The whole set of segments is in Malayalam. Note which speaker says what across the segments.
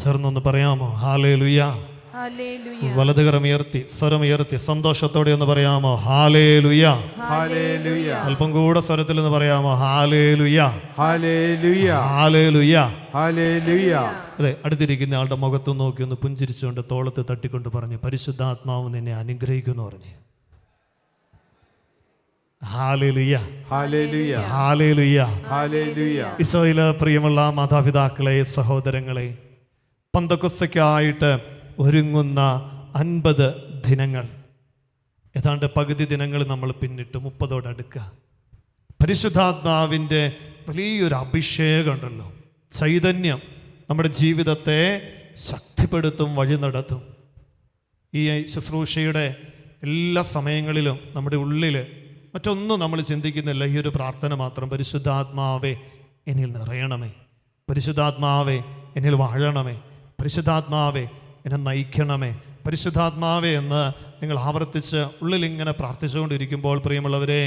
Speaker 1: ചേർന്നൊന്ന് പറയാമോ? ഹല്ലേലൂയ. വലതുകരമുയർത്തി സ്വരമുയർത്തി സന്തോഷത്തോടെ ഒന്ന് പറയാമോ? ഹല്ലേലൂയ. അല്പം കൂടെ സ്വരത്തിൽ ഒന്ന് പറയാമോ? ഹല്ലേലൂയ. ഹല്ലേലൂയ. അതെ, അടുത്തിരിക്കുന്ന ആളുടെ മുഖത്ത് നോക്കി ഒന്ന് പുഞ്ചിരിച്ചുകൊണ്ട് തോളത്ത് തട്ടിക്കൊണ്ട് പറഞ്ഞു, പരിശുദ്ധാത്മാവ് നിന്നെ അനുഗ്രഹിക്കുന്നു പറഞ്ഞു. ഹല്ലേലൂയ. ഈശോയില് പ്രിയമുള്ള മാതാപിതാക്കളെ, സഹോദരങ്ങളെ, പന്തക്കൊസ്തയ്ക്കായിട്ട് ഒരുങ്ങുന്ന 50 ദിനങ്ങൾ, ഏതാണ്ട് പകുതി ദിനങ്ങൾ നമ്മൾ പിന്നിട്ട് 30 പരിശുദ്ധാത്മാവിൻ്റെ വലിയൊരു അഭിഷേകം ഉണ്ടല്ലോ, ചൈതന്യം നമ്മുടെ ജീവിതത്തെ ശക്തിപ്പെടുത്തും, വഴി നടത്തും. ഈ ശുശ്രൂഷയുടെ എല്ലാ സമയങ്ങളിലും നമ്മുടെ ഉള്ളിൽ മറ്റൊന്നും നമ്മൾ ചിന്തിക്കുന്നില്ല, ഈ ഒരു പ്രാർത്ഥന മാത്രം. പരിശുദ്ധാത്മാവേ എന്നിൽ നിറയണമേ, പരിശുദ്ധാത്മാവേ എന്നിൽ വാഴണമേ, പരിശുദ്ധാത്മാവേ എന്നെ നയിക്കണമേ, പരിശുദ്ധാത്മാവേ എന്ന് നിങ്ങൾ ആവർത്തിച്ച് ഉള്ളിലിങ്ങനെ പ്രാർത്ഥിച്ചുകൊണ്ടിരിക്കുമ്പോൾ, പ്രിയമുള്ളവരെ,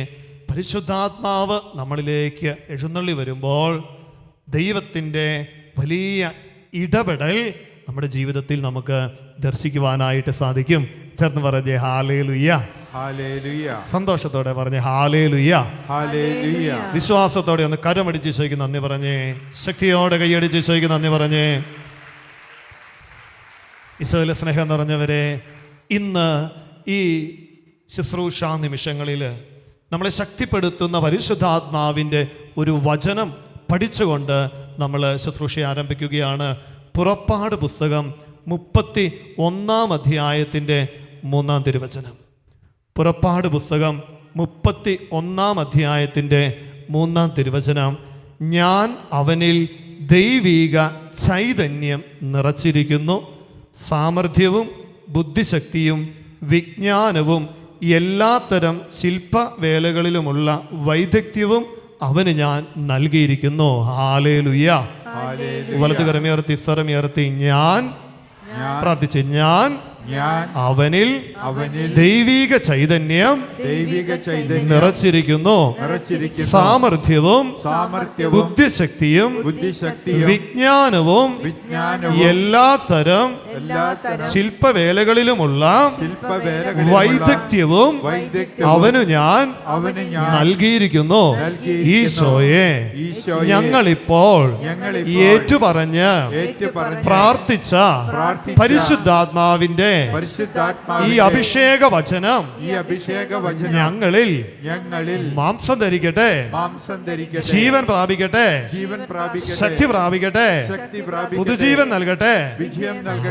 Speaker 1: പരിശുദ്ധാത്മാവ് നമ്മളിലേക്ക് എഴുന്നള്ളി വരുമ്പോൾ ദൈവത്തിൻ്റെ വലിയ ഇടപെടൽ നമ്മുടെ ജീവിതത്തിൽ നമുക്ക് ദർശിക്കുവാനായിട്ട് സാധിക്കും. ചേർന്ന് പറഞ്ഞേ ഹല്ലേലൂയ. സന്തോഷത്തോടെ പറഞ്ഞേ ഹല്ലേലൂയ. വിശ്വാസത്തോടെ ഒന്ന് കരമടിച്ച് ചോദിക്കും നന്ദി പറഞ്ഞേ, ശക്തിയോടെ കൈയടിച്ച് ചോദിക്കും നന്ദി പറഞ്ഞേ. ഈശോയിലെ സ്നേഹം നിറഞ്ഞവരെ, ഇന്ന് ഈ ശുശ്രൂഷ നിമിഷങ്ങളിൽ നമ്മളെ ശക്തിപ്പെടുത്തുന്ന പരിശുദ്ധാത്മാവിൻ്റെ ഒരു വചനം പഠിച്ചുകൊണ്ട് നമ്മൾ ശുശ്രൂഷ ആരംഭിക്കുകയാണ്. പുറപ്പാട് പുസ്തകം 31 അധ്യായത്തിൻ്റെ 3 തിരുവചനം. പുറപ്പാട് പുസ്തകം 31 അധ്യായത്തിൻ്റെ 3 തിരുവചനം. ഞാൻ അവനിൽ ദൈവിക ചൈതന്യം നിറച്ചിരിക്കുന്നു, സാമർഥ്യവും ബുദ്ധിശക്തിയും വിജ്ഞാനവും എല്ലാത്തരം ശില്പവേലകളിലുമുള്ള വൈദഗ്ധ്യവും അവന് ഞാൻ നൽകിയിരിക്കുന്നു. ഹല്ലേലൂയ. വലതുകരമുയർത്തി സ്വരമുയർത്തി ഞാൻ പ്രാർത്ഥിച്ച്, ഞാൻ അവനിൽ ദൈവിക ചൈതന്യം നിറച്ചിരിക്കുന്നു, സാമർഥ്യവും ബുദ്ധിശക്തിയും വിജ്ഞാനവും എല്ലാത്തരം ശില്പവേലകളിലുമുള്ള വൈദഗ്ധ്യവും അവനു ഞാൻ നൽകിയിരിക്കുന്നു. ഈശോയെ, ഞങ്ങളിപ്പോൾ ഏറ്റുപറഞ്ഞ് പ്രാർത്ഥിച്ച പരിശുദ്ധാത്മാവിന്റെ ഈ അഭിഷേക വചനം ഞങ്ങളിൽ മാംസം ധരിക്കട്ടെ, ജീവൻ പ്രാപിക്കട്ടെ, ശക്തി പ്രാപിക്കട്ടെ, പുതുജീവൻ നൽകട്ടെ.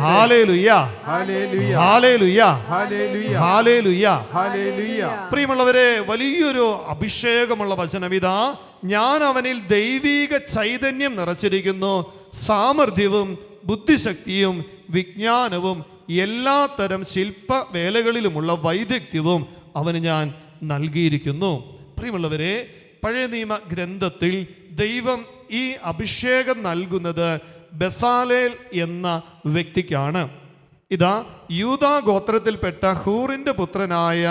Speaker 1: ഹല്ലേലൂയ, ഹല്ലേലൂയ, ഹല്ലേലൂയ. പ്രിയമുള്ളവരെ, വലിയൊരു അഭിഷേകമുള്ള വചനം ഇതാ. ഞാൻ അവനിൽ ദൈവിക ചൈതന്യം നിറച്ചിരിക്കുന്നു, സാമർഥ്യവും ബുദ്ധിശക്തിയും വിജ്ഞാനവും എല്ലാത്തരം ശില്പവേലകളിലുമുള്ള വൈദഗ്ധ്യവും അവന് ഞാൻ നൽകിയിരിക്കുന്നു. പ്രിയമുള്ളവരെ, പഴയ നിയമ ഗ്രന്ഥത്തിൽ ദൈവം ഈ അഭിഷേകം നൽകുന്നത് ബെസാലേൽ എന്ന വ്യക്തിക്കാണ്. ഇതാ, യൂദാ ഗോത്രത്തിൽപ്പെട്ട ഹൂറിൻ്റെ പുത്രനായ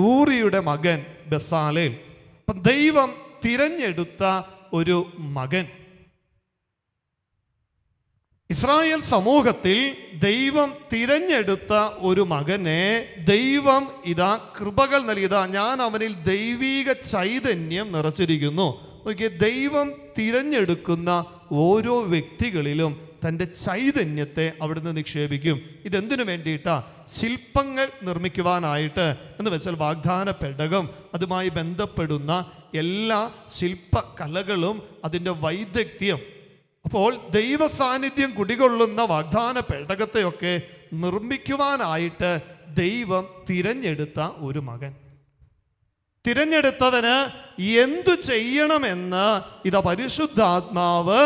Speaker 1: ഊറിയുടെ മകൻ ബെസാലേൽ. അപ്പം ദൈവം തിരഞ്ഞെടുത്ത ഒരു മകൻ. ഇസ്രായേൽ സമൂഹത്തിൽ ദൈവം തിരഞ്ഞെടുത്ത ഒരു മകനെ ദൈവം ഇതാ കൃപകൾ നൽകിയതാ. ഞാൻ അവനിൽ ദൈവിക ചൈതന്യം നിറച്ചിരിക്കുന്നു. നോക്കിയേ, ദൈവം തിരഞ്ഞെടുക്കുന്ന ഓരോ വ്യക്തികളിലും തൻ്റെ ചൈതന്യത്തെ അവിടുന്ന് നിക്ഷേപിക്കും. ഇതെന്തിനു വേണ്ടിയിട്ടാ? ശില്പങ്ങൾ നിർമ്മിക്കുവാനായിട്ട്. എന്ന് വെച്ചാൽ വാഗ്ദാന പെടകം, അതുമായി ബന്ധപ്പെടുന്ന എല്ലാ ശില്പകലകളും അതിൻ്റെ വൈദഗ്ധ്യം. അപ്പോൾ ദൈവ സാന്നിധ്യം കുടികൊള്ളുന്ന വാഗ്ദാന പേടകത്തെയൊക്കെ നിർമ്മിക്കുവാനായിട്ട് ദൈവം തിരഞ്ഞെടുത്ത ഒരു മകൻ. തിരഞ്ഞെടുത്തവന് എന്തു ചെയ്യണമെന്ന് ഇതാ പരിശുദ്ധാത്മാവ്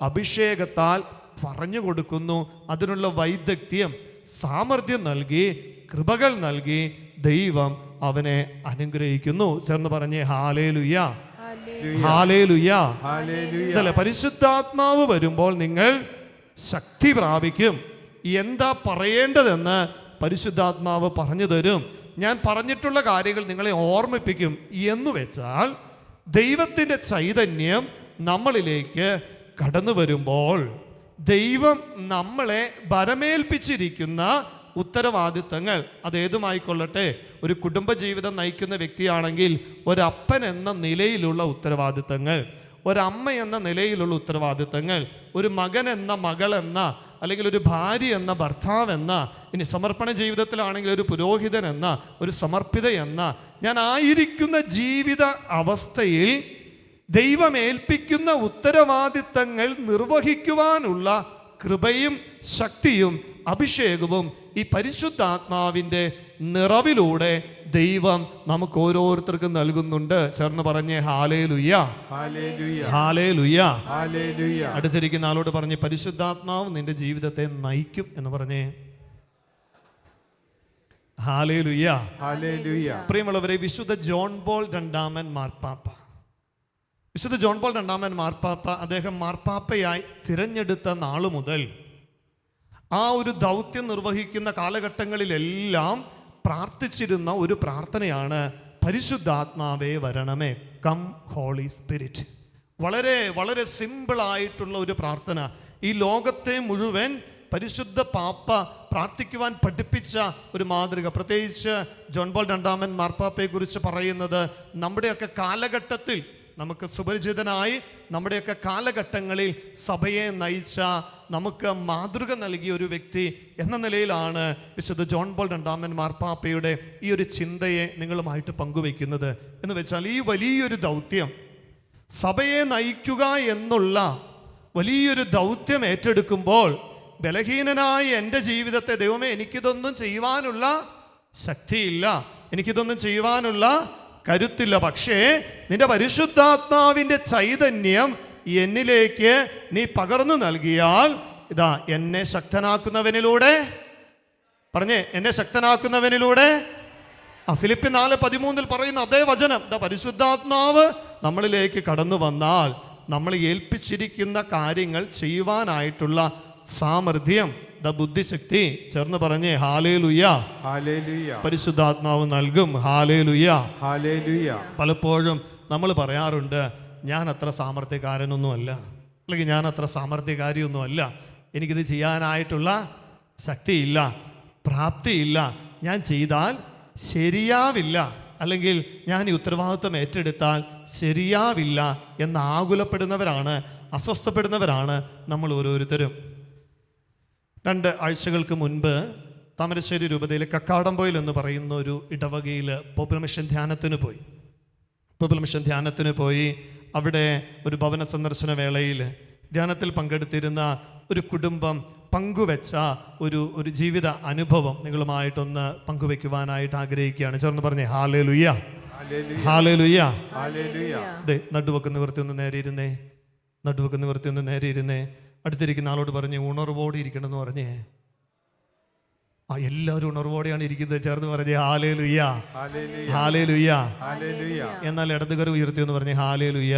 Speaker 1: അഭിഷേകത്താൽ പറഞ്ഞു കൊടുക്കുന്നു. അതിനുള്ള വൈദഗ്ധ്യം, സാമർഥ്യം നൽകി, കൃപകൾ നൽകി ദൈവം അവനെ അനുഗ്രഹിക്കുന്നു. ചേർന്ന് പറഞ്ഞേ ഹല്ലേലൂയ, ഹല്ലേലൂയ. ഇതല്ലേ, പരിശുദ്ധാത്മാവ് വരുമ്പോൾ നിങ്ങൾ ശക്തി പ്രാപിക്കും. എന്താ പറയേണ്ടതെന്ന് പരിശുദ്ധാത്മാവ് പറഞ്ഞു തരും. ഞാൻ പറഞ്ഞിട്ടുള്ള കാര്യങ്ങൾ നിങ്ങളെ ഓർമ്മിപ്പിക്കും. എന്ന് വെച്ചാൽ ദൈവത്തിൻ്റെ ചൈതന്യം നമ്മളിലേക്ക് കടന്നു വരുമ്പോൾ ദൈവം നമ്മളെ ഭരമേൽപ്പിച്ചിരിക്കുന്ന ഉത്തരവാദിത്തങ്ങൾ അതേതുമായിക്കൊള്ളട്ടെ. ഒരു കുടുംബജീവിതം നയിക്കുന്ന വ്യക്തിയാണെങ്കിൽ ഒരപ്പൻ എന്ന നിലയിലുള്ള ഉത്തരവാദിത്തങ്ങൾ, ഒരമ്മ എന്ന നിലയിലുള്ള ഉത്തരവാദിത്തങ്ങൾ, ഒരു മകൻ എന്ന മകൾ എന്ന, അല്ലെങ്കിൽ ഒരു ഭാര്യ എന്ന ഭർത്താവ് എന്ന, ഇനി സമർപ്പണ ജീവിതത്തിലാണെങ്കിൽ ഒരു പുരോഹിതൻ എന്ന, ഒരു സമർപ്പിത എന്ന, ഞാൻ ആയിരിക്കുന്ന ജീവിത അവസ്ഥയിൽ ദൈവം ഏൽപ്പിക്കുന്ന ഉത്തരവാദിത്തങ്ങൾ നിർവഹിക്കുവാനുള്ള കൃപയും ശക്തിയും അഭിഷേകവും ഈ പരിശുദ്ധാത്മാവിൻ്റെ നിറവിലൂടെ ദൈവം നമുക്ക് ഓരോരുത്തർക്കും നൽകുന്നുണ്ട്. ചേർന്ന് പറഞ്ഞേ ഹല്ലേലൂയ, ഹല്ലേലൂയ, ഹല്ലേലൂയ. അടുത്തിരിക്കുന്ന ആളോട് പറഞ്ഞ് പരിശുദ്ധാത്മാവ് നിന്റെ ജീവിതത്തെ നയിക്കും എന്ന് പറഞ്ഞേ. Hallelujah, hallelujah. പ്രിയമുള്ളവരെ, വിശുദ്ധ ജോൺ പോൾ രണ്ടാമൻ മാർപ്പാപ്പ, വിശുദ്ധ ജോൺ പോൾ രണ്ടാമൻ മാർപ്പാപ്പ, അദ്ദേഹം മാർപ്പാപ്പയായി തിരഞ്ഞെടുത്ത നാളു മുതൽ ആ ഒരു ദൗത്യം നിർവഹിക്കുന്ന കാലഘട്ടങ്ങളിലെല്ലാം പ്രാർത്ഥിച്ചിരുന്ന ഒരു പ്രാർത്ഥനയാണ് പരിശുദ്ധാത്മാവേ വരണമേ, കം ഹോളി സ്പിരിറ്റ്. വളരെ വളരെ സിമ്പിളായിട്ടുള്ള ഒരു പ്രാർത്ഥന. ഈ ലോകത്തെ മുഴുവൻ പരിശുദ്ധ പാപ്പ പ്രാർത്ഥിക്കുവാൻ പഠിപ്പിച്ച ഒരു മാതൃക. പ്രത്യേകിച്ച് ജോൺ പോൾ രണ്ടാമൻ മാർപ്പാപ്പയെക്കുറിച്ച് പറയുന്നത് നമ്മുടെയൊക്കെ കാലഘട്ടത്തിൽ, നമുക്ക് സുപരിചിതനായി നമ്മുടെയൊക്കെ കാലഘട്ടങ്ങളിൽ സഭയെ നയിച്ച, നമുക്ക് മാതൃക നൽകിയ ഒരു വ്യക്തി എന്ന നിലയിലാണ് വിശുദ്ധ ജോൺ പോൾ രണ്ടാമൻ മാർപ്പാപ്പയുടെ ഈ ഒരു ചിന്തയെ നിങ്ങളുമായിട്ട് പങ്കുവയ്ക്കുന്നത്. എന്ന് വെച്ചാൽ ഈ വലിയൊരു ദൗത്യം, സഭയെ നയിക്കുക എന്നുള്ള വലിയൊരു ദൗത്യം ഏറ്റെടുക്കുമ്പോൾ ബലഹീനനായ എൻ്റെ ജീവിതത്തെ, ദൈവമേ എനിക്കിതൊന്നും ചെയ്യുവാനുള്ള ശക്തിയില്ല, എനിക്കിതൊന്നും ചെയ്യുവാനുള്ള കരുത്തില്ല, പക്ഷേ നിന്റെ പരിശുദ്ധാത്മാവിൻ്റെ ചൈതന്യം എന്നിലേക്ക് നീ പകർന്നു നൽകിയാൽ, ഇതാ എന്നെ ശക്തനാക്കുന്നവനിലൂടെ, പറഞ്ഞേ എന്നെ ശക്തനാക്കുന്നവനിലൂടെ. ഫിലിപ്പി 4:13 പറയുന്ന അതേ വചനം, ഇതാ പരിശുദ്ധാത്മാവ് നമ്മളിലേക്ക് കടന്നു വന്നാൽ നമ്മൾ ഏൽപ്പിച്ചിരിക്കുന്ന കാര്യങ്ങൾ ചെയ്യുവാനായിട്ടുള്ള സാമർഥ്യം, ബുദ്ധിശക്തി, ചേർന്ന് പറഞ്ഞേ ഹല്ലേലൂയ, ഹല്ലേലൂയ. പരിശുദ്ധാത്മാവ് നൽകും. Hallelujah, hallelujah. പലപ്പോഴും നമ്മൾ പറയാറുണ്ട്, ഞാൻ അത്ര സാമർത്ഥ്യക്കാരനൊന്നുമല്ല, അല്ലെങ്കിൽ ഞാൻ അത്ര സാമർത്ഥ്യകാരിയൊന്നുമല്ല, എനിക്കിത് ചെയ്യാനായിട്ടുള്ള ശക്തിയില്ല, പ്രാപ്തിയില്ല, ഞാൻ ചെയ്താൽ ശരിയാവില്ല, അല്ലെങ്കിൽ ഞാൻ ഈ ഉത്തരവാദിത്വം ഏറ്റെടുത്താൽ ശരിയാവില്ല എന്ന് ആകുലപ്പെടുന്നവരാണ്, അസ്വസ്ഥപ്പെടുന്നവരാണ് നമ്മൾ ഓരോരുത്തരും. 2 ആഴ്ചകൾക്ക് മുൻപ് താമരശ്ശേരി രൂപതയിലെ കക്കാടംപൊയിൽ എന്ന് പറയുന്ന ഒരു ഇടവകയിൽ പോപ്പുലർ മിഷൻ ധ്യാനത്തിന് പോയി. അവിടെ ഒരു ഭവന സന്ദർശന വേളയിൽ ധ്യാനത്തിൽ പങ്കെടുത്തിരുന്ന ഒരു കുടുംബം പങ്കുവെച്ച ഒരു ജീവിത അനുഭവം നിങ്ങളുമായിട്ടൊന്ന് പങ്കുവെക്കുവാനായിട്ട് ആഗ്രഹിക്കുകയാണ്. ചേർന്ന് പറഞ്ഞേ ഹല്ലേലൂയ, ഹല്ലേലൂയ. നടുവൊക്കെ നിവർത്തി ഒന്ന് നേരെ ഇരുന്നേ. അടുത്തിരിക്കുന്ന ആളോട് പറഞ്ഞ് ഉണർവോടെ ഇരിക്കണം എന്ന് പറഞ്ഞേ. എല്ലാവരും ഉണർവോടെയാണ് ഇരിക്കുന്നത്. ചേർന്ന് പറഞ്ഞേ ഹല്ലേലൂയ, ഹല്ലേലൂയ. എന്നാൽ ഇടതുകരം ഉയർത്തി എന്ന് പറഞ്ഞേ ഹല്ലേലൂയ.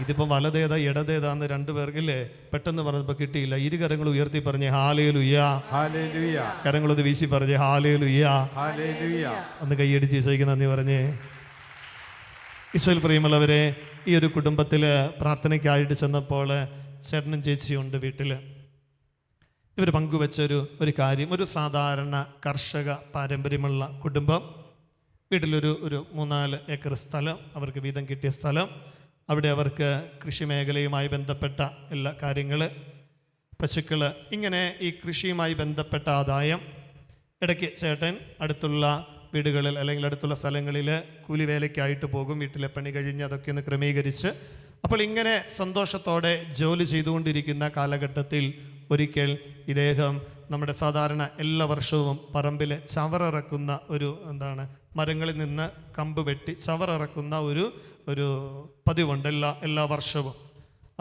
Speaker 1: ഇതിപ്പം വലതേതാ ഇടതേതാന്ന് 2 പേർക്കില്ലേ പെട്ടെന്ന് പറഞ്ഞപ്പോൾ കിട്ടിയില്ല. ഇരുകരങ്ങൾ ഉയർത്തി പറഞ്ഞേ ഹല്ലേലൂയ, കരങ്ങളൊന്ന് വീശി പറഞ്ഞേ ഹല്ലേലൂയ. ഒന്ന് കൈയടിച്ച് ഈശോയ്ക്ക് നന്ദി പറഞ്ഞേ. ഈശോയിൽ പ്രിയമുള്ളവരെ, ഈ ഒരു കുടുംബത്തിൽ പ്രാർത്ഥനയ്ക്കായിട്ട് ചെന്നപ്പോൾ ചേട്ടനും ചേച്ചിയുണ്ട് വീട്ടിൽ. ഇവർ പങ്കുവെച്ചൊരു കാര്യം, ഒരു സാധാരണ കർഷക പാരമ്പര്യമുള്ള കുടുംബം. വീട്ടിലൊരു 3-4 ഏക്കർ സ്ഥലം അവർക്ക് വീതം കിട്ടിയ സ്ഥലം. അവിടെ അവർക്ക് കൃഷി മേഖലയുമായി ബന്ധപ്പെട്ട എല്ലാ കാര്യങ്ങൾ, പശുക്കൾ, ഇങ്ങനെ ഈ കൃഷിയുമായി ബന്ധപ്പെട്ട ആദായം. ഇടയ്ക്ക് ചേട്ടൻ അടുത്തുള്ള വീടുകളിൽ അല്ലെങ്കിൽ അടുത്തുള്ള സ്ഥലങ്ങളിൽ കൂലിവേലയ്ക്കായിട്ട് പോകും. വീട്ടിലെ പണി കഴിഞ്ഞ് അതൊക്കെ ഒന്ന് ക്രമീകരിച്ച്, അപ്പോൾ ഇങ്ങനെ സന്തോഷത്തോടെ ജോലി ചെയ്തുകൊണ്ടിരിക്കുന്ന കാലഘട്ടത്തിൽ ഒരിക്കൽ ഇദ്ദേഹം നമ്മുടെ സാധാരണ എല്ലാ വർഷവും പറമ്പിൽ ചവറിറക്കുന്ന മരങ്ങളിൽ നിന്ന് കമ്പ് വെട്ടി ചവറിറക്കുന്ന ഒരു പതിവുണ്ട് എല്ലാ വർഷവും.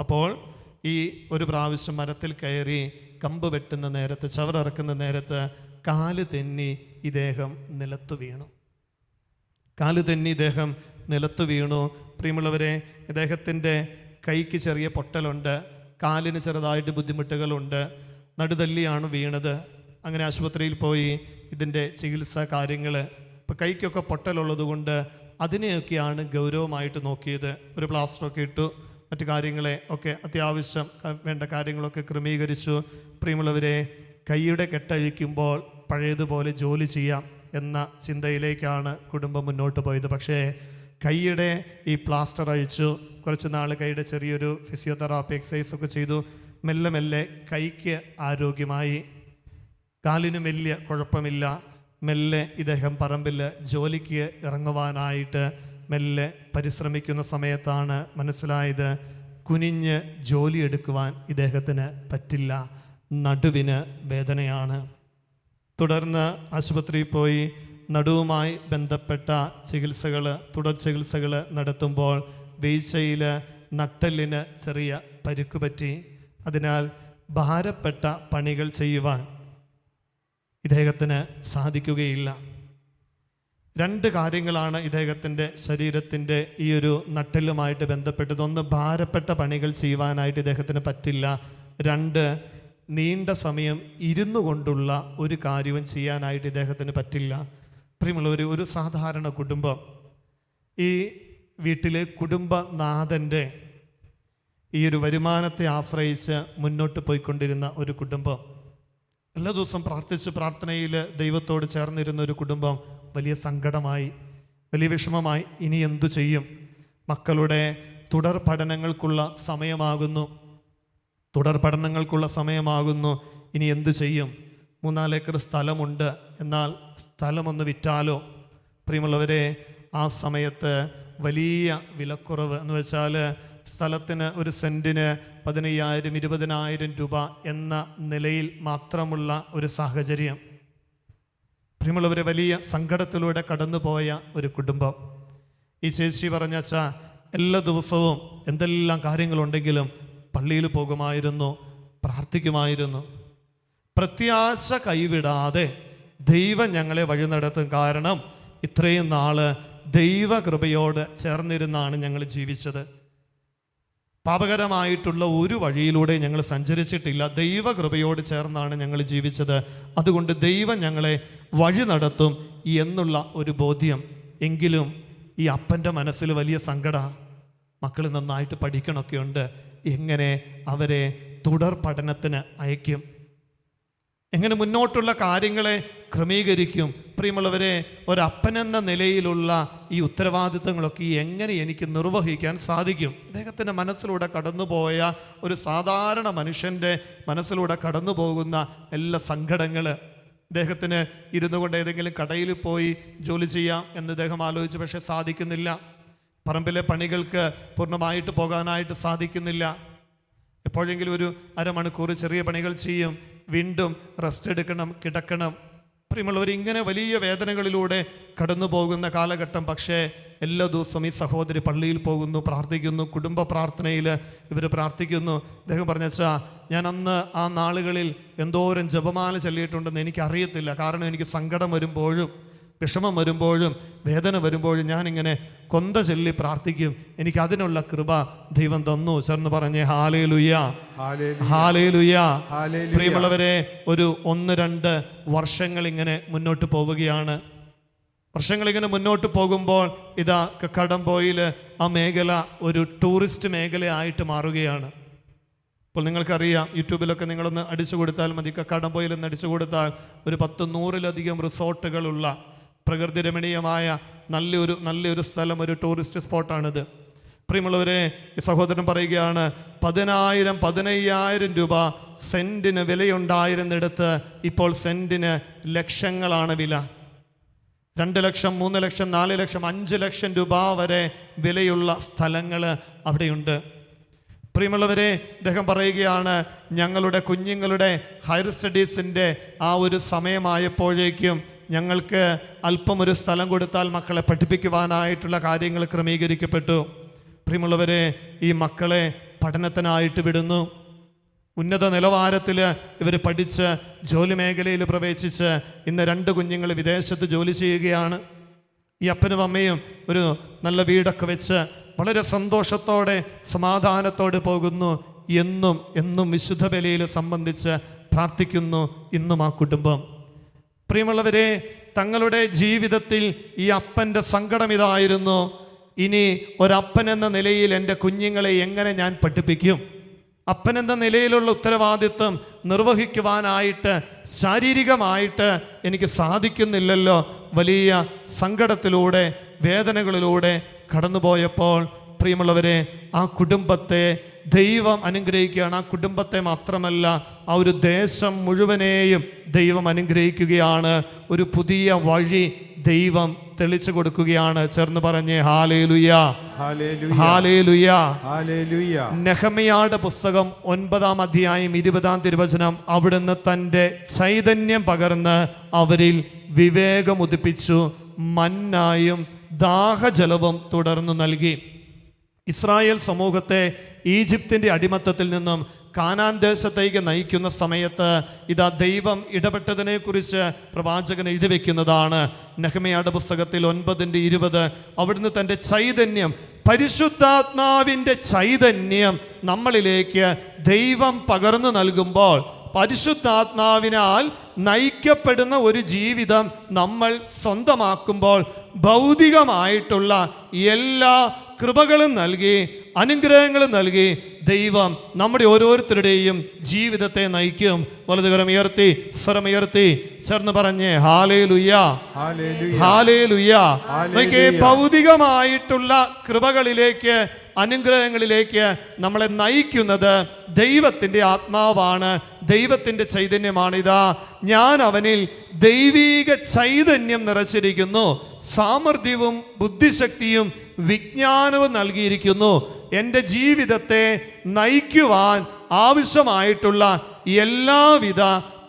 Speaker 1: അപ്പോൾ ഈ ഒരു പ്രാവശ്യം മരത്തിൽ കയറി കമ്പ് വെട്ടുന്ന നേരത്ത്, ചവറിറക്കുന്ന നേരത്ത് കാല് തെന്നി ഇദ്ദേഹം നിലത്തു വീണു. പ്രിയമുള്ളവരെ, ഇദ്ദേഹത്തിൻ്റെ കൈക്ക് ചെറിയ പൊട്ടലുണ്ട്, കാലിന് ചെറുതായിട്ട് ബുദ്ധിമുട്ടുകളുണ്ട്, നടുതല്ലിയാണ് വീണത്. അങ്ങനെ ആശുപത്രിയിൽ പോയി ഇതിൻ്റെ ചികിത്സാ കാര്യങ്ങൾ. ഇപ്പോൾ കൈക്കൊക്കെ പൊട്ടലുള്ളത് കൊണ്ട് അതിനെയൊക്കെയാണ് ഗൗരവമായിട്ട് നോക്കിയത്. ഒരു പ്ലാസ്റ്ററൊക്കെ ഇട്ടു, മറ്റു കാര്യങ്ങളെ ഒക്കെ അത്യാവശ്യം വേണ്ട കാര്യങ്ങളൊക്കെ ക്രമീകരിച്ചു. പ്രിയമുള്ളവരെ, കൈയുടെ കെട്ടഴിക്കുമ്പോൾ പഴയതുപോലെ ജോലി ചെയ്യാം എന്ന ചിന്തയിലേക്കാണ് കുടുംബം മുന്നോട്ട് പോയത്. പക്ഷേ കൈയുടെ ഈ പ്ലാസ്റ്റർ അഴിച്ചു, കുറച്ച് നാൾ കൈയുടെ ചെറിയൊരു ഫിസിയോതെറാപ്പി എക്സസൈസൊക്കെ ചെയ്തു. മെല്ലെ മെല്ലെ കൈക്ക് ആരോഗ്യമായി, കാലിന് വലിയ കുഴപ്പമില്ല. മെല്ലെ ഇദ്ദേഹം പറമ്പിൽ ജോലിക്ക് ഇറങ്ങുവാനായിട്ട് മെല്ലെ പരിശ്രമിക്കുന്ന സമയത്താണ് മനസ്സിലായത് കുനിഞ്ഞ് ജോലിയെടുക്കുവാൻ ഇദ്ദേഹത്തിന് പറ്റില്ല, നടുവിന് വേദനയാണ്. തുടർന്ന് ആശുപത്രിയിൽ പോയി നടുവുമായി ബന്ധപ്പെട്ട തുടർ ചികിത്സകൾ നടത്തുമ്പോൾ വീഴ്ചയിൽ നട്ടെല്ലിന് ചെറിയ പരിക്ക് പറ്റി. അതിനാൽ ഭാരപ്പെട്ട പണികൾ ചെയ്യുവാൻ ഇദ്ദേഹത്തിന് സാധിക്കുകയില്ല. 2 കാര്യങ്ങളാണ് ഇദ്ദേഹത്തിൻ്റെ ശരീരത്തിൻ്റെ ഈ ഒരു നട്ടെല്ലുമായിട്ട് ബന്ധപ്പെട്ടത്. 1, ഭാരപ്പെട്ട പണികൾ ചെയ്യുവാനായിട്ട് ഇദ്ദേഹത്തിന് പറ്റില്ല. 2, നീണ്ട സമയം ഇരുന്നു കൊണ്ടുള്ള ഒരു കാര്യവും ചെയ്യാനായിട്ട് ഇദ്ദേഹത്തിന് പറ്റില്ല. പ്രിയമുള്ളവർ, ഒരു സാധാരണ കുടുംബം, ഈ വീട്ടിലെ കുടുംബനാഥൻ്റെ ഈ ഒരു വരുമാനത്തെ ആശ്രയിച്ച് മുന്നോട്ട് പോയിക്കൊണ്ടിരുന്ന ഒരു കുടുംബം, എല്ലാ ദിവസവും പ്രാർത്ഥനയിൽ ദൈവത്തോട് ചേർന്നിരുന്ന ഒരു കുടുംബം വലിയ സങ്കടമായി, വലിയ വിഷമമായി. ഇനി എന്തു ചെയ്യും? മക്കളുടെ തുടർ പഠനങ്ങൾക്കുള്ള സമയമാകുന്നു. ഇനി എന്തു ചെയ്യും? 3-4 ഏക്കർ സ്ഥലമുണ്ട്, എന്നാൽ സ്ഥലമൊന്ന് വിറ്റാലോ? പ്രിയമുള്ളവരെ, ആ സമയത്ത് വലിയ വിലക്കുറവ് എന്ന് വെച്ചാൽ സ്ഥലത്തിന് ഒരു സെൻറ്റിന് 15,000-20,000 രൂപ എന്ന നിലയിൽ മാത്രമുള്ള ഒരു സാഹചര്യം. പ്രിയമുള്ളവരെ, വലിയ സങ്കടത്തിലൂടെ കടന്നുപോയ ഒരു കുടുംബം. ഈ ചേച്ചി പറഞ്ഞാച്ചാ എല്ലാ ദിവസവും എന്തെല്ലാം കാര്യങ്ങളുണ്ടെങ്കിലും പള്ളിയിൽ പോകുമായിരുന്നു, പ്രാർത്ഥിക്കുമായിരുന്നു. പ്രത്യാശ കൈവിടാതെ ദൈവം ഞങ്ങളെ വഴി നടത്തും. കാരണം ഇത്രയും നാള് ദൈവകൃപയോട് ചേർന്നിരുന്നാണ് ഞങ്ങൾ ജീവിച്ചത്. പാപകരമായിട്ടുള്ള ഒരു വഴിയിലൂടെ ഞങ്ങൾ സഞ്ചരിച്ചിട്ടില്ല. ദൈവകൃപയോട് ചേർന്നാണ് ഞങ്ങൾ ജീവിച്ചത്. അതുകൊണ്ട് ദൈവം ഞങ്ങളെ വഴി നടത്തും എന്നുള്ള ഒരു ബോധ്യം. എങ്കിലും ഈ അപ്പൻ്റെ മനസ്സിൽ വലിയ സങ്കടം. മക്കൾ നന്നായിട്ട് പഠിക്കണമൊക്കെ ഉണ്ട്, എങ്ങനെ അവരെ തുടർ പഠനത്തിന് അയക്കും? എങ്ങനെ മുന്നോട്ടുള്ള കാര്യങ്ങളെ ക്രമീകരിക്കും? പ്രിയമുള്ളവരെ, ഒരപ്പനെന്ന നിലയിലുള്ള ഈ ഉത്തരവാദിത്തങ്ങളൊക്കെ എങ്ങനെ എനിക്ക് നിർവഹിക്കാൻ സാധിക്കും? ഇദ്ദേഹത്തിൻ്റെ മനസ്സിലൂടെ കടന്നുപോയ ഒരു സാധാരണ മനുഷ്യൻ്റെ മനസ്സിലൂടെ കടന്നു പോകുന്ന എല്ലാ സങ്കടങ്ങൾ. ഇദ്ദേഹത്തിന് ഇരുന്നു കൊണ്ട് ഏതെങ്കിലും കടയിൽ പോയി ജോലി ചെയ്യാം എന്ന് ഇദ്ദേഹം ആലോചിച്ചു. പക്ഷേ സാധിക്കുന്നില്ല. പറമ്പിലെ പണികൾക്ക് പൂർണ്ണമായിട്ട് പോകാനായിട്ട് സാധിക്കുന്നില്ല. എപ്പോഴെങ്കിലും ഒരു അരമണിക്കൂർ ചെറിയ പണികൾ ചെയ്യും, വീണ്ടും റെസ്റ്റ് എടുക്കണം, കിടക്കണം. പ്രിയമുള്ളവർ, ഇങ്ങനെ വലിയ വേദനകളിലൂടെ കടന്നു പോകുന്ന കാലഘട്ടം. പക്ഷേ എല്ലാ ദിവസവും ഈ സഹോദരി പള്ളിയിൽ പോകുന്നു, പ്രാർത്ഥിക്കുന്നു, കുടുംബ പ്രാർത്ഥനയിൽ ഇവർ പ്രാർത്ഥിക്കുന്നു. അദ്ദേഹം പറഞ്ഞാ, ഞാൻ അന്ന് ആ നാളുകളിൽ എന്തോരം ജപമാല ചൊല്ലിയിട്ടുണ്ടെന്ന് എനിക്കറിയത്തില്ല. കാരണം എനിക്ക് സങ്കടം വരുമ്പോഴും വിഷമം വരുമ്പോഴും വേദന വരുമ്പോഴും ഞാനിങ്ങനെ കൊന്ത ചൊല്ലി പ്രാർത്ഥിക്കും. എനിക്ക് അതിനുള്ള കൃപ ദൈവം തന്നു. ചേർന്ന് പറഞ്ഞേ ഹല്ലേലൂയ, ഹല്ലേലൂയ. പ്രിയമുള്ളവരെ, ഒരു 1-2 വർഷങ്ങൾ ഇങ്ങനെ മുന്നോട്ട് പോവുകയാണ്. വർഷങ്ങളിങ്ങനെ മുന്നോട്ട് പോകുമ്പോൾ ഇതാ കടമ്പോയിൽ ആ മേഖല ഒരു ടൂറിസ്റ്റ് മേഖലയായിട്ട് മാറുകയാണ്. ഇപ്പോൾ നിങ്ങൾക്കറിയാം, യൂട്യൂബിലൊക്കെ നിങ്ങളൊന്ന് അടിച്ചു കൊടുത്താൽ മതി, കടമ്പോയിൽ ഒന്ന് അടിച്ചു കൊടുത്താൽ ഒരു 10-100-ലധികം റിസോർട്ടുകളുള്ള പ്രകൃതി രമണീയമായ നല്ലൊരു സ്ഥലം, ഒരു ടൂറിസ്റ്റ് സ്പോട്ടാണിത്. പ്രിയമുള്ളവരെ, ഈ സഹോദരൻ പറയുകയാണ്, 10,000-15,000 രൂപ സെൻറ്റിന് വിലയുണ്ടായിരുന്നിടത്ത് ഇപ്പോൾ സെൻറ്റിന് ലക്ഷങ്ങളാണ് വില. 2 ലക്ഷം, 3 ലക്ഷം, 4 ലക്ഷം, 5 ലക്ഷം രൂപ വരെ വിലയുള്ള സ്ഥലങ്ങൾ അവിടെയുണ്ട്. പ്രിയമുള്ളവരെ, അദ്ദേഹം പറയുകയാണ്, ഞങ്ങളുടെ കുഞ്ഞുങ്ങളുടെ ഹയർ സ്റ്റഡീസിൻ്റെ ആ ഒരു സമയമായപ്പോഴേക്കും ഞങ്ങൾക്ക് അല്പം ഒരു സ്ഥലം കൊടുത്താൽ മക്കളെ പഠിപ്പിക്കുവാനായിട്ടുള്ള കാര്യങ്ങൾ ക്രമീകരിക്കപ്പെട്ടു. പ്രിയമുള്ളവരെ, ഈ മക്കളെ പഠനത്തിനായിട്ട് വിടുന്നു. ഉന്നത നിലവാരത്തിൽ ഇവർ പഠിച്ച് ജോലി മേഖലയിൽ പ്രവേശിച്ച് ഇന്ന് 2 കുഞ്ഞുങ്ങൾ വിദേശത്ത് ജോലി ചെയ്യുകയാണ്. ഈ അപ്പനും അമ്മയും ഒരു നല്ല വീടൊക്കെ വെച്ച് വളരെ സന്തോഷത്തോടെ സമാധാനത്തോടെ പോകുന്നു. എന്നും വിശുദ്ധ ബലിയിൽ സംബന്ധിച്ച് പ്രാർത്ഥിക്കുന്നു ഇന്നും ആ കുടുംബം. പ്രിയമുള്ളവരെ, തങ്ങളുടെ ജീവിതത്തിൽ ഈ അപ്പൻ്റെ സങ്കടം ഇതായിരുന്നു, ഇനി ഒരപ്പൻ എന്ന നിലയിൽ എൻ്റെ കുഞ്ഞുങ്ങളെ എങ്ങനെ ഞാൻ പഠിപ്പിക്കും? അപ്പൻ എന്ന നിലയിലുള്ള ഉത്തരവാദിത്വം നിർവഹിക്കുവാനായിട്ട് ശാരീരികമായിട്ട് എനിക്ക് സാധിക്കുന്നില്ലല്ലോ. വലിയ സങ്കടത്തിലൂടെ, വേദനകളിലൂടെ കടന്നുപോയപ്പോൾ പ്രിയമുള്ളവരെ, ആ കുടുംബത്തെ ദൈവം അനുഗ്രഹിക്കുകയാണ്. ആ കുടുംബത്തെ മാത്രമല്ല, ആ ഒരു ദേശം മുഴുവനെയും ദൈവം അനുഗ്രഹിക്കുകയാണ്. ഒരു പുതിയ വഴി ദൈവം തെളിച്ചു കൊടുക്കുകയാണ്. ചേർന്ന് പറഞ്ഞേ ഹല്ലേലൂയ, ഹല്ലേലൂയ, ഹല്ലേലൂയ. നെഹമ്യായുടെ പുസ്തകം 9-ാം അധ്യായം 20-ാം തിരുവചനം. അവിടുന്ന് തൻ്റെ ചൈതന്യം പകർന്ന് അവരിൽ വിവേകം ഉദിപ്പിച്ചു, മന്നായും ദാഹജലവും തുടർന്നു നൽകി. ഇസ്രായേൽ സമൂഹത്തെ ഈജിപ്തിൻ്റെ അടിമത്തത്തിൽ നിന്നും കാനാൻ ദേശത്തേക്ക് നയിക്കുന്ന സമയത്ത് ഇതാ ദൈവം ഇടപെട്ടതിനെക്കുറിച്ച് പ്രവാചകൻ എഴുതി വെക്കുന്നതാണ്. നെഹമ്യായുടെ പുസ്തകത്തിൽ 9:20. അവിടുന്ന് തൻ്റെ ചൈതന്യം, പരിശുദ്ധാത്മാവിൻ്റെ ചൈതന്യം നമ്മളിലേക്ക് ദൈവം പകർന്നു നൽകുമ്പോൾ, പരിശുദ്ധാത്മാവിനാൽ നയിക്കപ്പെടുന്ന ഒരു ജീവിതം നമ്മൾ സ്വന്തമാക്കുമ്പോൾ ഭൗതികമായിട്ടുള്ള എല്ലാ കൃപകളും നൽകി, അനുഗ്രഹങ്ങളും നൽകി ദൈവം നമ്മുടെ ഓരോരുത്തരുടെയും ജീവിതത്തെ നയിക്കും. വലതുകരം ഉയർത്തി, സ്വരമുയർത്തി ചേർന്ന് പറഞ്ഞേ ഹല്ലേലൂയ, ഹല്ലേലൂയ. ഭൗതികമായിട്ടുള്ള കൃപകളിലേക്ക്, അനുഗ്രഹങ്ങളിലേക്ക് നമ്മളെ നയിക്കുന്നത് ദൈവത്തിൻ്റെ ആത്മാവാണ്, ദൈവത്തിൻ്റെ ചൈതന്യമാണ്. ഇതാ ഞാൻ അവനിൽ ദൈവീക ചൈതന്യം നിറച്ചിരിക്കുന്നു, സാമർഥ്യവും ബുദ്ധിശക്തിയും വിജ്ഞാനവും നൽകിയിരിക്കുന്നു. എൻ്റെ ജീവിതത്തെ നയിക്കുവാൻ ആവശ്യമായിട്ടുള്ള എല്ലാവിധ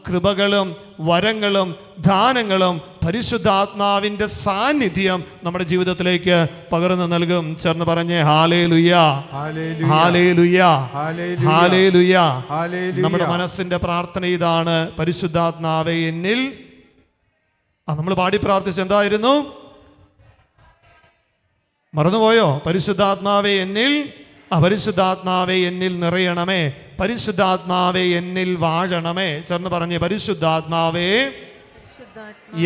Speaker 1: കൃപകളും വരങ്ങളും ദാനങ്ങളും പരിശുദ്ധാത്മാവിൻ്റെ സാന്നിധ്യം നമ്മുടെ ജീവിതത്തിലേക്ക് പകർന്നു നൽകും. ചേർന്ന് പറഞ്ഞേ ഹല്ലേലൂയ, ഹല്ലേലൂയ, ഹല്ലേലൂയ. നമ്മുടെ മനസ്സിന്റെ പ്രാർത്ഥന ഇതാണ്. പരിശുദ്ധാത്മാവേ എന്നിൽ, നമ്മൾ പാടി പ്രാർത്ഥിച്ച എന്തായിരുന്നു? മറന്നുപോയോ? പരിശുദ്ധാത്മാവേ എന്നിൽ, പരിശുദ്ധാത്മാവേ എന്നിൽ നിറയണമേ, പരിശുദ്ധാത്മാവേ എന്നിൽ വാഴണമേ. ചേർന്ന് പറഞ്ഞേ പരിശുദ്ധാത്മാവേ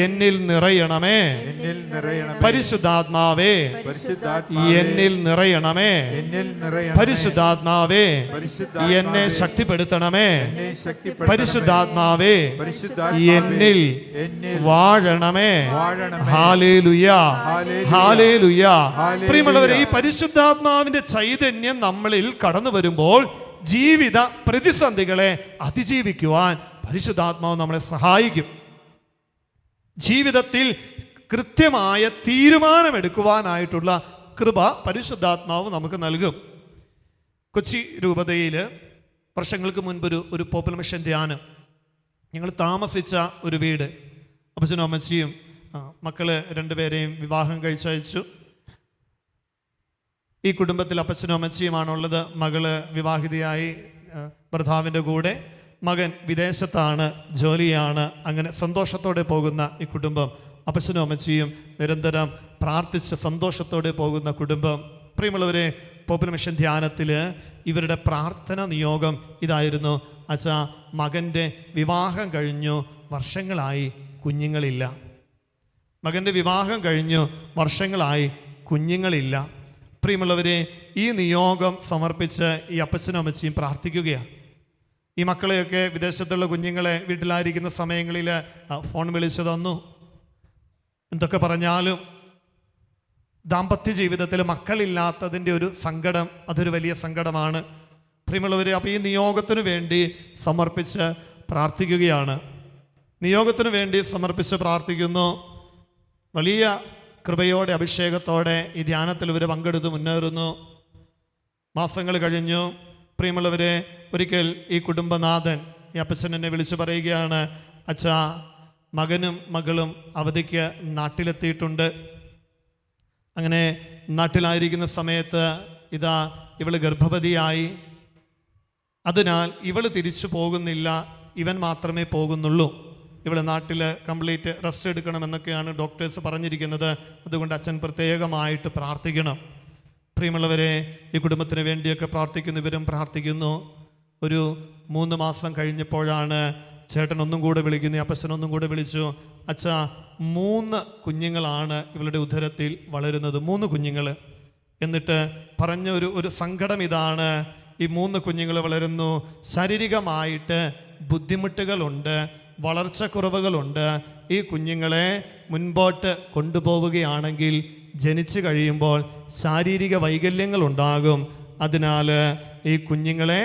Speaker 1: എന്നിൽ നിറയണമേ, പരിശുദ്ധാത്മാവേ എന്നിൽ നിറയണമേ, പരിശുദ്ധാത്മാവേ എന്നെ ശക്തിപ്പെടുത്തണമേ, പരിശുദ്ധാത്മാവേ എന്നിൽ വാഴണമേ. Hallelujah, hallelujah. പ്രിയമുള്ളവരെ, ഈ പരിശുദ്ധാത്മാവിന്റെ ചൈതന്യം നമ്മളിൽ കടന്നു വരുമ്പോൾ ജീവിത പ്രതിസന്ധികളെ അതിജീവിക്കുവാൻ പരിശുദ്ധാത്മാവ് നമ്മളെ സഹായിക്കും. ജീവിതത്തിൽ കൃത്യമായ തീരുമാനമെടുക്കുവാനായിട്ടുള്ള കൃപ പരിശുദ്ധാത്മാവ് നമുക്ക് നൽകും. കൊച്ചി രൂപതയിൽ വർഷങ്ങൾക്ക് മുൻപ് ഒരു പോപ്പുലർ മിഷൻ ധ്യാനം, ഞങ്ങൾ താമസിച്ച ഒരു വീട്, അപ്പച്ചനും അമ്മച്ചിയും മക്കള് 2 പേരെയും വിവാഹം കഴിച്ചയച്ചു. ഈ കുടുംബത്തിൽ അപ്പച്ചനും അമ്മച്ചിയുമാണുള്ളത്. മകള് വിവാഹിതയായി ഭർത്താവിൻ്റെ കൂടെ, മകൻ വിദേശത്താണ്, ജോലിയാണ്. അങ്ങനെ സന്തോഷത്തോടെ പോകുന്ന ഈ കുടുംബം, അപ്പച്ചനും അമ്മച്ചിയും നിരന്തരം പ്രാർത്ഥിച്ച് സന്തോഷത്തോടെ പോകുന്ന കുടുംബം. പ്രിയമുള്ളവരെ, പോപ്പുലർ മിഷൻ ധ്യാനത്തിൽ ഇവരുടെ പ്രാർത്ഥന നിയോഗം ഇതായിരുന്നു: അച്ഛാ, മകൻ്റെ വിവാഹം കഴിഞ്ഞു, വർഷങ്ങളായി കുഞ്ഞുങ്ങളില്ല. മകൻ്റെ വിവാഹം കഴിഞ്ഞു, വർഷങ്ങളായി കുഞ്ഞുങ്ങളില്ല. പ്രിയമുള്ളവരെ, ഈ നിയോഗം സമർപ്പിച്ച് ഈ അപ്പച്ചനും അമ്മച്ചിയും പ്രാർത്ഥിക്കുകയാണ്. ഈ മക്കളെയൊക്കെ, വിദേശത്തുള്ള കുഞ്ഞുങ്ങളെ വീട്ടിലായിരിക്കുന്ന സമയങ്ങളിൽ ഫോൺ വിളിച്ചു തന്നു. എന്തൊക്കെ പറഞ്ഞാലും ദാമ്പത്യ ജീവിതത്തിൽ മക്കളില്ലാത്തതിൻ്റെ ഒരു സങ്കടം, അതൊരു വലിയ സങ്കടമാണ്. പ്രിയമുള്ളവരെ, അപ്പോൾ ഈ നിയോഗത്തിനു വേണ്ടി സമർപ്പിച്ച് പ്രാർത്ഥിക്കുകയാണ്. നിയോഗത്തിനു വേണ്ടി സമർപ്പിച്ച് പ്രാർത്ഥിക്കുന്നു. വലിയ കൃപയോടെ, അഭിഷേകത്തോടെ ഈ ധ്യാനത്തിൽ ഇവർ പങ്കെടുത്ത് മുന്നേറുന്നു. മാസങ്ങൾ കഴിഞ്ഞു. പ്രിയമുള്ളവരെ, ഒരിക്കൽ ഈ കുടുംബനാഥൻ, ഈ അപ്പച്ചൻ എന്നെ വിളിച്ചു പറയുകയാണ്: അച്ഛാ, മകനും മകളും അവധിക്ക് നാട്ടിലെത്തിയിട്ടുണ്ട്. അങ്ങനെ നാട്ടിലായിരിക്കുന്ന സമയത്ത് ഇതാ ഇവൾ ഗർഭവതിയായി. അതിനാൽ ഇവൾ തിരിച്ചു പോകുന്നില്ല, ഇവൻ മാത്രമേ പോകുന്നുള്ളൂ. ഇവിടെ നാട്ടിൽ കംപ്ലീറ്റ് റെസ്റ്റ് എടുക്കണമെന്നൊക്കെയാണ് ഡോക്ടേഴ്സ് പറഞ്ഞിരിക്കുന്നത്. അതുകൊണ്ട് അച്ഛൻ പ്രത്യേകമായിട്ട് പ്രാർത്ഥിക്കണം. പ്രിയമുള്ളവരെ, ഈ കുടുംബത്തിന് വേണ്ടിയൊക്കെ പ്രാർത്ഥിക്കുന്നു, ഇവരും പ്രാർത്ഥിക്കുന്നു. ഒരു 3 മാസം കഴിഞ്ഞപ്പോഴാണ് ചേട്ടൻ ഒന്നും കൂടെ വിളിക്കുന്നു, അപ്പച്ചൻ ഒന്നും കൂടെ വിളിച്ചു: അച്ഛാ, 3 കുഞ്ഞുങ്ങളാണ് ഇവളുടെ ഉദരത്തിൽ വളരുന്നത്, 3 കുഞ്ഞുങ്ങൾ. എന്നിട്ട് പറഞ്ഞ ഒരു സങ്കടം ഇതാണ്, ഈ 3 കുഞ്ഞുങ്ങൾ വളരുന്നു, ശാരീരികമായിട്ട് ബുദ്ധിമുട്ടുകളുണ്ട്, വളർച്ചക്കുറവുകളുണ്ട്. ഈ കുഞ്ഞുങ്ങളെ മുൻപോട്ട് കൊണ്ടുപോവുകയാണെങ്കിൽ ജനിച്ചു കഴിയുമ്പോൾ ശാരീരിക വൈകല്യങ്ങൾ ഉണ്ടാകും. അതിനാൽ ഈ കുഞ്ഞുങ്ങളെ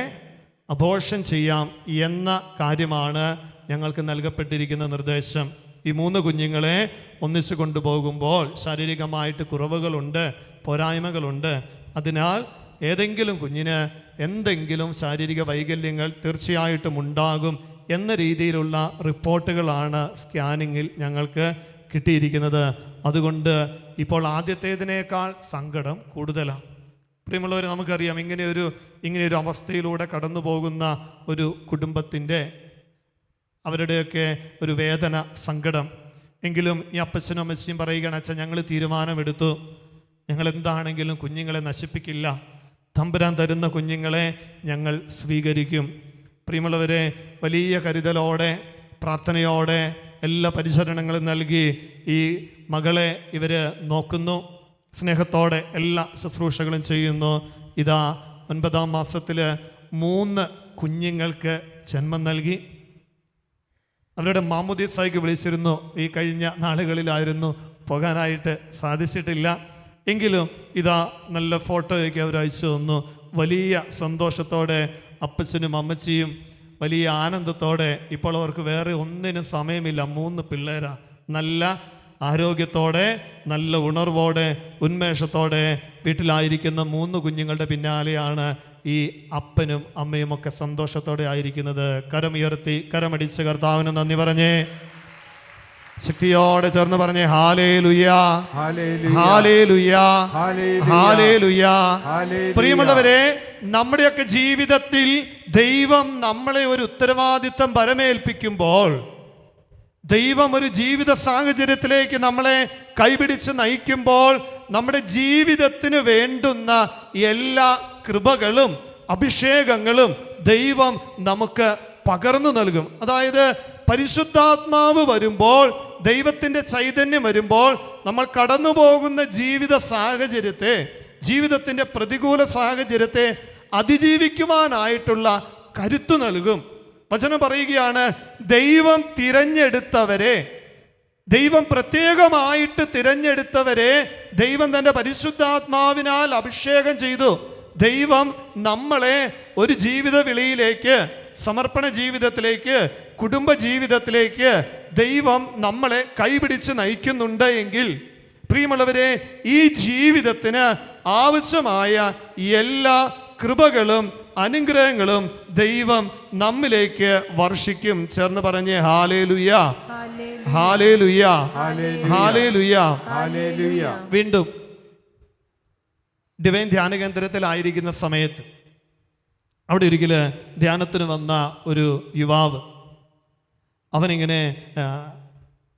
Speaker 1: അബോർഷൻ ചെയ്യാം എന്ന കാര്യമാണ് ഞങ്ങൾക്ക് നൽകപ്പെട്ടിരിക്കുന്ന നിർദ്ദേശം. ഈ 3 കുഞ്ഞുങ്ങളെ ഒന്നിച്ചു കൊണ്ടുപോകുമ്പോൾ ശാരീരികമായിട്ട് കുറവുകളുണ്ട്, പോരായ്മകളുണ്ട്. അതിനാൽ ഏതെങ്കിലും കുഞ്ഞിന് എന്തെങ്കിലും ശാരീരിക വൈകല്യങ്ങൾ തീർച്ചയായിട്ടും ഉണ്ടാകും എന്ന രീതിയിലുള്ള റിപ്പോർട്ടുകളാണ് സ്കാനിങ്ങിൽ ഞങ്ങൾക്ക് കിട്ടിയിരിക്കുന്നത്. അതുകൊണ്ട് ഇപ്പോൾ ആദ്യത്തേതിനേക്കാൾ സങ്കടം കൂടുതലാണ്. പ്രിയമുള്ളവർ, നമുക്കറിയാം ഇങ്ങനെയൊരു അവസ്ഥയിലൂടെ കടന്നു പോകുന്ന ഒരു കുടുംബത്തിൻ്റെ അവരുടെയൊക്കെ ഒരു വേദന, സങ്കടം. എങ്കിലും ഈ അപ്പച്ചനും അമ്മച്ചിയും പറയുകയാണ്, അച്ഛൻ ഞങ്ങൾ തീരുമാനമെടുത്തു, ഞങ്ങൾ എന്താണെങ്കിലും കുഞ്ഞുങ്ങളെ നശിപ്പിക്കില്ല, തമ്പുരാൻ തരുന്ന കുഞ്ഞുങ്ങളെ ഞങ്ങൾ സ്വീകരിക്കും. പ്രിയമുള്ളവരെ, വലിയ കരുതലോടെ പ്രാർത്ഥനയോടെ എല്ലാ പരിചരണങ്ങളും നൽകി ഈ മകളെ ഇവർ നോക്കുന്നു, സ്നേഹത്തോടെ എല്ലാ ശുശ്രൂഷകളും ചെയ്യുന്നു. ഇതാ 9ാം മാസത്തിൽ 3 കുഞ്ഞുങ്ങൾക്ക് ജന്മം നൽകി. അവരുടെ മാമുദീസായ്ക്ക് വിളിച്ചിരുന്നു. ഈ കഴിഞ്ഞ നാളുകളിലായിരുന്നു, പോകാനായിട്ട് സാധിച്ചിട്ടില്ല. എങ്കിലും ഇതാ നല്ല ഫോട്ടോയൊക്കെ അവർ അയച്ചു തന്നു. വലിയ സന്തോഷത്തോടെ അപ്പച്ചനും അമ്മച്ചിയും വലിയ ആനന്ദത്തോടെ, ഇപ്പോൾ അവർക്ക് വേറെ ഒന്നിനും സമയമില്ല, 3 പിള്ളേരാ, നല്ല ആരോഗ്യത്തോടെ, നല്ല ഉണർവോടെ, ഉന്മേഷത്തോടെ വീട്ടിലായിരിക്കുന്ന 3 കുഞ്ഞുങ്ങളുടെ പിന്നാലെയാണ് ഈ അപ്പനും അമ്മയും ഒക്കെ സന്തോഷത്തോടെ ആയിരിക്കുന്നത്. കരമുയർത്തി കരമടിച്ച് കർത്താവിന് നന്ദി പറഞ്ഞേ, ശക്തിയോടെ ചേർന്ന് പറഞ്ഞേ, ഹല്ലേലൂയാ, ഹല്ലേലൂയാ, ഹല്ലേലൂയാ. പ്രിയമുള്ളവരെ, നമ്മുടെയൊക്കെ ജീവിതത്തിൽ ദൈവം നമ്മളെ ഒരു ഉത്തരവാദിത്തം പരമേൽപ്പിക്കുമ്പോൾ, ദൈവം ഒരു ജീവിത സാഹചര്യത്തിലേക്ക് നമ്മളെ കൈപിടിച്ച് നയിക്കുമ്പോൾ, നമ്മുടെ ജീവിതത്തിന് വേണ്ടുന്ന എല്ലാ കൃപകളും അഭിഷേകങ്ങളും ദൈവം നമുക്ക് പകർന്നു നൽകും. അതായത് പരിശുദ്ധാത്മാവ് വരുമ്പോൾ, ദൈവത്തിൻ്റെ ചൈതന്യം വരുമ്പോൾ, നമ്മൾ കടന്നു പോകുന്ന ജീവിത സാഹചര്യത്തെ, ജീവിതത്തിൻ്റെ പ്രതികൂല സാഹചര്യത്തെ അതിജീവിക്കുവാനായിട്ടുള്ള കരുത്തു നൽകും. വചനം പറയുകയാണ്, ദൈവം തിരഞ്ഞെടുത്തവരെ, ദൈവം പ്രത്യേകമായിട്ട് തിരഞ്ഞെടുത്തവരെ ദൈവം തൻ്റെ പരിശുദ്ധാത്മാവിനാൽ അഭിഷേകം ചെയ്തു. ദൈവം നമ്മളെ ഒരു ജീവിത വിളിയിലേക്ക്, സമർപ്പണ ജീവിതത്തിലേക്ക്, കുടുംബ ജീവിതത്തിലേക്ക് ദൈവം നമ്മളെ കൈപിടിച്ച് നയിക്കുന്നുണ്ട് എങ്കിൽ, പ്രിയമുള്ളവരെ, ഈ ജീവിതത്തിന് ആവശ്യമായ എല്ലാ കൃപകളും അനുഗ്രഹങ്ങളും ദൈവം നമ്മിലേക്ക് വർഷിക്കും. ചേർന്ന് പറഞ്ഞേ, ഹല്ലേലൂയാ, ഹല്ലേലൂയാ, ഹല്ലേലൂയാ, ഹല്ലേലൂയാ. വീണ്ടും ഡിവൈൻ ധ്യാന കേന്ദ്രത്തിലായിരിക്കുന്ന സമയത്ത് അവിടെ ഒരിക്കല് ധ്യാനത്തിന് വന്ന ഒരു യുവാവ്, അവനിങ്ങനെ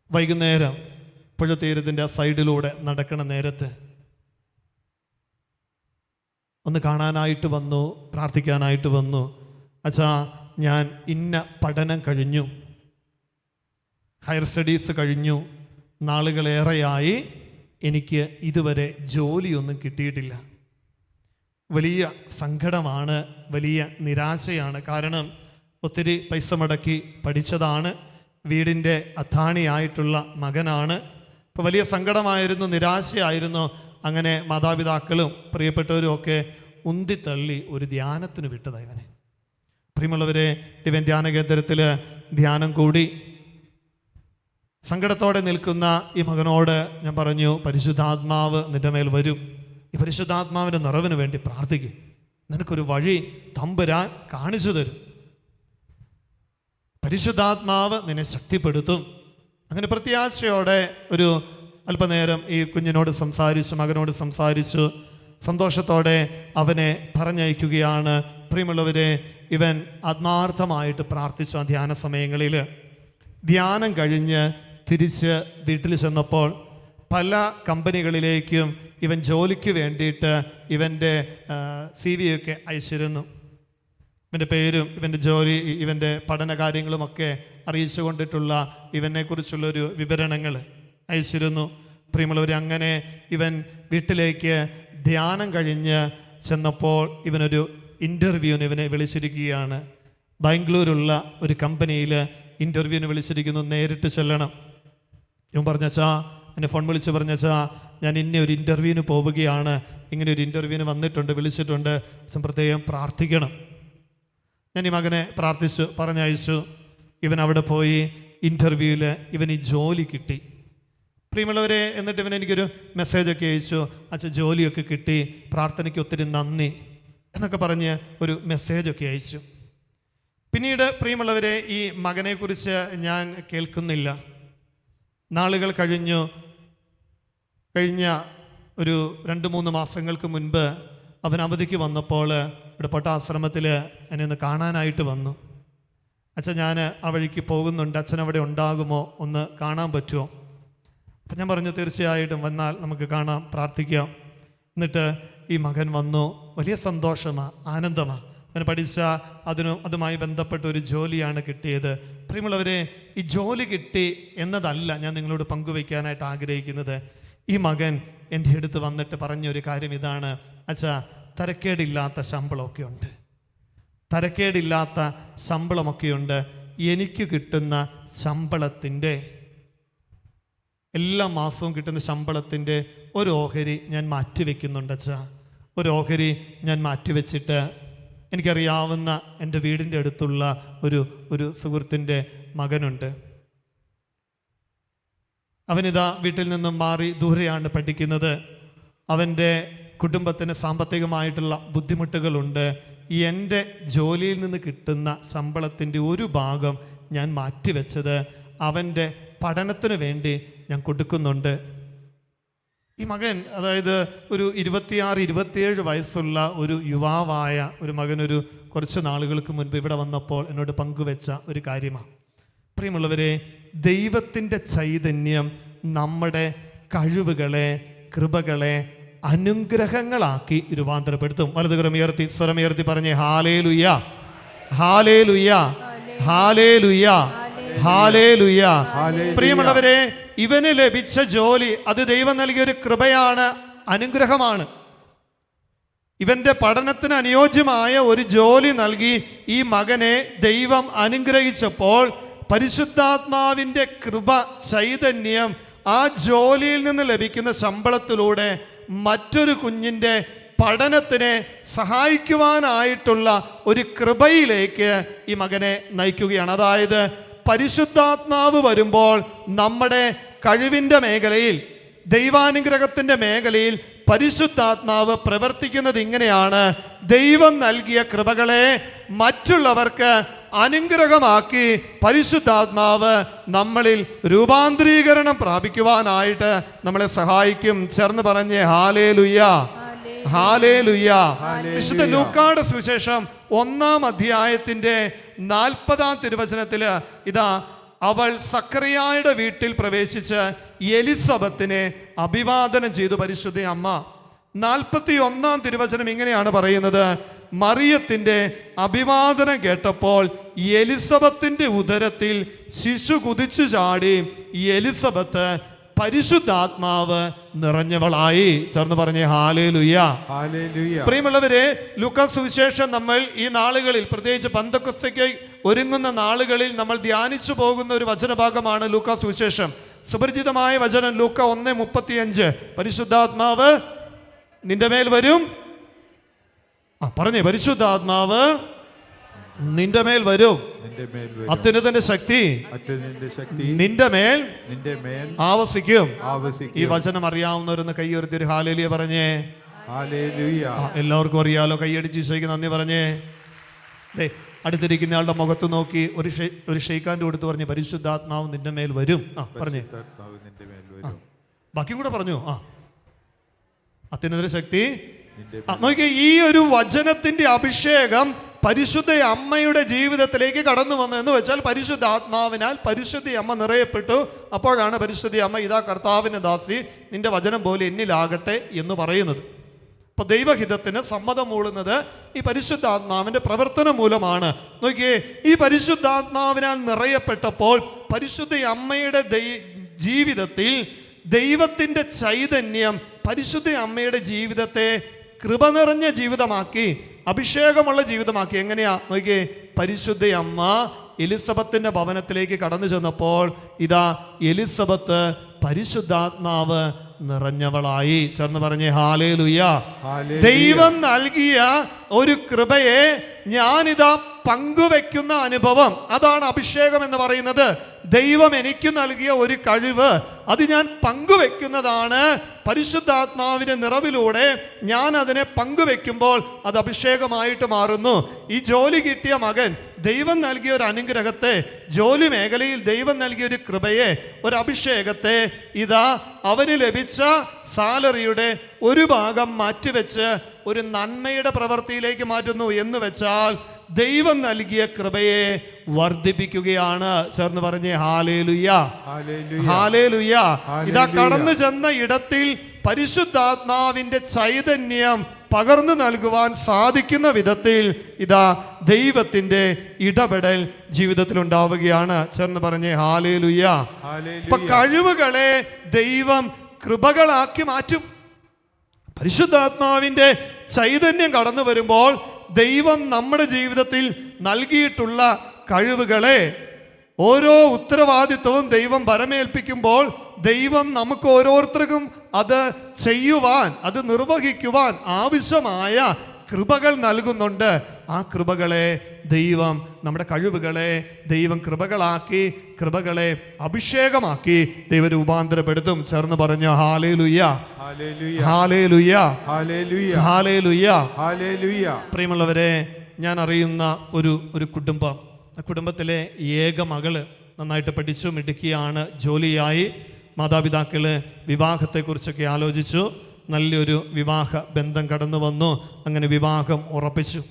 Speaker 1: വൈകുന്നേരം പുഴത്തീരത്തിൻ്റെ ആ സൈഡിലൂടെ നടക്കണ നേരത്ത് ഒന്ന് കാണാനായിട്ട് വന്നു, പ്രാർത്ഥിക്കാനായിട്ട് വന്നു. അച്ഛാ, ഞാൻ ഇന്ന പഠനം കഴിഞ്ഞു, ഹയർ സ്റ്റഡീസ് കഴിഞ്ഞു, നാളുകളേറെയായി എനിക്ക് ഇതുവരെ ജോലിയൊന്നും കിട്ടിയിട്ടില്ല. വലിയ സങ്കടമാണ്, വലിയ നിരാശയാണ്. കാരണം ഒത്തിരി പൈസ മുടക്കി പഠിച്ചതാണ്, വീടിൻ്റെ അത്താണിയായിട്ടുള്ള മകനാണ്. ഇപ്പോൾ വലിയ സങ്കടമായിരുന്നു, നിരാശയായിരുന്നു. അങ്ങനെ മാതാപിതാക്കളും പ്രിയപ്പെട്ടവരും ഒക്കെ ഉന്തിത്തള്ളി ഒരു ധ്യാനത്തിന് വിട്ടതാണ് ഇവനെ. പ്രിയമുള്ളവരെ, ഡിവൈൻ ധ്യാന കേന്ദ്രത്തിൽ ധ്യാനം കൂടി. സങ്കടത്തോടെ നിൽക്കുന്ന ഈ മകനോട് ഞാൻ പറഞ്ഞു, പരിശുദ്ധാത്മാവ് നിന്റെ മേൽ വരും, ഈ പരിശുദ്ധാത്മാവിൻ്റെ നിറവിന് വേണ്ടി പ്രാർത്ഥിക്കും, നിനക്കൊരു വഴി തമ്പുരാൻ കാണിച്ചു തരും, പരിശുദ്ധാത്മാവ് നിന്നെ ശക്തിപ്പെടുത്തും. അങ്ങനെ പ്രത്യാശയോടെ ഒരു അല്പനേരം ഈ കുഞ്ഞിനോട് സംസാരിച്ചു, മകനോട് സംസാരിച്ചു. സന്തോഷത്തോടെ അവനെ പറഞ്ഞയക്കുകയാണ്. പ്രിയമുള്ളവരെ, ഇവൻ ആത്മാർത്ഥമായിട്ട് പ്രാർത്ഥിച്ചു. ആ ധ്യാന സമയങ്ങളിൽ ധ്യാനം കഴിഞ്ഞ് തിരിച്ച് വീട്ടിൽ ചെന്നപ്പോൾ പല കമ്പനികളിലേക്കും ഇവൻ ജോലിക്ക് വേണ്ടിയിട്ട് ഇവൻ്റെ CV ഒക്കെ അയച്ചിരുന്നു. ഇവൻ്റെ പേരും ഇവൻ്റെ ജോലി, ഇവൻ്റെ പഠന കാര്യങ്ങളുമൊക്കെ അറിയിച്ചു കൊണ്ടിട്ടുള്ള ഇവനെക്കുറിച്ചുള്ളൊരു വിവരണങ്ങൾ അയച്ചിരുന്നു. പ്രിയമുള്ളവർ, അങ്ങനെ ഇവൻ വീട്ടിലേക്ക് ധ്യാനം കഴിഞ്ഞ് ചെന്നപ്പോൾ ഇവനൊരു ഇൻ്റർവ്യൂവിന് ഇവനെ വിളിച്ചിരിക്കുകയാണ്. ബാംഗ്ലൂരുള്ള ഒരു കമ്പനിയിൽ ഇൻ്റർവ്യൂവിന് വിളിച്ചിരിക്കുന്നു, നേരിട്ട് ചെല്ലണം. ഇവൻ പറഞ്ഞച്ചാ, എന്നെ ഫോൺ വിളിച്ച് പറഞ്ഞച്ചാ, ഞാൻ ഇന്ന ഒരു ഇൻ്റർവ്യൂവിന് പോവുകയാണ്, ഇങ്ങനെ ഒരു ഇൻ്റർവ്യൂവിന് വന്നിട്ടുണ്ട്, വിളിച്ചിട്ടുണ്ട്, പ്രത്യേകം പ്രാർത്ഥിക്കണം. ഞാൻ ഈ മകനെ പ്രാർത്ഥിച്ചു, പറഞ്ഞയച്ചു. ഇവൻ അവിടെ പോയി ഇൻ്റർവ്യൂവിൽ ഇവന് ഈ ജോലി കിട്ടി. പ്രിയമുള്ളവരെ, എന്നിട്ട് ഇവൻ എനിക്കൊരു മെസ്സേജൊക്കെ അയച്ചു, അച്ഛാ ജോലിയൊക്കെ കിട്ടി, പ്രാർത്ഥനയ്ക്ക് ഒത്തിരി നന്ദി എന്നൊക്കെ പറഞ്ഞ് ഒരു മെസ്സേജൊക്കെ അയച്ചു. പിന്നീട് പ്രിയമുള്ളവരെ, ഈ മകനെക്കുറിച്ച് ഞാൻ കേൾക്കുന്നില്ല. നാളുകൾ കഴിഞ്ഞു. കഴിഞ്ഞ ഒരു 2-3 മാസങ്ങൾക്ക് മുൻപ് അവൻ അവധിക്ക് വന്നപ്പോൾ ഇവിടെ പട്ടാശ്രമത്തിൽ എന്നെ ഒന്ന് കാണാനായിട്ട് വന്നു. അച്ഛൻ, ഞാൻ ആ വഴിക്ക് പോകുന്നുണ്ട്, അച്ഛൻ അവിടെ ഉണ്ടാകുമോ, ഒന്ന് കാണാൻ പറ്റുമോ? അപ്പം ഞാൻ പറഞ്ഞു, തീർച്ചയായിട്ടും വന്നാൽ നമുക്ക് കാണാം, പ്രാർത്ഥിക്കാം. എന്നിട്ട് ഈ മകൻ വന്നു. വലിയ സന്തോഷമാണ്, ആനന്ദമാണ്. അവന് പഠിച്ച അതുമായി ബന്ധപ്പെട്ട ഒരു ജോലിയാണ് കിട്ടിയത്. പ്രിയമുള്ളവരെ, ഈ ജോലി കിട്ടി എന്നതല്ല ഞാൻ നിങ്ങളോട് പങ്കുവയ്ക്കാനായിട്ട് ആഗ്രഹിക്കുന്നത്. ഈ മകൻ എൻ്റെ അടുത്ത് വന്നിട്ട് പറഞ്ഞൊരു കാര്യം ഇതാണ്, അച്ഛാ തരക്കേടില്ലാത്ത ശമ്പളമൊക്കെ ഉണ്ട്, തരക്കേടില്ലാത്ത ശമ്പളമൊക്കെയുണ്ട്. എനിക്ക് കിട്ടുന്ന ശമ്പളത്തിൻ്റെ, എല്ലാ മാസവും കിട്ടുന്ന ശമ്പളത്തിൻ്റെ ഒരു ഓഹരി ഞാൻ മാറ്റിവെക്കുന്നുണ്ട് അച്ഛാ. ഒരു ഓഹരി ഞാൻ മാറ്റിവെച്ചിട്ട് എനിക്കറിയാവുന്ന എൻ്റെ വീടിൻ്റെ അടുത്തുള്ള ഒരു സുഹൃത്തിൻ്റെ മകനുണ്ട്. അവനിതാ വീട്ടിൽ നിന്നും മാറി ദൂരെയാണ് പഠിക്കുന്നത്. അവൻ്റെ കുടുംബത്തിന് സാമ്പത്തികമായിട്ടുള്ള ബുദ്ധിമുട്ടുകളുണ്ട്. എൻ്റെ ജോലിയിൽ നിന്ന് കിട്ടുന്ന ശമ്പളത്തിൻ്റെ ഒരു ഭാഗം ഞാൻ മാറ്റിവെച്ചത് അവൻ്റെ പഠനത്തിന് വേണ്ടി ഞാൻ കൊടുക്കുന്നുണ്ട്. ഈ മകൻ, അതായത് ഒരു 26-27 വയസ്സുള്ള ഒരു യുവാവായ ഒരു മകനൊരു കുറച്ച് നാളുകൾക്ക് മുൻപ് ഇവിടെ വന്നപ്പോൾ എന്നോട് പങ്കുവെച്ച ഒരു കാര്യമാണ്. പ്രിയമുള്ളവരെ, ദൈവത്തിൻ്റെ ചൈതന്യം നമ്മുടെ കഴിവുകളെ, കൃപകളെ അനുഗ്രഹങ്ങളാക്കി രൂപാന്തരപ്പെടുത്തും. വലതുകരം ഉയർത്തി, സ്വരമുയർത്തി പറഞ്ഞേ ഹാലേലുയ, ഹാലേലുയ, ഹാലേലുയ, ഹാലേലുയ. പ്രിയമുള്ളവരെ, ഇവന് ലഭിച്ച ജോലി അത് ദൈവം നൽകിയൊരു കൃപയാണ്, അനുഗ്രഹമാണ്. ഇവന്റെ പഠനത്തിന് അനുയോജ്യമായ ഒരു ജോലി നൽകി ഈ മകനെ ദൈവം അനുഗ്രഹിച്ചപ്പോൾ പരിശുദ്ധാത്മാവിൻ്റെ കൃപ, ചൈതന്യം ആ ജോലിയിൽ നിന്ന് ലഭിക്കുന്ന ശമ്പളത്തിലൂടെ മറ്റൊരു കുഞ്ഞിൻ്റെ പഠനത്തിനെ സഹായിക്കുവാനായിട്ടുള്ള ഒരു കൃപയിലേക്ക് ഈ മകനെ നയിക്കുകയാണ്. അതായത് പരിശുദ്ധാത്മാവ് വരുമ്പോൾ നമ്മുടെ കഴിവിൻ്റെ മേഖലയിൽ, ദൈവാനുഗ്രഹത്തിൻ്റെ മേഖലയിൽ പരിശുദ്ധാത്മാവ് പ്രവർത്തിക്കുന്നത് ഇങ്ങനെയാണ്. ദൈവം നൽകിയ കൃപകളെ മറ്റുള്ളവർക്ക് അനുഗ്രഹമാക്കി പരിശുദ്ധാത്മാവ് നമ്മളിൽ രൂപാന്തരീകരണം പ്രാപിക്കുവാനായിട്ട് നമ്മളെ സഹായിക്കും. ചേർന്ന് പറഞ്ഞേ ഹാലേലുയ, ഹാലേലുയ. വിശുദ്ധ ലൂക്കായുടെ സുവിശേഷം 1-ാം അധ്യായത്തിന്റെ 40-ാം തിരുവചനത്തിൽ ഇതാ, അവൾ സക്കറിയായുടെ വീട്ടിൽ പ്രവേശിച്ച് എലിസബത്തിനെ അഭിവാദനം ചെയ്തു പരിശുദ്ധ അമ്മ. 41-ാം തിരുവചനം ഇങ്ങനെയാണ് പറയുന്നത്, മറിയത്തിൻ്റെ അഭിവാദനം കേട്ടപ്പോൾ എലിസബത്തിൻ്റെ ഉദരത്തിൽ ശിശു കുതിച്ചു ചാടി, എലിസബത്ത് പരിശുദ്ധാത്മാവ് നിറഞ്ഞവളായി. ചേർന്ന് പറഞ്ഞേ ഹാലേലുയ, ഹാലേലുയ. പ്രിയമുള്ളവരെ, ലൂക്കാ സുവിശേഷം നമ്മൾ ഈ നാളുകളിൽ, പ്രത്യേകിച്ച് പെന്തക്കോസ്തേക്ക് ഒരുങ്ങുന്ന നാളുകളിൽ നമ്മൾ ധ്യാനിച്ചു പോകുന്ന ഒരു വചനഭാഗമാണ് ലൂക്കാ സുവിശേഷം. സുപരിചിതമായ വചനം ലൂക്ക 1:35. പരിശുദ്ധാത്മാവ് നിന്റെ മേൽ വരും. പറഞ്ഞേ, പരിശുദ്ധാത്മാവ് നിന്റെ മേൽ വരും, അത്യുന്നതന്റെ ശക്തി നിന്റെ മേൽ ആവസിക്കും. ഈ വചനം അറിയാവുന്നവരൊന്ന് കൈയുയർത്തി ഒരു ഹാലേലുയ പറഞ്ഞേ. എല്ലാവർക്കും അറിയാലോ, കൈയടിച്ച് ഈശോയ്ക്ക് നന്ദി പറഞ്ഞേ. അടുത്തിരിക്കുന്ന ആളുടെ മുഖത്ത് നോക്കി ഒരു ഷെയ്ക്കാൻ്റെ കൊടുത്ത് പറഞ്ഞ് പരിശുദ്ധാത്മാവ് നിന്റെ മേൽ വരും. പറഞ്ഞേ, ബാക്കിയും കൂടെ പറഞ്ഞു. അത്യുന്നത ശക്തി. നോക്കിയേ, ഈ ഒരു വചനത്തിന്റെ അഭിഷേകം പരിശുദ്ധ അമ്മയുടെ ജീവിതത്തിലേക്ക് കടന്നു വന്നു എന്ന് വെച്ചാൽ പരിശുദ്ധാത്മാവിനാൽ പരിശുദ്ധ അമ്മ നിറയപ്പെട്ടു. അപ്പോഴാണ് പരിശുദ്ധ അമ്മ, ഇതാ കർത്താവിൻ്റെ ദാസി, നിന്റെ വചനം പോലെ എന്നിലാകട്ടെ എന്ന് പറയുന്നത്. അപ്പോൾ ദൈവഹിതത്തിന് സമ്മതം മൂളുന്നത് ഈ പരിശുദ്ധാത്മാവിൻ്റെ പ്രവർത്തനം മൂലമാണ്. നോക്കിയേ, ഈ പരിശുദ്ധാത്മാവിനാൽ നിറയപ്പെട്ടപ്പോൾ പരിശുദ്ധ അമ്മയുടെ ജീവിതത്തിൽ ദൈവത്തിൻ്റെ ചൈതന്യം പരിശുദ്ധ അമ്മയുടെ ജീവിതത്തെ കൃപ നിറഞ്ഞ ജീവിതമാക്കി, അഭിഷേകമുള്ള ജീവിതമാക്കി. എങ്ങനെയാ നോക്കിയേ, പരിശുദ്ധ അമ്മ എലിസബത്തിന്റെ ഭവനത്തിലേക്ക് കടന്നു ചെന്നപ്പോൾ ഇതാ എലിസബത്ത് പരിശുദ്ധാത്മാവ് നിറഞ്ഞവളായി. ചേർന്ന് പറഞ്ഞേ ഹല്ലേലൂയ. ദൈവം നൽകിയ ഒരു കൃപയെ ഞാനിതാ പങ്കുവെക്കുന്ന അനുഭവം, അതാണ് അഭിഷേകം എന്ന് പറയുന്നത്. ദൈവം എനിക്ക് നൽകിയ ഒരു കഴിവ്, അത് ഞാൻ പങ്കുവെക്കുന്നതാണ്. പരിശുദ്ധാത്മാവിന്റെ നിറവിലൂടെ ഞാൻ അതിനെ പങ്കുവെക്കുമ്പോൾ അത് അഭിഷേകമായിട്ട് മാറുന്നു. ഈ ജോലി കിട്ടിയ മകൻ ദൈവം നൽകിയ ഒരു അനുഗ്രഹത്തെ, ജോലി മേഖലയിൽ ദൈവം നൽകിയ ഒരു കൃപയെ, ഒരു അഭിഷേകത്തെ ഇതാ അവന് ലഭിച്ച സാലറിയുടെ ഒരു ഭാഗം മാറ്റിവെച്ച് ഒരു നന്മയുടെ പ്രവൃത്തിയിലേക്ക് മാറ്റുന്നു. എന്ന് വെച്ചാൽ ദൈവം നൽകിയ കൃപയെ വർദ്ധിപ്പിക്കുകയാണ്. ചേർന്ന് പറഞ്ഞേ ഹല്ലേലൂയ, ഹല്ലേലൂയ. ഇതാ കടന്നു ചെന്ന ഇടത്തിൽ പരിശുദ്ധാത്മാവിന്റെ ചൈതന്യം പകർന്നു നൽകുവാൻ സാധിക്കുന്ന വിധത്തിൽ ഇതാ ദൈവത്തിന്റെ ഇടപെടൽ ജീവിതത്തിൽ ഉണ്ടാവുകയാണ്. ചേർന്ന് പറഞ്ഞേ ഹല്ലേലൂയ. ഇപ്പൊ കഴിവുകളെ ദൈവം കൃപകളാക്കി മാറ്റും. പരിശുദ്ധാത്മാവിന്റെ ചൈതന്യം കടന്നു വരുമ്പോൾ ദൈവം നമ്മുടെ ജീവിതത്തിൽ നൽകിയിട്ടുള്ള കഴിവുകളെ, ഓരോ ഉത്തരവാദിത്വവും ദൈവം ഭരമേൽപ്പിക്കുമ്പോൾ ദൈവം നമുക്ക് ഓരോരുത്തർക്കും അത് ചെയ്യുവാൻ, അത് നിർവഹിക്കുവാൻ ആവശ്യമായ കൃപകൾ നൽകുന്നുണ്ട്. ആ കൃപകളെ ദൈവം, നമ്മുടെ കഴിവുകളെ ദൈവം കൃപകളാക്കി, കൃപകളെ അഭിഷേകമാക്കി ദൈവം രൂപാന്തരപ്പെടുത്തും. ചേർന്ന് പറഞ്ഞു ഹല്ലേലൂയ, ഹല്ലേലൂയ, ഹല്ലേലൂയ, ഹല്ലേലൂയ. പ്രിയമുള്ളവരെ, ഞാൻ അറിയുന്ന ഒരു കുടുംബം, ആ കുടുംബത്തിലെ ഏക മകള് നന്നായിട്ട് പഠിച്ചു മിടുക്കിയാണ്, ജോലിയായി. മാതാപിതാക്കള് വിവാഹത്തെക്കുറിച്ചൊക്കെ ആലോചിച്ചു. നല്ലൊരു വിവാഹ ബന്ധം കടന്നു വന്നു. അങ്ങനെ വിവാഹം ഉറപ്പിച്ചു.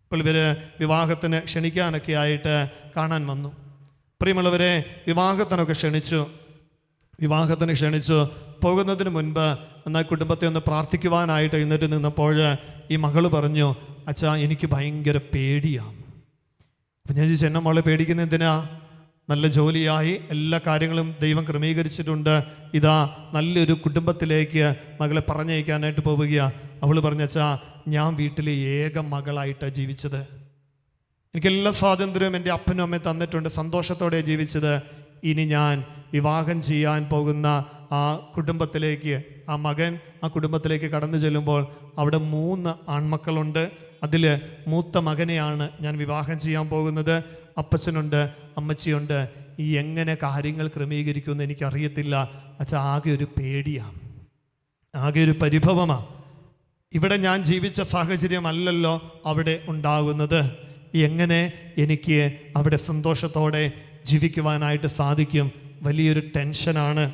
Speaker 1: ഇപ്പോൾ ഇവർ വിവാഹത്തിന് ക്ഷണിക്കാനൊക്കെ ആയിട്ട് കാണാൻ വന്നു. പ്രിയമുള്ളവരെ, വിവാഹത്തിനൊക്കെ വിവാഹത്തിന് ക്ഷണിച്ചു പോകുന്നതിന് മുൻപ് എന്നാൽ കുടുംബത്തെ ഒന്ന് പ്രാർത്ഥിക്കുവാനായിട്ട് എഴുന്നേറ്റ് നിന്നപ്പോൾ ഈ മകള് പറഞ്ഞു, അച്ഛാ എനിക്ക് ഭയങ്കര പേടിയാണ്. അപ്പം ഞാൻ ചോദിച്ചു, എന്നെ മോളെ പേടിക്കുന്ന എന്തിനാ? നല്ല ജോലിയായി, എല്ലാ കാര്യങ്ങളും ദൈവം ക്രമീകരിച്ചിട്ടുണ്ട്. ഇതാ നല്ലൊരു കുടുംബത്തിലേക്ക് മകളെ പറഞ്ഞയക്കാനായിട്ട് പോവുകയാണ്. അവൾ പറഞ്ഞച്ചാ, ഞാൻ വീട്ടിലെ ഏക മകളായിട്ടാണ് ജീവിച്ചത്. എനിക്കെല്ലാ സ്വാതന്ത്ര്യവും എൻ്റെ അപ്പനും അമ്മയും തന്നിട്ടുണ്ട്, സന്തോഷത്തോടെ ജീവിച്ചത്. ഇനി ഞാൻ വിവാഹം ചെയ്യാൻ പോകുന്ന ആ കുടുംബത്തിലേക്ക്, ആ മകൻ ആ കുടുംബത്തിലേക്ക് കടന്നു ചെല്ലുമ്പോൾ അവിടെ 3 ആൺമക്കളുണ്ട്. അതിൽ മൂത്ത മകനെയാണ് ഞാൻ വിവാഹം ചെയ്യാൻ പോകുന്നത്. അപ്പച്ചനുണ്ട്, അമ്മച്ചിയുണ്ട്. ഈ എങ്ങനെ കാര്യങ്ങൾ ക്രമീകരിക്കുമെന്ന് എനിക്കറിയത്തില്ല അച്ഛാ. ആകെ ഒരു പേടിയാണ്, ആകെ ഒരു പരിഭവമാണ്. ഇവിടെ ഞാൻ ജീവിച്ച സാഹചര്യമല്ലല്ലോ അവിടെ ഉണ്ടാകുന്നത്. എങ്ങനെ എനിക്ക് അവിടെ സന്തോഷത്തോടെ ജീവിക്കുവാനായിട്ട് സാധിക്കും? വലിയൊരു ടെൻഷനാണ്,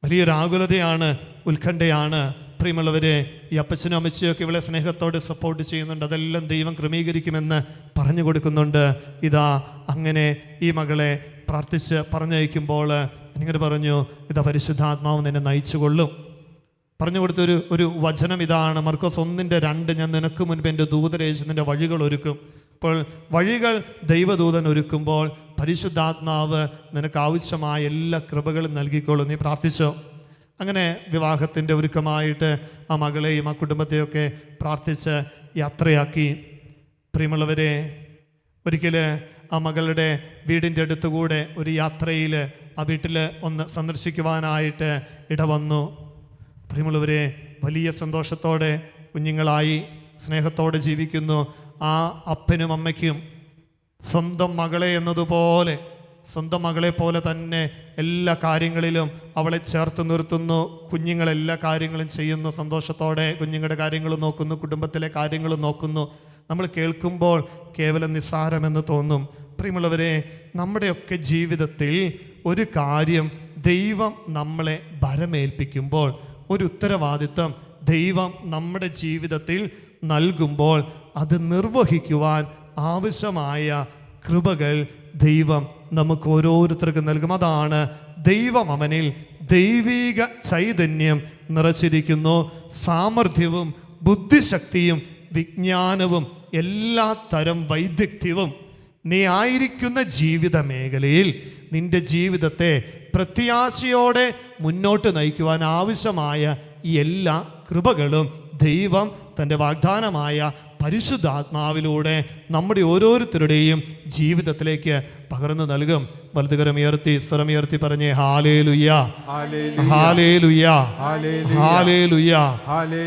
Speaker 1: വലിയൊരു ആകുലതയാണ്, ഉത്കണ്ഠയാണ്. പ്രിയമുള്ളവരെ, ഈ അപ്പച്ചനും അമ്മച്ചിയൊക്കെ ഇവളെ സ്നേഹത്തോടെ സപ്പോർട്ട് ചെയ്യുന്നുണ്ട്. അതെല്ലാം ദൈവം ക്രമീകരിക്കുമെന്ന് പറഞ്ഞു കൊടുക്കുന്നുണ്ട്. ഇതാ അങ്ങനെ ഈ മകളെ പ്രാർത്ഥിച്ച് പറഞ്ഞയക്കുമ്പോൾ എനിക്കൊരു പറഞ്ഞു, ഇതാ പരിശുദ്ധാത്മാവ് നിന്നെ നയിച്ചുകൊള്ളും. പറഞ്ഞു കൊടുത്തൊരു വചനം ഇതാണ്, മർക്കോസ് 1:2, ഞാൻ നിനക്ക് മുൻപ് എൻ്റെ ദൂതരേശ് നിൻ്റെ വഴികൾ ഒരുക്കും. അപ്പോൾ വഴികൾ ദൈവദൂതൻ ഒരുക്കുമ്പോൾ പരിശുദ്ധാത്മാവ് നിനക്ക് ആവശ്യമായ എല്ലാ കൃപകളും നൽകിക്കോളും. നീ പ്രാർത്ഥിച്ചോ. അങ്ങനെ വിവാഹത്തിൻ്റെ ഒരുക്കമായിട്ട് ആ മകളെയും ആ കുടുംബത്തെയൊക്കെ പ്രാർത്ഥിച്ച് യാത്രയാക്കി. പ്രിയമുള്ളവരെ, ഒരിക്കൽ ആ മകളുടെ വീടിൻ്റെ അടുത്തുകൂടെ ഒരു യാത്രയിൽ ആ വീട്ടിൽ ഒന്ന് സന്ദർശിക്കുവാനായിട്ട് ഇടവന്നു. പ്രിയമുള്ളവരെ, വലിയ സന്തോഷത്തോടെ കുഞ്ഞുങ്ങളായി സ്നേഹത്തോടെ ജീവിക്കുന്നു. ആ അപ്പനും അമ്മയ്ക്കും സ്വന്തം മകളെ എന്നതുപോലെ, സ്വന്തം മകളെ പോലെ തന്നെ എല്ലാ കാര്യങ്ങളിലും അവളെ ചേർത്ത് നിർത്തുന്നു. കുഞ്ഞുങ്ങളെല്ലാ കാര്യങ്ങളും ചെയ്യുന്നു. സന്തോഷത്തോടെ കുഞ്ഞുങ്ങളുടെ കാര്യങ്ങൾ നോക്കുന്നു, കുടുംബത്തിലെ കാര്യങ്ങൾ നോക്കുന്നു. നമ്മൾ കേൾക്കുമ്പോൾ കേവലം നിസ്സാരമെന്ന് തോന്നും. പ്രിയമുള്ളവരെ, നമ്മുടെയൊക്കെ ജീവിതത്തിൽ ഒരു കാര്യം ദൈവം നമ്മളെ ഭരമേൽപ്പിക്കുമ്പോൾ, ഒരു ഉത്തരവാദിത്വം ദൈവം നമ്മുടെ ജീവിതത്തിൽ നൽകുമ്പോൾ അത് നിർവഹിക്കുവാൻ ആവശ്യമായ കൃപകൾ ദൈവം നമുക്ക് ഓരോരുത്തർക്കും നൽകും. അതാണ് ദൈവം അവനിൽ ദൈവിക ചൈതന്യം നിറച്ചിരിക്കുന്നു. സാമർഥ്യവും ബുദ്ധിശക്തിയും വിജ്ഞാനവും എല്ലാ തരം വൈദഗ്ധ്യവും നീ ആയിരിക്കുന്ന ജീവിത മേഖലയിൽ നിന്റെ ജീവിതത്തെ പ്രത്യാശയോടെ മുന്നോട്ട് നയിക്കുവാൻ ആവശ്യമായ ഈ എല്ലാ കൃപകളും ദൈവം തൻ്റെ വാഗ്ദാനമായ പരിശുദ്ധാത്മാവിലൂടെ നമ്മുടെ ഓരോരുത്തരുടെയും ജീവിതത്തിലേക്ക് പകർന്നു നൽകും. വലതുകരമുയർത്തി സ്വരമുയർത്തി പറഞ്ഞേ ഹല്ലേലൂയ, ഹല്ലേലൂയ, ഹല്ലേലൂയ.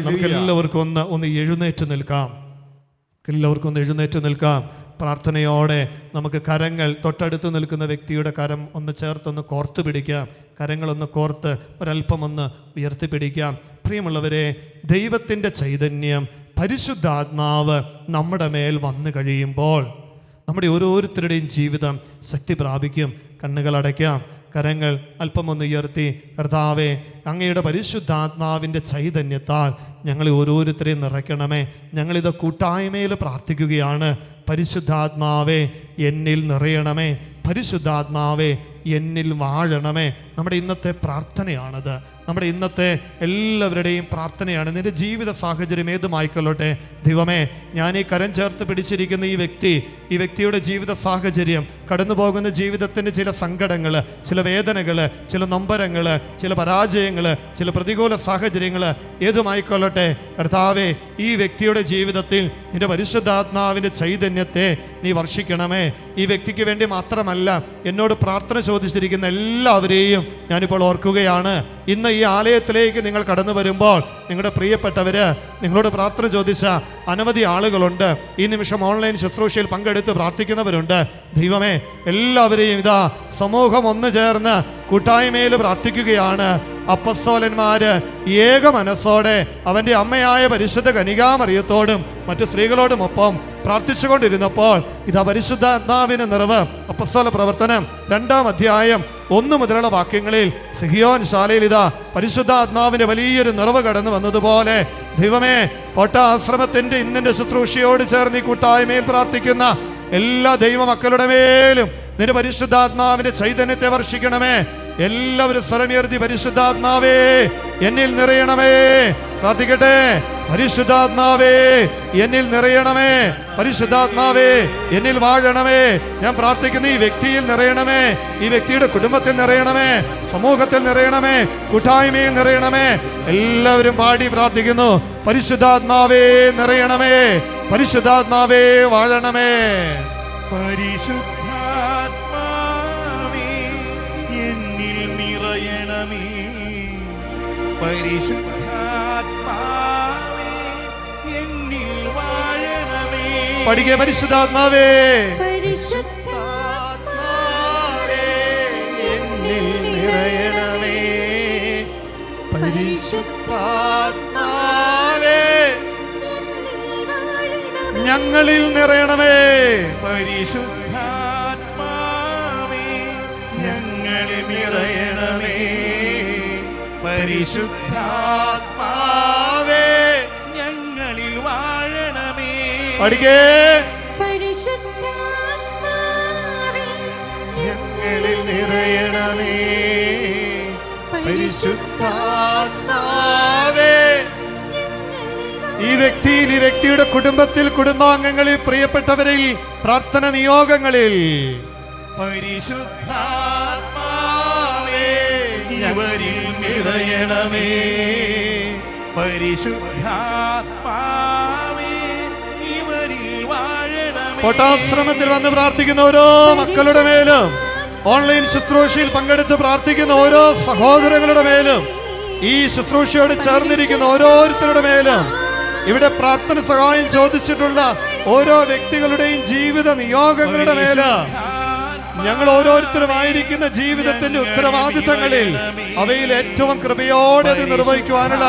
Speaker 1: നമുക്ക് എല്ലാവർക്കും ഒന്ന് എഴുന്നേറ്റ് നിൽക്കാം. എല്ലാവർക്കും ഒന്ന് എഴുന്നേറ്റ് നിൽക്കാം. പ്രാർത്ഥനയോടെ നമുക്ക് കരങ്ങൾ, തൊട്ടടുത്ത് നിൽക്കുന്ന വ്യക്തിയുടെ കരം ഒന്ന് ചേർത്തൊന്ന് കോർത്ത് പിടിക്കാം. കരങ്ങളൊന്ന് കോർത്ത് ഒരല്പം ഒന്ന് ഉയർത്തിപ്പിടിക്കാം. പ്രിയമുള്ളവരെ, ദൈവത്തിൻ്റെ ചൈതന്യം, പരിശുദ്ധാത്മാവ് നമ്മുടെ മേൽ വന്നു കഴിയുമ്പോൾ നമ്മുടെ ഓരോരുത്തരുടെയും ജീവിതം ശക്തി പ്രാപിക്കും. കണ്ണുകൾ അടയ്ക്കാം, കരങ്ങൾ അല്പം ഒന്ന് ഉയർത്തി. കർത്താവേ, അങ്ങയുടെ പരിശുദ്ധാത്മാവിൻ്റെ ചൈതന്യത്താൽ ഞങ്ങളെ ഓരോരുത്തരെയും നിറയ്ക്കണമേ. ഞങ്ങളിത് കൂട്ടായ്മയിൽ പ്രാർത്ഥിക്കുകയാണ്. പരിശുദ്ധാത്മാവേ, എന്നിൽ നിറയണമേ. പരിശുദ്ധാത്മാവേ, എന്നിൽ വാഴണമേ. നമ്മുടെ ഇന്നത്തെ പ്രാർത്ഥനയാണത്. നമ്മുടെ ഇന്നത്തെ എല്ലാവരുടെയും പ്രാർത്ഥനയാണ്. നിന്റെ ജീവിത സാഹചര്യം ഏതുമായിക്കൊള്ളട്ടെ, ദൈവമേ, ഞാൻ ഈ കരം ചേർത്ത് പിടിച്ചിരിക്കുന്ന ഈ വ്യക്തിയുടെ ജീവിത സാഹചര്യം, കടന്നു പോകുന്ന ജീവിതത്തിൻ്റെ ചില സങ്കടങ്ങൾ, ചില വേദനകൾ, ചില നൊമ്പരങ്ങൾ, ചില പരാജയങ്ങൾ, ചില പ്രതികൂല സാഹചര്യങ്ങൾ ഏതുമായിക്കൊള്ളട്ടെ, കർത്താവേ, ഈ വ്യക്തിയുടെ ജീവിതത്തിൽ നിന്റെ പരിശുദ്ധാത്മാവിൻ്റെ ചൈതന്യത്തെ നീ വർഷിക്കണമേ. ഈ വ്യക്തിക്ക് വേണ്ടി മാത്രമല്ല, എന്നോട് പ്രാർത്ഥന ചോദിച്ചിരിക്കുന്ന എല്ലാവരെയും ഞാനിപ്പോൾ ഓർക്കുകയാണ്. ഇന്ന് ഈ ആലയത്തിലേക്ക് നിങ്ങൾ കടന്നു വരുമ്പോൾ നിങ്ങളുടെ പ്രിയപ്പെട്ടവര്, നിങ്ങളോട് പ്രാർത്ഥന ചോദിച്ച അനവധി ആളുകളുണ്ട്. ഈ നിമിഷം ഓൺലൈൻ ശുശ്രൂഷയിൽ പങ്കെടുത്ത് പ്രാർത്ഥിക്കുന്നവരുണ്ട്. ദൈവമേ, എല്ലാവരെയും ഇതാ സമൂഹം ഒന്ന് ചേർന്ന് കൂട്ടായ്മയിൽ പ്രാർത്ഥിക്കുകയാണ്. അപ്പസ്തോലന്മാര് ഏക മനസ്സോടെ അവൻ്റെ അമ്മയായ പരിശുദ്ധ കന്യകാമറിയത്തോടും മറ്റു സ്ത്രീകളോടുമൊപ്പം പ്രാർത്ഥിച്ചുകൊണ്ടിരുന്നപ്പോൾ ഇതാ പരിശുദ്ധാത്മാവിന്റെ നിറവ്. അപ്പസ്തോല പ്രവർത്തനം 2-ാം അധ്യായം 1 മുതലുള്ള വാക്യങ്ങളിൽ സിഹിയോൻ ശാലയിൽ ഇതാ പരിശുദ്ധാത്മാവിന്റെ വലിയൊരു നിറവ് കടന്നു വന്നതുപോലെ, ദൈവമേ, കോട്ട ആശ്രമത്തിന്റെ ഇന്നിന്റെ ശുശ്രൂഷയോട് ചേർന്ന് ഈ കൂട്ടായ്മയിൽ പ്രാർത്ഥിക്കുന്ന എല്ലാ ദൈവമക്കളുടെ മേലും നിന്റെ പരിശുദ്ധാത്മാവിന്റെ ചൈതന്യത്തെ വർഷിക്കണമേ. എല്ലാവരും സ്വരമുയർത്തി പരിശുദ്ധാത്മാവേ, എന്നിൽ നിറയണമേ. പ്രാർത്ഥിക്കട്ടെ. പരിശുദ്ധാത്മാവേ, എന്നിൽ നിറയണമേ. പരിശുദ്ധാത്മാവേ, എന്നിൽ വാഴണമേ. ഞാൻ പ്രാർത്ഥിക്കുന്ന ഈ വ്യക്തിയിൽ നിറയണമേ. ഈ വ്യക്തിയുടെ കുടുംബത്തിൽ നിറയണമേ. സമൂഹത്തിൽ നിറയണമേ. കൂട്ടായ്മയിൽ നിറയണമേ. എല്ലാവരും പാടി പ്രാർത്ഥിക്കുന്നു. പരിശുദ്ധാത്മാവേ നിറയണമേ. പരിശുദ്ധാത്മാവേ വാഴണമേ.
Speaker 2: പരിശുദ്ധാത്മാവേ, എന്നിൽ നിറയണമേ. പരിശുദ്ധാത്മാവേ, എന്നിൽ വാഴണമേ.
Speaker 1: പഠിക്കേ. പരിശുദ്ധാത്മാവേ,
Speaker 2: പരിശുദ്ധാത്മാവേ, എന്നിൽ നിറയണമേ.
Speaker 1: പരിശുദ്ധാത്മാവേ, ഞങ്ങളിൽ നിറയണമേ.
Speaker 2: പരിശുദ്ധാത്മാവേ, ഞങ്ങളിൽ നിറയണമേ. പരിശുദ്ധാത്മാവേ, ഞങ്ങളിൽ വാഴണമേ.
Speaker 1: പഠിക്കേ.
Speaker 2: പരിശുദ്ധാത്മാവേ, ഞങ്ങളിൽ നിറയണമേ.
Speaker 1: പരിശുദ്ധാത്മാവേ, ഈ വ്യക്തിയുടെ കുടുംബത്തിൽ, കുടുംബാംഗങ്ങളിൽ, പ്രിയപ്പെട്ടവരിൽ, പ്രാർത്ഥന നിയോഗങ്ങളിൽ
Speaker 2: പരിശുദ്ധാത്മാവേ, ഇവരിൽ നിറയണമേ. പരിശുദ്ധാത്മാവേ, ഇവരിൽ വാഴണമേ.
Speaker 1: കോട്ടാശ്രമത്തിൽ വന്ന് പ്രാർത്ഥിക്കുന്ന ഓരോ മക്കളുടെ മേലും, ഓൺലൈൻ ശുശ്രൂഷയിൽ പങ്കെടുത്ത് പ്രാർത്ഥിക്കുന്ന ഓരോ സഹോദരങ്ങളുടെ മേലും, ഈ ശുശ്രൂഷയോട് ചേർന്നിരിക്കുന്ന ഓരോരുത്തരുടെ മേലും, ഇവിടെ പ്രാർത്ഥന സഹായം ചോദിച്ചിട്ടുള്ള ഓരോ വ്യക്തികളുടെയും ജീവിത നിയോഗങ്ങളുടെ മേല്, ഞങ്ങൾ ഓരോരുത്തരുമായിരിക്കുന്ന ജീവിതത്തിന്റെ ഉത്തരവാദിത്തങ്ങളിൽ അവയിൽ ഏറ്റവും കൃപയോടെ അത് നിർവഹിക്കുവാനുള്ള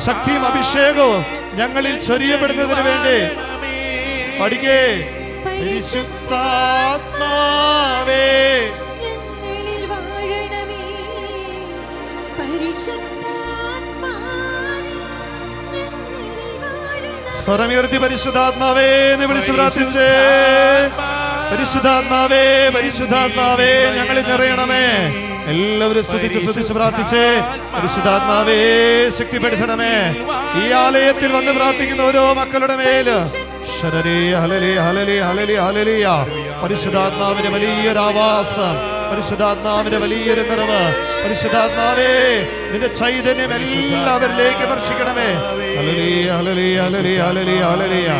Speaker 1: ശക്തിയും അഭിഷേകവും ഞങ്ങളിൽ ചൊരിയപ്പെടുന്നതിന് വേണ്ടി പഠിക്കേ. പരിശുദ്ധാത്മാവേ, സ്വരമുയർത്തി പരിശുദ്ധാത്മാവേ എന്ന് വിളിച്ച് പ്രാർത്ഥിച്ചേ. പരിശുദ്ധാത്മാവേ, പരിശുദ്ധാത്മാവേ, ഞങ്ങളിൽ നിറയണമേ. എല്ലാവരും സ്തുതിച്ച് പ്രാർത്ഥിച്ചേ. പരിശുദ്ധാത്മാവേ, ശക്തിപ്പെടുത്തണമേ. ഈ ആലയത്തിൽ വന്ന് പ്രാർത്ഥിക്കുന്ന ഓരോ മക്കളുടെ മേല് പരിശുദ്ധാത്മാവിന്റെ വലിയൊരു ആവാസം, പരിശുദ്ധാത്മാവിന്റെ വലിയൊരു നിറവ് പരിശുദ്ധാത്മാവേ, നിന്റെ ചൈതന്യം എല്ലാവരിലേക്ക് വർഷിക്കണമേ. ഹല്ലേലൂയ, ഹല്ലേലൂയ, ഹല്ലേലൂയ, ഹല്ലേലൂയ, ഹല്ലേലൂയ.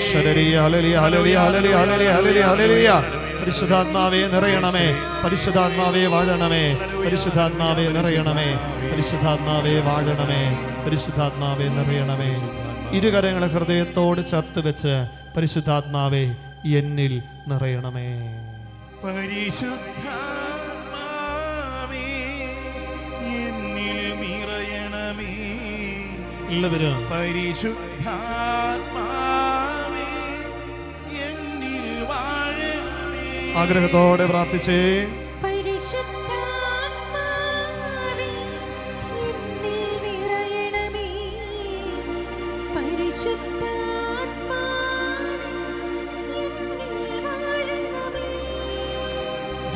Speaker 1: ശരരീയ, ഹല്ലേലൂയ, ഹല്ലേലൂയ, ഹല്ലേലൂയ, ഹല്ലേലൂയ, ഹല്ലേലൂയ, ഹല്ലേലൂയ. പരിശുദ്ധാത്മാവേ നിറയണമേ, പരിശുദ്ധാത്മാവേ വാഴണമേ, പരിശുദ്ധാത്മാവേ നിറയണമേ, പരിശുദ്ധാത്മാവേ വാഴണമേ, പരിശുദ്ധാത്മാവേ നിറയണമേ. ഇരുകരങ്ങളെ ഹൃദയത്തോട് ചേർത്ത് വെച്ച് പരിശുദ്ധാത്മാവേ എന്നിൽ നിറയണമേ.
Speaker 2: പരിശുദ്ധാത്മാവേ എന്നിൽ നിറയണമേ.
Speaker 1: എല്ലാവരും
Speaker 2: പരിശുദ്ധാത്മാവേ എന്നിൽ വാഴണമേ.
Speaker 1: ആഗ്രഹത്തോടെ പ്രാർത്ഥിച്ചേ.
Speaker 3: പരിശുദ്ധാത്മാവേ എന്നിൽ നിറയണമേ. പരിശുദ്ധാത്മാവേ എന്നിൽ വാഴണമേ.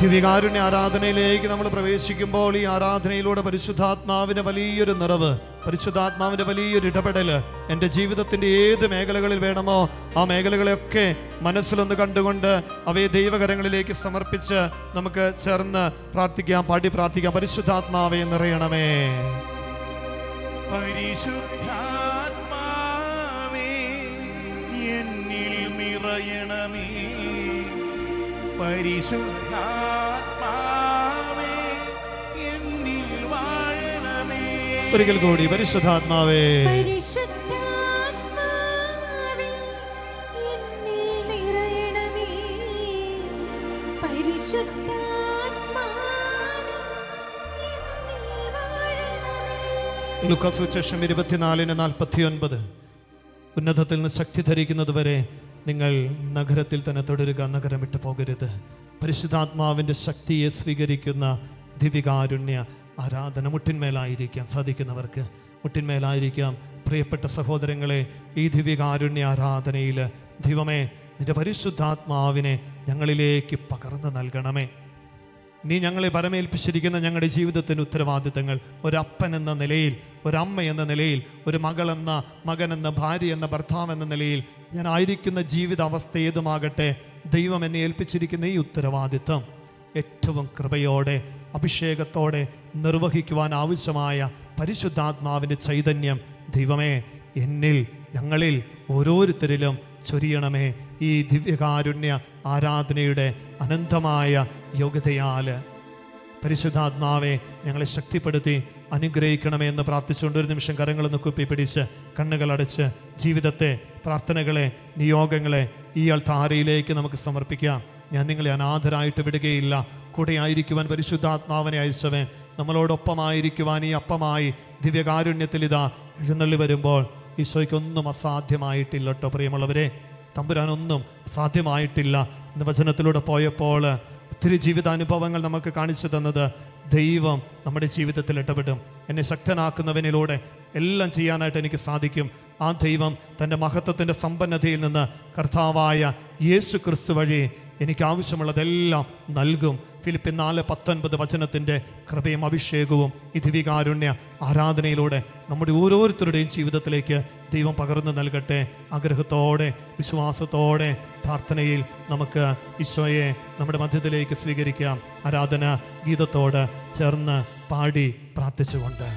Speaker 1: ദിവ്യകാരുണ്യ ആരാധനയിലേക്ക് നമ്മൾ പ്രവേശിക്കുമ്പോൾ ഈ ആരാധനയിലൂടെ പരിശുദ്ധാത്മാവിന്റെ വലിയൊരു നിറവ്, പരിശുദ്ധാത്മാവിന്റെ വലിയൊരു ഇടപെടല് എൻ്റെ ജീവിതത്തിന്റെ ഏത് മേഖലകളിൽ വേണമോ ആ മേഖലകളെയൊക്കെ മനസ്സിലൊന്ന് കണ്ടുകൊണ്ട് അവയെ ദൈവകരങ്ങളിലേക്ക് സമർപ്പിച്ച് നമുക്ക് ചേർന്ന് പ്രാർത്ഥിക്കാം, പാടി പ്രാർത്ഥിക്കാം. പരിശുദ്ധാത്മാവേ നിറയണമേ.
Speaker 2: പരിശുദ്ധാത്മാവേ എന്നിൽ നിറയണമേ. പരിശുദ്ധാത്മാവേ എന്നിൽ വാഴണമേ.
Speaker 1: ഒരിക്കൽ കൂടി പരിശുദ്ധാത്മാവേ.
Speaker 3: പരിശുദ്ധാത്മാവേ എന്നിൽ നിറയണമേ. പരിശുദ്ധാത്മാവേ എന്നിൽ വാഴണമേ.
Speaker 1: ലൂക്കാസ് സുവിശേഷം 24:49. ഉന്നതത്തിൽ നിന്ന് ശക്തി ധരിക്കുന്നത് വരെ നിങ്ങൾ നഗരത്തിൽ തന്നെ തുടരുക, നഗരം വിട്ടു പോകരുത്. പരിശുദ്ധാത്മാവിൻ്റെ ശക്തിയെ സ്വീകരിക്കുന്ന ദിവ്യകാരുണ്യ ആരാധന മുട്ടിന്മേലായിരിക്കാം. സാധിക്കുന്നവർക്ക് മുട്ടിന്മേലായിരിക്കാം. പ്രിയപ്പെട്ട സഹോദരങ്ങളെ, ഈ ദിവ്യകാരുണ്യ ആരാധനയിൽ ദൈവമേ നിന്റെ പരിശുദ്ധാത്മാവിനെ ഞങ്ങളിലേക്ക് പകർന്നു നൽകണമേ. നീ ഞങ്ങളെ പരമേൽപ്പിച്ചിരിക്കുന്ന ഞങ്ങളുടെ ജീവിതത്തിൻ്റെ ഉത്തരവാദിത്തങ്ങൾ ഒരപ്പൻ എന്ന നിലയിൽ, ഒരമ്മ എന്ന നിലയിൽ, ഒരു മകളെന്ന, മകനെന്ന, ഭാര്യ എന്ന, ഭർത്താവ് എന്ന നിലയിൽ ഞാൻ ആയിരിക്കുന്ന ജീവിത അവസ്ഥ ഏതുമാകട്ടെ, ദൈവം എന്നെ ഏൽപ്പിച്ചിരിക്കുന്ന ഈ ഉത്തരവാദിത്തം ഏറ്റവും കൃപയോടെ അഭിഷേകത്തോടെ നിർവഹിക്കുവാൻ ആവശ്യമായ പരിശുദ്ധാത്മാവിൻ്റെ ചൈതന്യം ദൈവമേ എന്നിൽ, ഞങ്ങളിൽ ഓരോരുത്തരിലും ചൊരിയണമേ. ഈ ദിവ്യകാരുണ്യ ആരാധനയുടെ അനന്തമായ യോഗ്യതയാൽ പരിശുദ്ധാത്മാവെ ഞങ്ങളെ ശക്തിപ്പെടുത്തി അനുഗ്രഹിക്കണമേ എന്ന് പ്രാർത്ഥിച്ചുകൊണ്ട് ഒരു നിമിഷം കരങ്ങളൊന്ന് കുപ്പിപ്പിടിച്ച് കണ്ണുകളടച്ച് ജീവിതത്തെ, പ്രാർത്ഥനകളെ, നിയോഗങ്ങളെ ഈ അൾത്താരയിലേക്ക് നമുക്ക് സമർപ്പിക്കാം. ഞാൻ നിങ്ങളെ അനാഥരായിട്ട് വിടുകയില്ല. കൂടെ ആയിരിക്കുവാൻ പരിശുദ്ധാത്മാവിനെ അയച്ചവൻ നമ്മളോടൊപ്പമായിരിക്കുവാൻ ഈ അപ്പമായി ദിവ്യകാരുണ്യത്തിൽ ഇതാ എഴുന്നള്ളി വരുമ്പോൾ ഈശോയ്ക്കൊന്നും അസാധ്യമായിട്ടില്ല കേട്ടോ പ്രിയമുള്ളവരെ. തമ്പുരാനൊന്നും സാധ്യമായിട്ടില്ല. ഇന്ന് വചനത്തിലൂടെ പോയപ്പോൾ ഒത്തിരി ജീവിതാനുഭവങ്ങൾ നമുക്ക് കാണിച്ചു തന്നത് ദൈവം നമ്മുടെ ജീവിതത്തിൽ ഇടപെടും. എന്നെ ശക്തനാക്കുന്നവനിലൂടെ എല്ലാം ചെയ്യാനായിട്ട് എനിക്ക് സാധിക്കും. ആ ദൈവം തൻ്റെ മഹത്വത്തിൻ്റെ സമ്പന്നതയിൽ നിന്ന് കർത്താവായ യേശു ക്രിസ്തു വഴി എനിക്ക് ആവശ്യമുള്ളതെല്ലാം നൽകും. ഫിലിപ്പിയർ 4:19 വചനത്തിൻ്റെ കൃപയും അഭിഷേകവും ഈ ദിവ്യകാരുണ്യ ആരാധനയിലൂടെ നമ്മുടെ ഓരോരുത്തരുടെയും ജീവിതത്തിലേക്ക് ദൈവം പകർന്നു നൽകട്ടെ. ആഗ്രഹത്തോടെ, വിശ്വാസത്തോടെ പ്രാർത്ഥനയിൽ നമുക്ക് ഈശോയെ നമ്മുടെ മധ്യത്തിലേക്ക് സ്വീകരിക്കാം. ആരാധന ഗീതത്തോട് ചേർന്ന് പാടി പ്രാർത്ഥിച്ചുകൊണ്ട്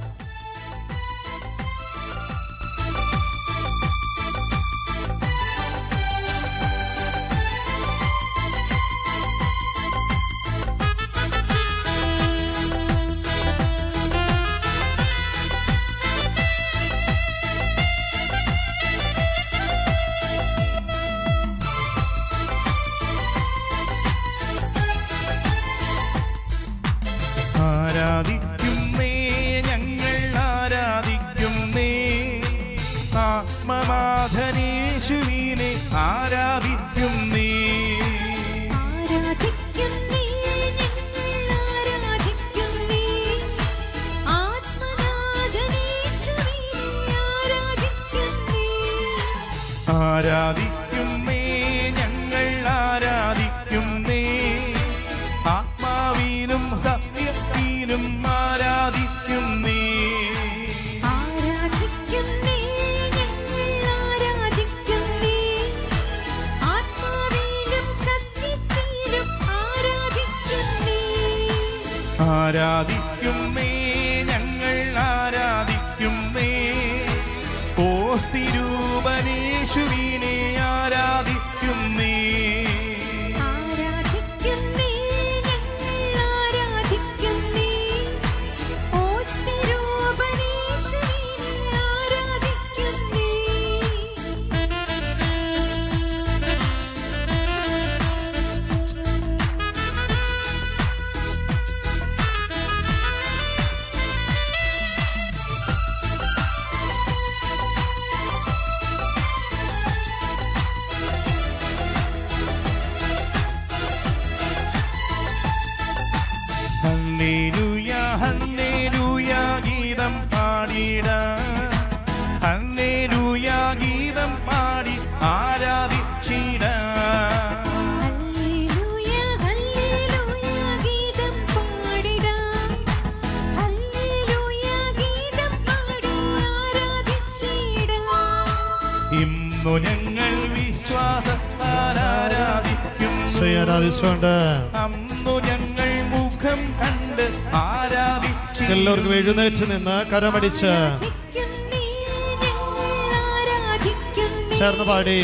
Speaker 2: ആരാധിക്കുന്നേ ഞങ്ങൾ ആരാധിക്കുന്നേ ഞങ്ങൾ ആരാധിക്കുന്നേ ഓസ്തിരൂപനേശുവിനെ ആരാധിക്കുന്നേ
Speaker 3: ആരാധിക്കുന്നേ ഞങ്ങൾ ആരാധിക്കുന്നേ ഓസ്തിരൂപനേശുവിനെ ആരാധിക്കുന്നേ
Speaker 2: ഹല്ലേലൂയ ഹല്ലേലൂയ ഗീതം പാടിടാം ഹല്ലേലൂയ ഗീതം പാടി ആരാധിച്ചിടാം
Speaker 3: ഹല്ലേലൂയ ഹല്ലേലൂയ ഗീതം പാടിടാം ഹല്ലേലൂയ ഗീതം പാടി ആരാധിച്ചിടാം
Speaker 2: ഇന്നു ഞങ്ങൾ വിശ്വാസത്താൽ ആരാധിക്കും
Speaker 1: ആരാധിച്ചുകൊണ്ട്
Speaker 2: അന്നു ഞങ്ങൾ മുഖം കണ്ട് ആരാധിച്ചു
Speaker 1: എല്ലാവർക്കും എഴുന്നേറ്റ് നിന്ന് കരമടിച്ച്
Speaker 3: ആരാധിക്കുന്നേ ഞങ്ങൾ ആരാധിക്കുന്നേ
Speaker 1: ചേർന്ന് പാടി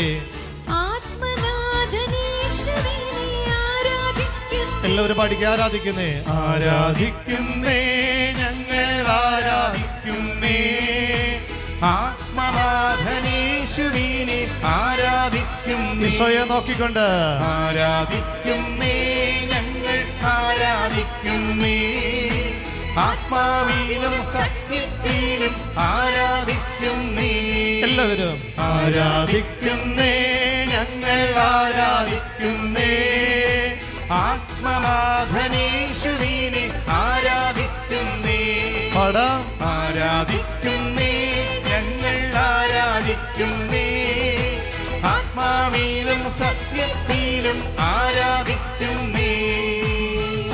Speaker 3: ആത്മനാഥനീശ്വരനെ ആരാധിക്കുന്നേ
Speaker 1: എല്ലാവരും പാടിക്ക് ആരാധിക്കുന്നേ
Speaker 2: ആരാധിക്കുന്നേ ഞങ്ങൾ ആരാധിക്കുന്നേ ആത്മനാഥനേശുവിനെ ആരാധിക്കുന്നേ
Speaker 1: ഈശോയെ നോക്കിക്കൊണ്ട്
Speaker 2: ആരാധിക്കുന്നേ ഞങ്ങൾ ആരാധിക്കുന്നേ ആത്മാവിലും സത്യത്തിലും ആരാധിക്കുന്നേ
Speaker 1: എല്ലാവരും
Speaker 2: ആരാധിക്കുന്നേ ഞങ്ങൾ ആരാധിക്കുന്നേ ആത്മനാഥനേശുവിനെ ആരാധിക്കുന്നേ
Speaker 1: പാടാം
Speaker 2: ആരാധിക്കുന്നേ ഞങ്ങൾ ആരാധിക്കുന്നേ ആത്മാവിലും സത്യത്തിലും ആരാധിക്കുന്നേ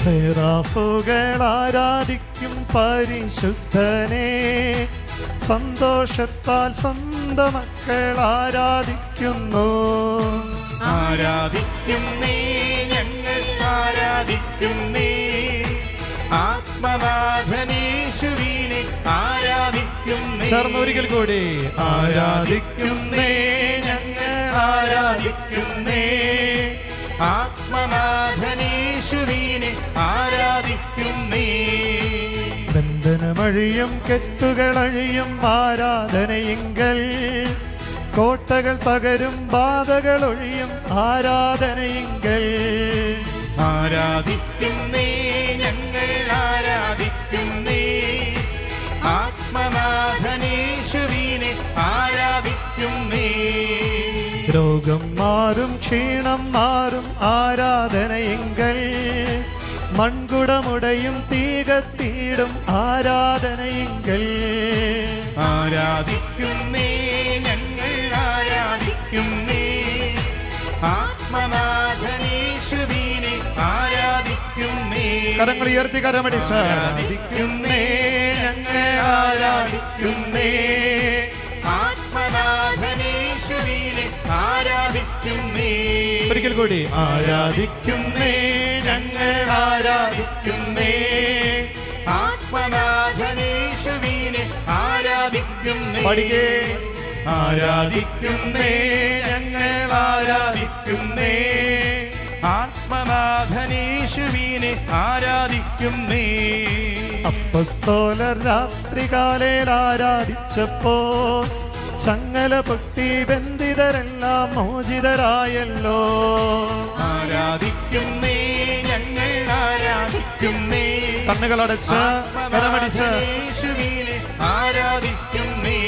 Speaker 1: സെറാഫുകൾ ആരാധിക്കും പരിശുദ്ധനെ സന്തോഷത്താൽ സ്വന്തം മക്കൾ ആരാധിക്കുന്നു
Speaker 2: ആരാധിക്കുന്നേ ഞങ്ങൾ ആരാധിക്കുന്നേ ആത്മനാഥനേശുവിനെ ആരാധിക്കുന്നേ
Speaker 1: ചേർന്ന് ഒരിക്കൽ കൂടി
Speaker 2: ആരാധിക്കുന്നേ ഞങ്ങൾ ആരാധിക്കുന്നേ ആത്മനാഥനേശുവിനെ ആരാധിക്കുന്നേ
Speaker 1: ബന്ധനമഴിയും കെട്ടുകളഴിയും ആരാധനയെങ്കിൽ കോട്ടകൾ തകരും ബാധകൾ ഒഴിയും ആരാധനയെങ്കിൽ
Speaker 2: ആരാധിക്കുന്നേ ഞങ്ങൾ ആരാധിക്കുന്നേ ആത്മനാഥനേശുവിനെ ആരാധിക്കുന്നേ
Speaker 1: രോഗം മാറും ക്ഷീണം മാറും ആരാധനയെങ്കിൽ മൺകുടമുടയും തീകത്തീടും ആരാധനയെങ്കിൽ
Speaker 2: ആരാധിക്കുന്നേ ഞങ്ങൾ ആരാധിക്കുന്നേ ആത്മനാഥനേശുവിനെ ആരാധിക്കുന്നേ
Speaker 1: കരങ്ങൾ ഉയർത്തി കരമടിച്ച്
Speaker 2: ആരാധിക്കുന്നേ ഞങ്ങൾ ആരാധിക്കുന്നേ ആത്മനാഥനേശുവിനെ ആരാധിക്കുന്നേ
Speaker 1: ഒരിക്കൽ കൂടി
Speaker 2: ആരാധിക്കുന്നേ ഞങ്ങൾ ആരാധിക്കുന്നേ ആത്മനാഥനേശുവിനെ ആരാധിക്കുന്നേ
Speaker 1: പഠിക്കേ
Speaker 2: ആരാധിക്കുന്നേ ഞങ്ങൾ ആരാധിക്കുന്നേ ആത്മനാഥനേശുവിനെ ആരാധിക്കുന്നേ
Speaker 1: അപ്പസ്തോലർ രാത്രികാലയിൽ ആരാധിച്ചപ്പോ ചങ്ങല പൊട്ടി ബന്ധിതരെല്ലാം മോചിതരായല്ലോ
Speaker 2: ആരാധിക്കുന്നേ ഞങ്ങൾ ആരാധിക്കുന്നേ
Speaker 1: കണ്ണുകളടച്ച് കരമടിച്ച്
Speaker 2: യേശുവിനെ ആരാധിക്കുന്നേ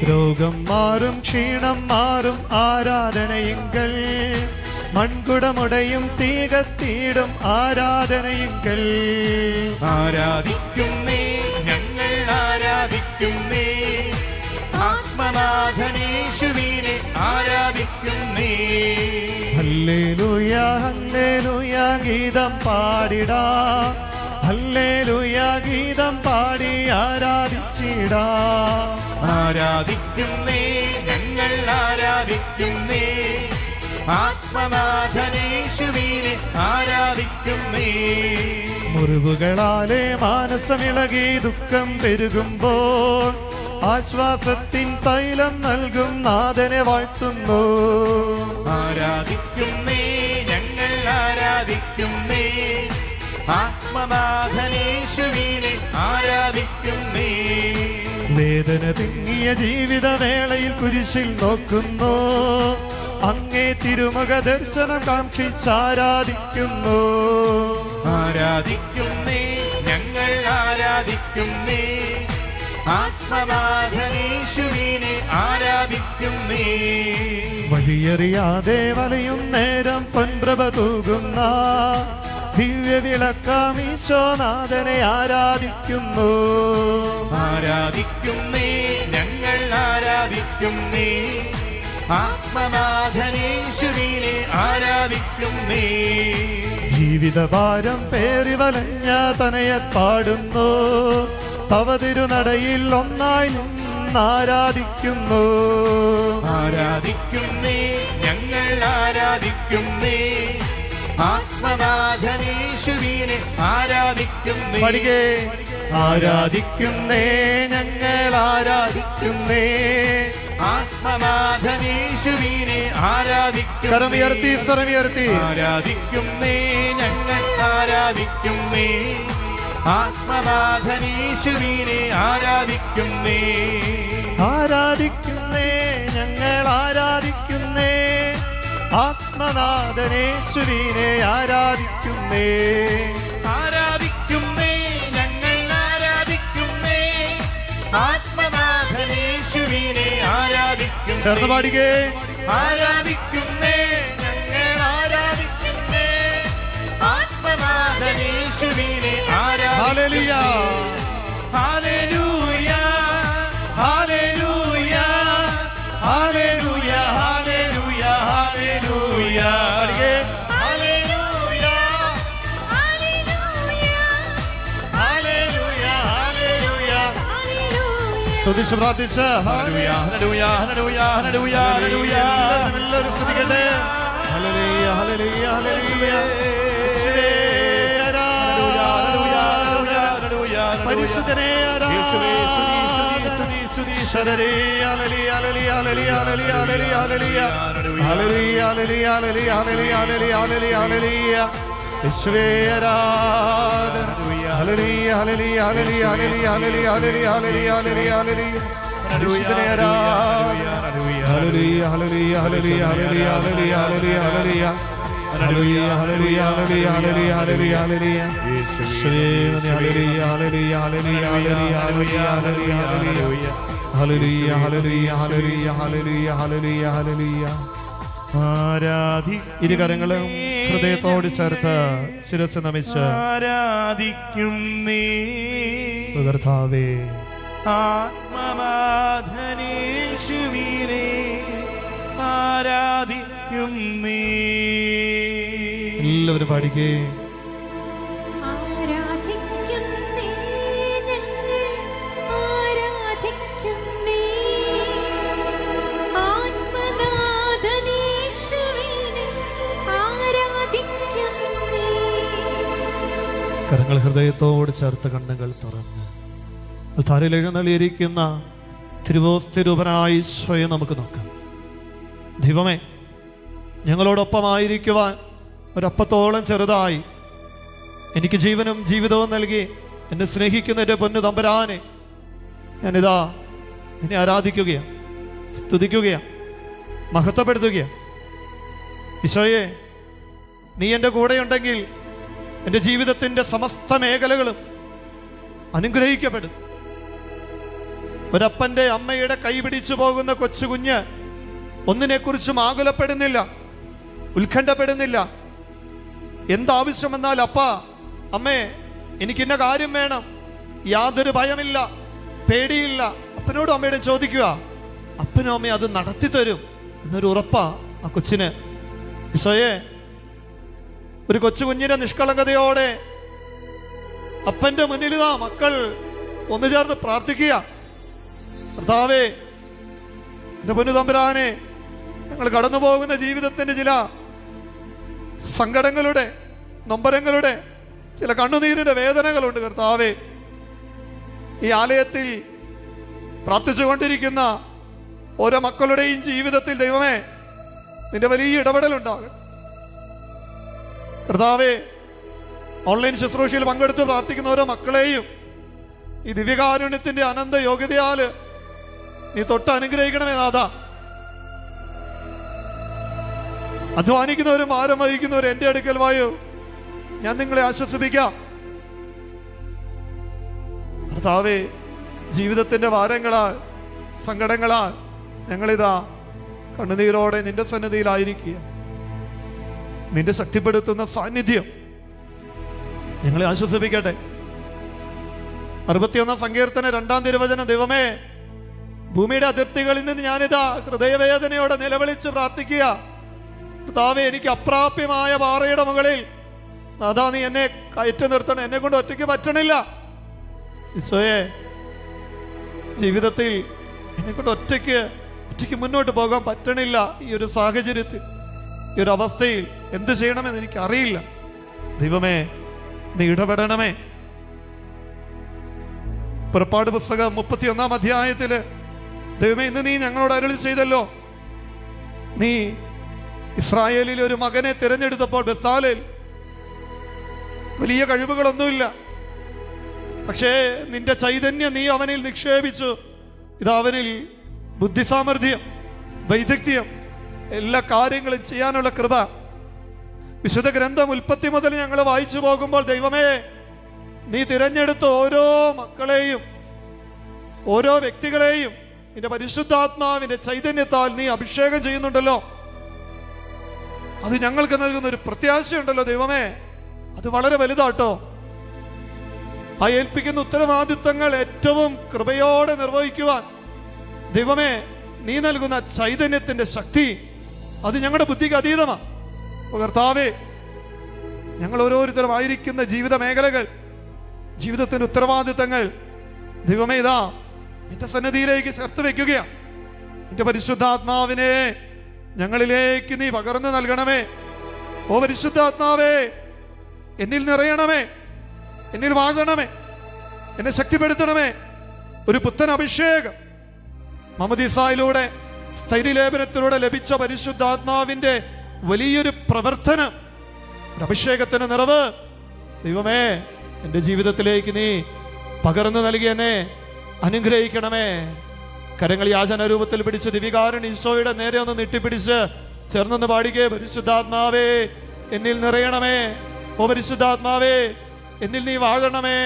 Speaker 1: രോഗം മാറും ക്ഷീണം മാറും ആരാധനയെങ്കിൽ മൺകുടമുടയും തീകത്തീടും ആരാധനയെങ്കിൽ
Speaker 2: ആരാധിക്കുന്നേ ഞങ്ങൾ ആരാധിക്കുന്നേ ആത്മനാഥനേശുവിനെ ആരാധിക്കുന്നേ
Speaker 1: ഹല്ലേലൂയ ഹല്ലേലൂയ ഗീതം പാടിടാ ഹല്ലേലൂയ ഗീതം പാടി ആരാധിച്ചിടാ
Speaker 2: ആരാധിക്കുന്നേ ഞങ്ങൾ ആരാധിക്കുന്നേ ആത്മനാഥനേശുവിനെ ആരാധിക്കുന്നേ
Speaker 1: മുറിവുകളാലെ മാനസമിളകി ദുഃഖം പെരുകുമ്പോൾ ആശ്വാസത്തിൻ തൈലം നൽകും നാഥനെ വാഴ്ത്തുന്നു.
Speaker 2: ആരാധിക്കുന്നേ ഞങ്ങൾ ആരാധിക്കുന്നേ, ആത്മനാഥനേശുവിനെ ആരാധിക്കുന്നേ.
Speaker 1: വേദന തിങ്ങിയ ജീവിതവേളയിൽ കുരിശിൽ നോക്കുന്നു, അങ്ങേ തിരുമുഖ ദർശനം കാക്ഷിച്ചാരാധിക്കുന്നു.
Speaker 2: ആരാധിക്കുന്നേ ഞങ്ങൾ ആരാധിക്കുന്നേ, ആത്മനാഥനേശുവിനെ ആരാധിക്കുന്നേ.
Speaker 1: വഴിയറിയാതെ വലയും നേരം പൊൻപ്രഭ തൂകുന്ന ദിവ്യ വിളക്കാം ഈശോനാഥനെ ആരാധിക്കുന്നു.
Speaker 2: ആരാധിക്കുന്നേ ഞങ്ങൾ ആരാധിക്കുന്നേ, ആത്മനാഥനേശുവിനെ ആരാധിക്കുന്നേ.
Speaker 1: ജീവിതഭാരം പേറി വലഞ്ഞ തനയൻ പാടുന്നു, തവ തിരുനടയിൽ ഒന്നായി നിന്നാരാധിക്കുന്നു.
Speaker 2: ആരാധിക്കുന്നേ ഞങ്ങൾ ആരാധിക്കുന്നേ, ആത്മനാഥനേശുവിനെ ആരാധിക്കുന്നേ.
Speaker 1: പഠിക്കേ. ആരാധിക്കുന്നേ ഞങ്ങൾ ആരാധിക്കുന്നേ,
Speaker 2: ആത്മനാഥനേശുവിനെ ആരാധിക്കുന്നേ.
Speaker 1: കരമുയർത്തി സ്വരമുയർത്തി.
Speaker 2: ആരാധിക്കുന്നേ ഞങ്ങൾ ആരാധിക്കുന്നേ, ആത്മനാഥനേശുവിനെ ആരാധിക്കുന്നേ.
Speaker 1: ആരാധിക്കുന്നേ ഞങ്ങൾ ആരാധിക്കുന്നേ, ആത്മനാഥനേശ്വരീനെ ആരാധിക്കുന്നേ.
Speaker 2: ആരാധിക്കുന്നേ ഞങ്ങൾ ആരാധിക്കുന്നേ, ആത്മനാഥനേശുവിനെ ആരാധിക്കുന്നേ.
Speaker 1: ചേർന്ന് പാടിക്കേ.
Speaker 2: ആരാധിക്കുന്നേ
Speaker 1: ഞങ്ങൾ ആരാധിക്കുന്നേ,
Speaker 2: ആത്മനാഥനേശുവിനെ
Speaker 1: ഹല്ലേലൂയ
Speaker 2: ഹല്ലേലൂയ
Speaker 1: ഹല്ലേലൂയ ഹല്ലേലൂയ ഹല്ലേലൂയ ഹല്ലേലൂയ. പാടിക്കേ. ഹല്ലേലൂയ ഹല്ലേലൂയ ഹല്ലേലൂയ. സ്തുതിച്ച് പ്രാർത്ഥിച്ച്
Speaker 2: ഹല്ലേലൂയ ഹല്ലേലൂയ ഹല്ലേലൂയ ഹല്ലേലൂയ.
Speaker 1: എല്ലാവരും സ്തുതിക്കട്ടെ. ഹല്ലേലൂയ ഹല്ലേലൂയ ഹല്ലേലൂയ. പരിശുദ്ധനെ ഇരു കരങ്ങളും ഹൃദയത്തോട് ചേർത്ത് ശിരസ് നമിച്ച്
Speaker 2: ആരാധിക്കുന്നേ
Speaker 1: കർത്താവേ.
Speaker 2: ആത്മനാഥനേശുവിനെ ആരാധിക്കുന്നേ.
Speaker 1: എല്ലാവരും പാടിക്കേ.
Speaker 3: ആരാധിക്കുന്നേ ഞങ്ങൾ ആരാധിക്കുന്നേ, ആത്മനാഥനേശുവിനെ ആരാധിക്കുന്നേ.
Speaker 1: കരങ്ങൾ ഹൃദയത്തോട് ചേർത്ത് കണ്ണുകൾ തുറന്ന് അൽത്താരയിലേക്ക് നളിയിരിക്കുന്ന തിരുവോസ്തിരൂപനായ ഈശോയെ നമുക്ക് നോക്കാം. ദൈവമേ, ഞങ്ങളോടൊപ്പമായിരിക്കുവാൻ ഒരപ്പത്തോളം ചെറുതായി എനിക്ക് ജീവനും ജീവിതവും നൽകി എന്നെ സ്നേഹിക്കുന്ന എൻ്റെ പൊന്നു തമ്പുരാനെ ഞാനിതാ എന്നെ ആരാധിക്കുകയാണ്, സ്തുതിക്കുകയാണ്, മഹത്വപ്പെടുത്തുകയാണ്. ഈശോയെ, നീ എൻ്റെ കൂടെയുണ്ടെങ്കിൽ എൻ്റെ ജീവിതത്തിൻ്റെ സമസ്ത മേഖലകളും അനുഗ്രഹിക്കപ്പെടും. ഒരപ്പൻ്റെ അമ്മയുടെ കൈ പിടിച്ചു പോകുന്ന കൊച്ചു കുഞ്ഞ് ഒന്നിനെക്കുറിച്ചും ആകുലപ്പെടുന്നില്ല, ഉത്കണ്ഠപ്പെടുന്നില്ല. എന്താവശ്യം വന്നാൽ അപ്പാ, അമ്മേ, എനിക്കിന്ന കാര്യം വേണം, യാതൊരു ഭയമില്ല, പേടിയില്ല. അപ്പനോടും അമ്മയോടും ചോദിക്കുക, അപ്പനും അമ്മയും അത് നടത്തി തരും എന്നൊരു ഉറപ്പാ ആ കൊച്ചിന്. ഈശോയെ, ഒരു കൊച്ചു കുഞ്ഞിന്റെ നിഷ്കളങ്കതയോടെ അപ്പന്റെ മുന്നിൽ ഇതാ മക്കൾ ഒന്നു ചേർന്ന് പ്രാർത്ഥിക്കുക. കർത്താവേ, എൻ്റെ പൊന്നു തമ്പുരാനെ, ഞങ്ങൾ കടന്നു പോകുന്ന ജീവിതത്തിന്റെ ചില സങ്കടങ്ങളുടെ, നൊമ്പരങ്ങളുടെ, ചില കണ്ണുനീരിന്റെ വേദനകളുണ്ട് കർത്താവേ. ഈ ആലയത്തിൽ പ്രാർത്ഥിച്ചുകൊണ്ടിരിക്കുന്ന ഓരോ മക്കളുടെയും ജീവിതത്തിൽ ദൈവമേ നിന്റെ വലിയ ഇടപെടലുണ്ടാകട്ടെ കർത്താവേ. ഓൺലൈൻ ശുശ്രൂഷയിൽ പങ്കെടുത്ത് പ്രാർത്ഥിക്കുന്ന ഓരോ മക്കളെയും ഈ ദിവ്യകാരുണ്യത്തിന്റെ അനന്ത യോഗ്യതയാല് നീ തൊട്ട് അനുഗ്രഹിക്കണമേ നാഥ. അധ്വാനിക്കുന്നവരും ഭാരം വഹിക്കുന്നവരും എൻ്റെ അടുക്കൽ വായോ, ഞാൻ നിങ്ങളെ ആശ്വസിപ്പിക്കാം. കർത്താവേ, ജീവിതത്തിന്റെ ഭാരങ്ങളാൽ സങ്കടങ്ങളാൽ ഞങ്ങളിതാ കണ്ണുനീരോടെ നിന്റെ സന്നിധിയിലായിരിക്കുക. നിന്റെ ശക്തിപ്പെടുത്തുന്ന സാന്നിധ്യം ഞങ്ങളെ ആശ്വസിപ്പിക്കട്ടെ. 61 സങ്കീർത്തന 2-ാം തിരുവചനം, ദൈവമേ ഭൂമിയുടെ അതിർത്തികളിൽ നിന്ന് ഞാനിതാ ഹൃദയവേദനയോടെ നിലവിളിച്ച് പ്രാർത്ഥിക്കുക. കർത്താവേ, എനിക്ക് അപ്രാപ്യമായ പാറയുടെ മുകളിൽ അതാ നീ എന്നെ കയറ്റി നിർത്തണം. എന്നെ കൊണ്ട് ഒറ്റയ്ക്ക് പറ്റണില്ല ഈശോയെ. ജീവിതത്തിൽ എന്നെ കൊണ്ട് ഒറ്റയ്ക്ക് മുന്നോട്ട് പോകാൻ പറ്റണില്ല. ഈ ഒരു സാഹചര്യത്തിൽ, ഈ ഒരു അവസ്ഥയിൽ എന്ത് ചെയ്യണമെന്ന് എനിക്കറിയില്ല. ദൈവമേ, നീ ഇടപെടണമേ. പുറപ്പാട് പുസ്തകം 31-ാം അധ്യായത്തില് ദൈവമേ, ഇന്ന് നീ ഞങ്ങളോട് അരുളി ചെയ്തല്ലോ, നീ ഇസ്രായേലിൽ ഒരു മകനെ തിരഞ്ഞെടുത്തപ്പോൾ ബെസാലേൽ വലിയ കഴിവുകളൊന്നുമില്ല, പക്ഷേ നിന്റെ ചൈതന്യം നീ അവനിൽ നിക്ഷേപിച്ചു. ഇത് അവനിൽ ബുദ്ധിസാമർഥ്യം, വൈദഗ്ധ്യം, എല്ലാ കാര്യങ്ങളും ചെയ്യാനുള്ള കൃപ. വിശുദ്ധ ഗ്രന്ഥം ഉൽപ്പത്തി മുതൽ ഞങ്ങൾ വായിച്ചു പോകുമ്പോൾ ദൈവമേ, നീ തിരഞ്ഞെടുത്ത ഓരോ മക്കളെയും ഓരോ വ്യക്തികളെയും നിന്റെ പരിശുദ്ധാത്മാവിന്റെ ചൈതന്യത്താൽ നീ അഭിഷേകം ചെയ്യുന്നുണ്ടല്ലോ. അത് ഞങ്ങൾക്ക് നൽകുന്ന ഒരു പ്രത്യാശയുണ്ടല്ലോ ദൈവമേ, അത് വളരെ വലുതാട്ടോ. ആ ഏൽപ്പിക്കുന്ന ഉത്തരവാദിത്തങ്ങൾ ഏറ്റവും കൃപയോടെ നിർവഹിക്കുവാൻ ദൈവമേ നീ നൽകുന്ന ചൈതന്യത്തിന്റെ ശക്തി അത് ഞങ്ങളുടെ ബുദ്ധിക്ക് അതീതമാണ്. കർത്താവേ, ഞങ്ങൾ ഓരോരുത്തരും ആയിരിക്കുന്ന ജീവിത മേഖലകൾ, ജീവിതത്തിന്റെ ഉത്തരവാദിത്തങ്ങൾ ദൈവമേ ഇതാ നിന്റെ സന്നിധിയിലേക്ക് ചേർത്ത് വെക്കുകയാണ്. നിന്റെ പരിശുദ്ധാത്മാവിനെ ഞങ്ങളിലേക്ക് നീ പകർന്നു നൽകണമേ. ഓ പരിശുദ്ധാത്മാവേ, എന്നിൽ നിറയണമേ, എന്നിൽ വാഴണമേ, എന്നെ ശക്തിപ്പെടുത്തണമേ. ഒരു പുത്തൻ അഭിഷേകം മമദീസായിലൂടെ സ്ഥൈര്യലേപനത്തിലൂടെ ലഭിച്ച പരിശുദ്ധാത്മാവിന്റെ വലിയൊരു പ്രവർത്തനം, ഒരു അഭിഷേകത്തിന് നിറവ് ദൈവമേ എൻ്റെ ജീവിതത്തിലേക്ക് നീ പകർന്നു നൽകി എന്നെ അനുഗ്രഹിക്കണമേ. കരങ്ങൾ യാചന രൂപത്തിൽ പിടിച്ച് ദിവ്യകാരുണ്യ ഈശോയുടെ നേരെ ഒന്ന് നീട്ടിപ്പിടിച്ച് ചേർന്നൊന്ന് പാടിക്കേ. പരിശുദ്ധാത്മാവേ എന്നിൽ നിറയണമേ, ഓ പരിശുദ്ധാത്മാവേ എന്നിൽ നീ വാഴണമേ.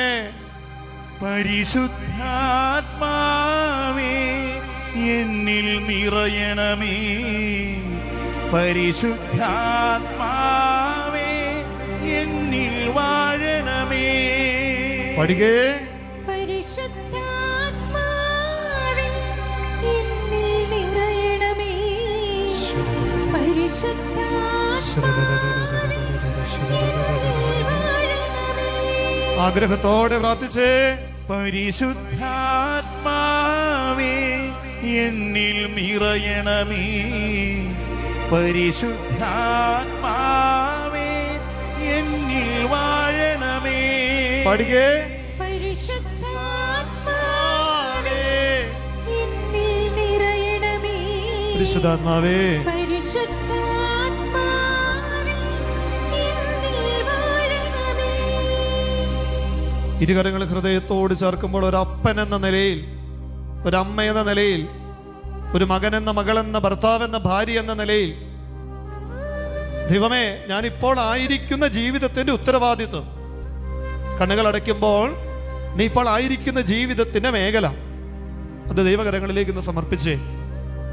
Speaker 2: പരിശുദ്ധാത്മാവേ എന്നിൽ നിറയണമേ, പരിശുദ്ധാത്മാവേ എന്നിൽ വാഴണമേ.
Speaker 1: പാടിക്കേ.
Speaker 3: പരിശുദ്ധാത്മാവേ എന്നിൽ നിറയണമേ, പരിശുദ്ധാത്മാവേ എന്നിൽ വാഴണമേ.
Speaker 1: ആഗ്രഹത്തോടെ പ്രാർത്ഥിച്ചേ.
Speaker 2: പരിശുദ്ധാത്മാവേ എന്നിൽ നിറയണമേ, പരിശുദ്ധാത്മാവേ എന്നിൽ വാഴണമേ.
Speaker 1: പാടിക്കേ.
Speaker 3: പരിശുദ്ധാത്മാവേ എന്നിൽ നിറയണമേ,
Speaker 1: പരിശുദ്ധാത്മാവേ
Speaker 3: പരിശുദ്ധാത്മാവേ എന്നിൽ വാഴണമേ.
Speaker 1: ഇരുകരങ്ങൾ ഹൃദയത്തോട് ചേർക്കുമ്പോൾ ഒരു അപ്പൻ എന്ന നിലയിൽ, ഒരു അമ്മ എന്ന നിലയിൽ, ഒരു മകൻ എന്ന മകൾ എന്ന ഭർത്താവ് എന്ന ഭാര്യ എന്ന നിലയിൽ ദൈവമേ ഞാനിപ്പോൾ ആയിരിക്കുന്ന ജീവിതത്തിന്റെ ഉത്തരവാദിത്വം, കണ്ണുകൾ അടയ്ക്കുമ്പോൾ നീ ഇപ്പോൾ ആയിരിക്കുന്ന ജീവിതത്തിന്റെ മേഖല അത് ദൈവകരങ്ങളിലേക്ക് ഇന്ന് സമർപ്പിച്ചേ.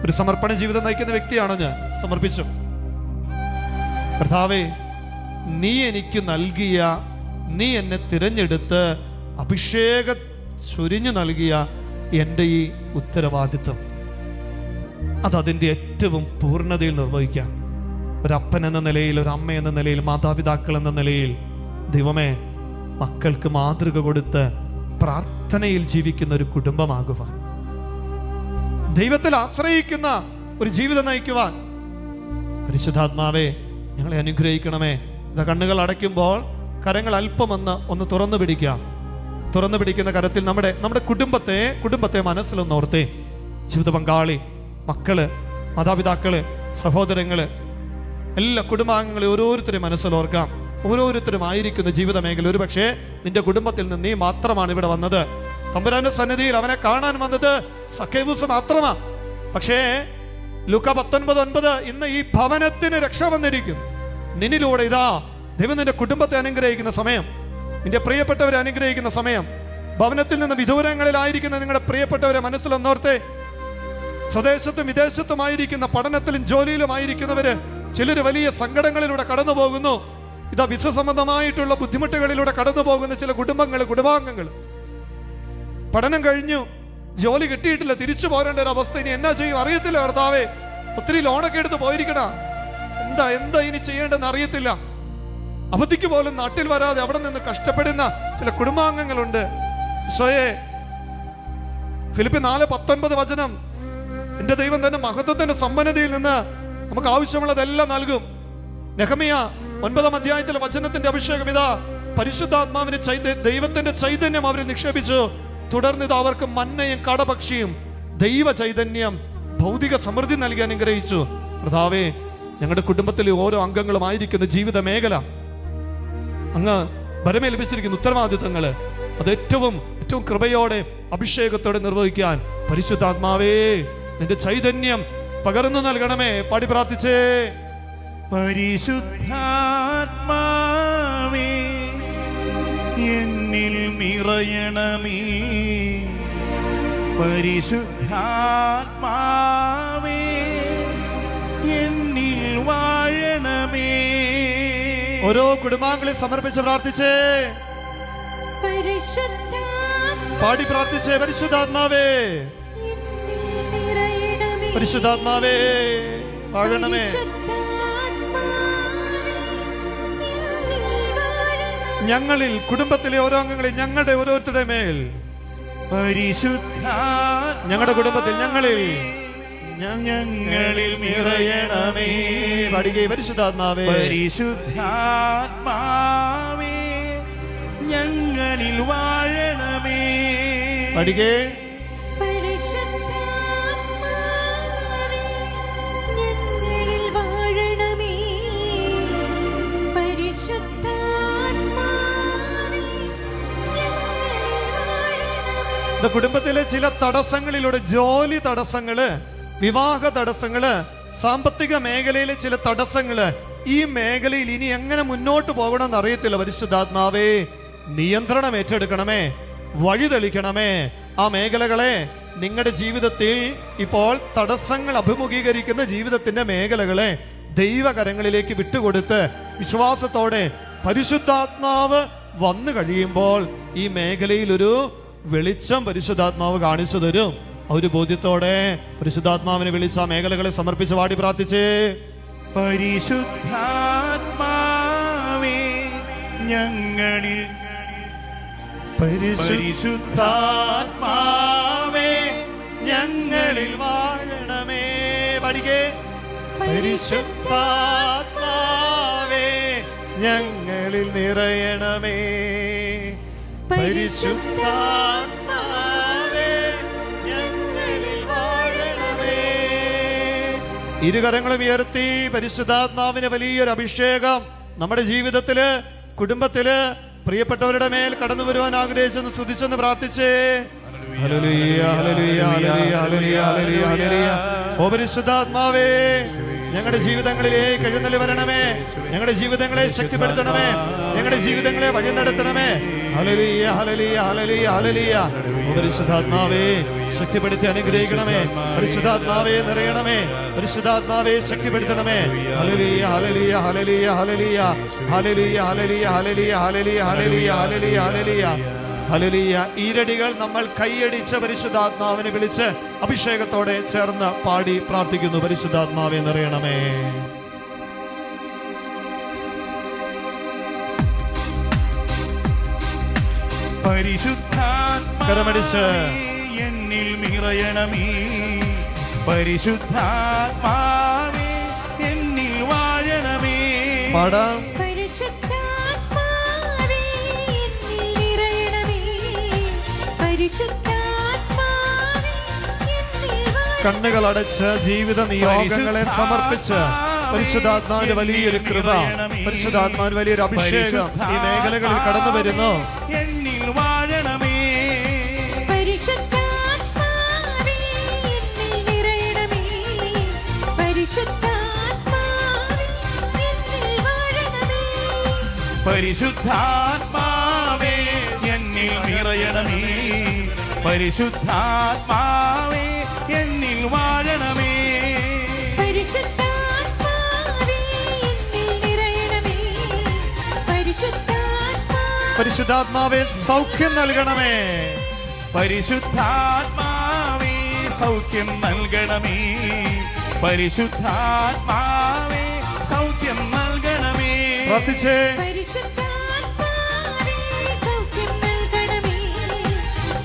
Speaker 1: ഒരു സമർപ്പണ ജീവിതം നയിക്കുന്ന വ്യക്തിയാണ് ഞാൻ. സമർപ്പിച്ചു. കർത്താവേ, നീ എനിക്ക് നൽകിയ, നീ എന്നെ തിരഞ്ഞെടുത്ത് അഭിഷേകം ചൊരിഞ്ഞു നൽകിയ എൻ്റെ ഈ ഉത്തരവാദിത്വം അതതിൻ്റെ ഏറ്റവും പൂർണ്ണതയിൽ നിർവഹിക്കാൻ ഒരപ്പൻ എന്ന നിലയിൽ, ഒരമ്മ എന്ന നിലയിൽ, മാതാപിതാക്കൾ എന്ന നിലയിൽ ദൈവമേ മക്കൾക്ക് മാതൃക കൊടുത്ത് പ്രാർത്ഥനയിൽ ജീവിക്കുന്ന ഒരു കുടുംബമാകുവാൻ, ദൈവത്തിൽ ആശ്രയിക്കുന്ന ഒരു ജീവിതം നയിക്കുവാൻ പരിശുദ്ധാത്മാവേ ഞങ്ങളെ അനുഗ്രഹിക്കണമേ. ഇത് കണ്ണുകൾ അടയ്ക്കുമ്പോൾ കരങ്ങൾ അല്പം ഒന്ന് തുറന്നു പിടിക്കുക. തുറന്നു പിടിക്കുന്ന കരത്തിൽ നമ്മുടെ കുടുംബത്തെ മനസ്സിലൊന്ന് ഓർത്തേ. ജീവിത പങ്കാളി, മക്കള്, മാതാപിതാക്കള്, സഹോദരങ്ങള്, എല്ലാ കുടുംബാംഗങ്ങളെ ഓരോരുത്തരെയും മനസ്സിലോർക്കാം. ഓരോരുത്തരും ആയിരിക്കുന്ന ജീവിത മേഖല. ഒരു പക്ഷേ നിന്റെ കുടുംബത്തിൽ നിന്ന് നീ മാത്രമാണ് ഇവിടെ വന്നത്. തമ്പുരാന്റെ സന്നിധിയിൽ അവനെ കാണാൻ വന്നത് സഖേവൂസ് മാത്രമാ. പക്ഷേ ലൂക്ക 19:9 ഇന്ന് ഈ ഭവനത്തിന് രക്ഷ വന്നിരിക്കുന്നു. നിന്നിലൂടെ ഇതാ ദൈവം നിന്റെ കുടുംബത്തെ അനുഗ്രഹിക്കുന്ന സമയം, നിന്റെ പ്രിയപ്പെട്ടവരെ അനുഗ്രഹിക്കുന്ന സമയം. ഭവനത്തിൽ നിന്ന് വിദൂരങ്ങളിലായിരിക്കുന്ന നിങ്ങളുടെ പ്രിയപ്പെട്ടവരെ മനസ്സിലൊന്നോർത്തേ. സ്വദേശത്തും വിദേശത്തുമായിരിക്കുന്ന പഠനത്തിലും ജോലിയിലുമായിരിക്കുന്നവര് ചിലര് വലിയ സങ്കടങ്ങളിലൂടെ കടന്നു പോകുന്നു. ഇതാ വിസ സംബന്ധമായിട്ടുള്ള ബുദ്ധിമുട്ടുകളിലൂടെ കടന്നു പോകുന്ന ചില കുടുംബാംഗങ്ങൾ പഠനം കഴിഞ്ഞു, ജോലി കിട്ടിയിട്ടില്ല, തിരിച്ചു പോരേണ്ട ഒരു അവസ്ഥ. ഇനി എന്നാ ചെയ്യും അറിയത്തില്ല കർത്താവേ. ഒത്തിരി ലോണൊക്കെ എടുത്ത് പോയിരിക്കണ, എന്താ ഇനി ചെയ്യേണ്ടെന്ന് അറിയത്തില്ല. അവധിക്ക് പോലും നാട്ടിൽ വരാതെ അവിടെ നിന്ന് കഷ്ടപ്പെടുന്ന ചില കുടുംബാംഗങ്ങളുണ്ട്. ഈശോയെ, ഫിലിപ്പി 4:19 എന്റെ ദൈവം തന്നെ മഹത്വത്തിന്റെ സമ്പന്നതയിൽ നിന്ന് നമുക്ക് ആവശ്യമുള്ളതെല്ലാം നൽകും. നെഹമ്യാ 9 അധ്യായത്തിലെ വചനത്തിന്റെ അഭിഷേകം ഇതാ പരിശുദ്ധാത്മാവിന്റെ ദൈവത്തിന്റെ ചൈതന്യം അവരിൽ നിക്ഷേപിച്ചു. തുടർന്ന് ഇത് അവർക്ക് മന്നയും കടപക്ഷിയും ദൈവ ചൈതന്യം ഭൗതിക സമൃദ്ധി നൽകി അനുഗ്രഹിച്ചു. കർത്താവേ, ഞങ്ങളുടെ കുടുംബത്തിലെ ഓരോ അംഗങ്ങളുമായിരിക്കുന്ന ജീവിത മേഖല അങ്ങ് ഭരമേൽപ്പിച്ചിരിക്കുന്ന ഉത്തരവാദിത്തങ്ങള് അത് ഏറ്റവും കൃപയോടെ അഭിഷേകത്തോടെ നിർവഹിക്കാൻ പരിശുദ്ധാത്മാവേ നിന്റെ ചൈതന്യം പകർന്നു നൽകണമേ. പാടി പ്രാർത്ഥിച്ചേ.
Speaker 2: പരിശുദ്ധാത്മാവേ എന്നിൽ നിറയണമേ. പരിശുദ്ധാത്മാവേ എന്നിൽ വാഴണമേ.
Speaker 1: ഓരോ കുടുംബാംഗങ്ങളെ സമർപ്പിച്ച് പ്രാർത്ഥിച്ചേ. പാടി പ്രാർത്ഥിച്ചേ. പരിശുദ്ധാത്മാവേ, പരിശുദ്ധാത്മാവേ വാഴണമേ. ഞങ്ങളിൽ കുടുംബത്തിലെ ഓരോ അംഗങ്ങളെ ഞങ്ങളുടെ ഓരോരുത്തരുടെ മേൽ ഞങ്ങളുടെ കുടുംബത്തിൽ ഞങ്ങളിൽ നിറയണമേ. പാടികേ. പരിശുദ്ധാത്മാവേ,
Speaker 2: പരിശുദ്ധാത്മാവേ ഞങ്ങളിൽ വാഴണമേ.
Speaker 1: പാടികേ. കുടുംബത്തിലെ ചില തടസ്സങ്ങളിലൂടെ, ജോലി തടസ്സങ്ങള്, വിവാഹ തടസ്സങ്ങള്, സാമ്പത്തിക മേഖലയിലെ ചില തടസ്സങ്ങള്, ഈ മേഖലയിൽ ഇനി എങ്ങനെ മുന്നോട്ട് പോകണമെന്ന് അറിയത്തില്ല. പരിശുദ്ധാത്മാവേ നിയന്ത്രണം ഏറ്റെടുക്കണമേ, വഴി തെളിക്കണമേ. ആ മേഖലകളെ നിങ്ങളുടെ ജീവിതത്തിൽ ഇപ്പോൾ തടസ്സങ്ങൾ അഭിമുഖീകരിക്കുന്ന ജീവിതത്തിന്റെ മേഖലകളെ ദൈവകരങ്ങളിലേക്ക് വിട്ടുകൊടുത്ത് വിശ്വാസത്തോടെ പരിശുദ്ധാത്മാവ് വന്നു കഴിയുമ്പോൾ ഈ മേഖലയിൽ ഒരു വെളിച്ചം പരിശുദ്ധാത്മാവ് കാണിച്ചു തരും. ഒരു ബോധ്യത്തോടെ പരിശുദ്ധാത്മാവിനെ വിളിച്ച ആ മേഖലകളെ സമർപ്പിച്ച് പാടി പ്രാർത്ഥിച്ചേ.
Speaker 2: പരിശുദ്ധാത്മാവേ ഞങ്ങളിൽ,
Speaker 1: പരിശുദ്ധാത്മാവേ ഞങ്ങളിൽ വാഴണമേ. പാടിക്കേ. പരിശുദ്ധാത്മാവേ ഞങ്ങളിൽ നിറയണമേ. പരിശുദ്ധാത്മാവേ ഞങ്ങളിൽ വാഴണമേ. ഇരുകരങ്ങളും ഉയർത്തി പരിശുദ്ധാത്മാവിന് വലിയൊരു അഭിഷേകം നമ്മുടെ ജീവിതത്തില്, കുടുംബത്തില്, പ്രിയപ്പെട്ടവരുടെ മേൽ കടന്നു വരുവാൻ ആഗ്രഹിച്ചെന്ന് സ്തുതിച്ചെന്ന് പ്രാർത്ഥിച്ചേ. ഹല്ലേലൂയ, ഹല്ലേലൂയ, ഹല്ലേലൂയ, ഹല്ലേലൂയ, ഹല്ലേലൂയ, ഹല്ലേലൂയ. ഓ പരിശുദ്ധാത്മാവേ ഞങ്ങളുടെ ജീവിതങ്ങളിലേക്ക് എഴുന്നള്ളി വരണമേ. ഞങ്ങളുടെ ജീവിതങ്ങളെ ശക്തിപ്പെടുത്തണമേ. ഞങ്ങളുടെ ജീവിതങ്ങളെ വഴി നടത്തണമേ. ഹല്ലേലൂയ, ഹല്ലേലൂയ, ഹല്ലേലൂയ, ഹല്ലേലൂയ. ഓ പരിശുദ്ധാത്മാവേ ശക്തിപ്പെടുത്തി അനുഗ്രഹിക്കണമേ. പരിശുദ്ധാത്മാവേ നിറയണമേ. പരിശുദ്ധാത്മാവേ ശക്തിപ്പെടുത്തണമേ. ഹല്ലേലൂയ, ഹല്ലേലൂയ, ഹല്ലേലൂയ, ഹല്ലേലൂയ, ഹല്ലേലൂയ, ഹല്ലേലൂയ, ഹല്ലേലൂയ, ഹല്ലേലൂയ, ഹല്ലേലൂയ, ഹല്ലേലൂയ, ഹല്ലേലൂയ, ഹല്ലേലൂയ. ഈരടികൾ നമ്മൾ കൈയടിച്ച് പരിശുദ്ധാത്മാവിനെ വിളിച്ച് അഭിഷേകത്തോടെ ചേർന്ന് പാടി പ്രാർത്ഥിക്കുന്നു. പരിശുദ്ധാത്മാവേ നിറയണമേ.
Speaker 2: പരിശുദ്ധാത്മാവേ എന്നിൽ നിറയണമേ. പരിശുദ്ധാത്മാവേ എന്നിൽ വാഴണമേ.
Speaker 1: പാടാം.
Speaker 3: പരിശുദ്ധാത്മാവേ
Speaker 1: കണ്ണുകൾ അടച്ച് ജീവിത നിയോഗങ്ങളെ സമർപ്പിച്ച് പരിശുദ്ധാത്മാവിന്റെ വലിയൊരു കൃപ, പരിശുദ്ധാത്മാവിന്റെ വലിയൊരു അഭിഷേകം ഈ മേഖലകളിൽ കടന്നു വരുന്നു.
Speaker 2: എന്നിൽ വാഴണമേ.
Speaker 3: പരിശുദ്ധാത്മാവേ എന്നിൽ നിറയണമേ. പരിശുദ്ധാത്മാവേ എന്നിൽ വാഴണമേ.
Speaker 2: പരിശുദ്ധാത്മാവേ എന്നിൽ നിറയണമേ. പരിശുദ്ധാത്മാവേ എന്നിൽ വാഴണമേ.
Speaker 3: പരിശുദ്ധാത്മാവേ എന്നിൽ നിറയണമേ.
Speaker 1: പരിശുദ്ധാത്മാവേ സൗഖ്യം നൽകണമേ.
Speaker 2: പരിശുദ്ധാത്മാവേ സൗഖ്യം നൽകണമേ. പരിശുദ്ധാത്മാവേ സൗഖ്യം നൽകണമേ.
Speaker 1: പ്രാർത്ഥിച്ചേ.
Speaker 3: പരിശുദ്ധാത്മാവേ സൗഖ്യം നൽകണമേ.